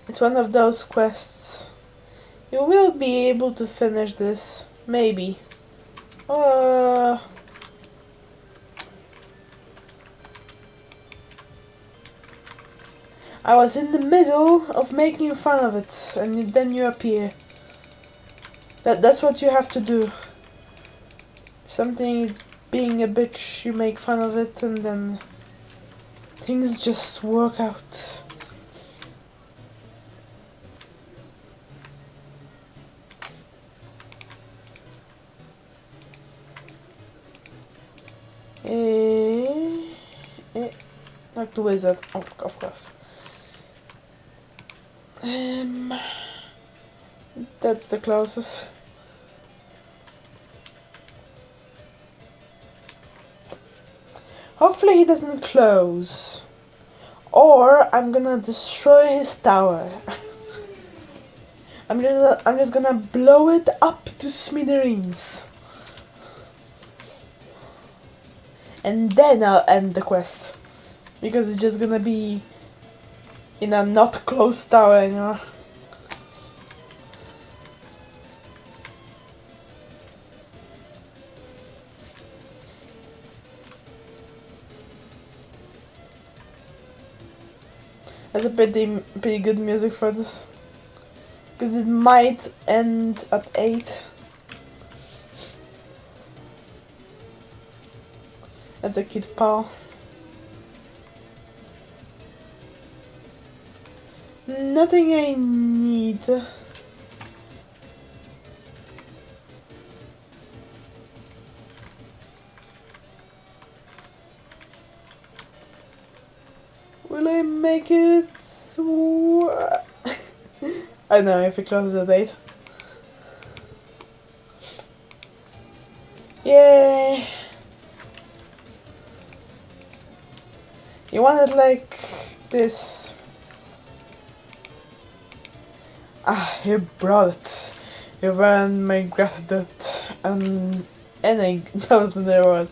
[SPEAKER 1] It's one of those quests. You will be able to finish this. Maybe. I was in the middle of making fun of it, and then you appear. That's what you have to do. Something is being a bitch, you make fun of it, and then things just work out. Like the wizard, of course. That's the closest. Hopefully he doesn't close. Or I'm gonna destroy his tower. I'm just gonna blow it up to smithereens. And then I'll end the quest. Because it's just gonna be in a not closed tower anymore. That's a pretty good music for this. Because it might end at 8. That's a kid pal. Nothing I need. Will I make it? I don't know if it closes at 8. Yay! You want it like this. You brought it. You earned my gratitude. And that was the word.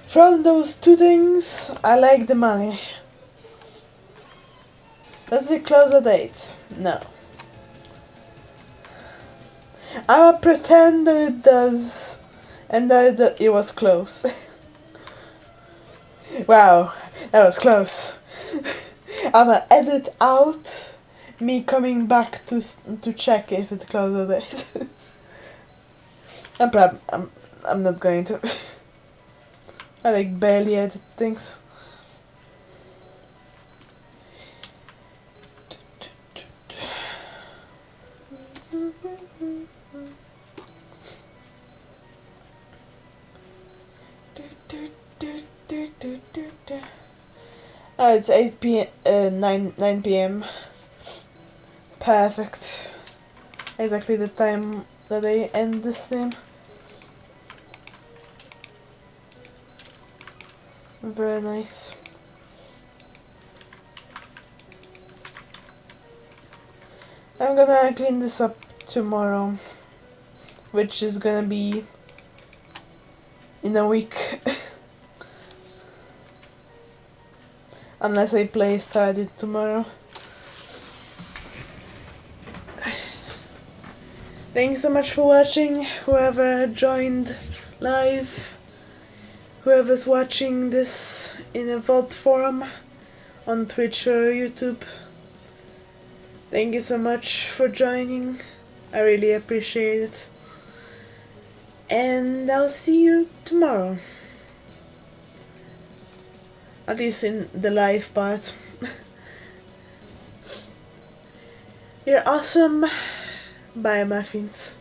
[SPEAKER 1] From those two things, I like the money. Does it close at 8? No. I'ma pretend that it does. And that it was close. Wow, that was close. I'ma edit out me coming back to check if it closed at 8. I'm not going to. I like barely edit things. Oh, it's 8 p.m. 9 p.m. Perfect. Exactly the time that I end this stream. Very nice. I'm gonna clean this up tomorrow, which is gonna be in a week. Unless I play Stardew tomorrow. Thanks so much for watching, whoever joined live, whoever's watching this in a VOD form on Twitch or YouTube. Thank you so much for joining, I really appreciate it. And I'll see you tomorrow. At least in the live part. You're awesome. Bye, muffins.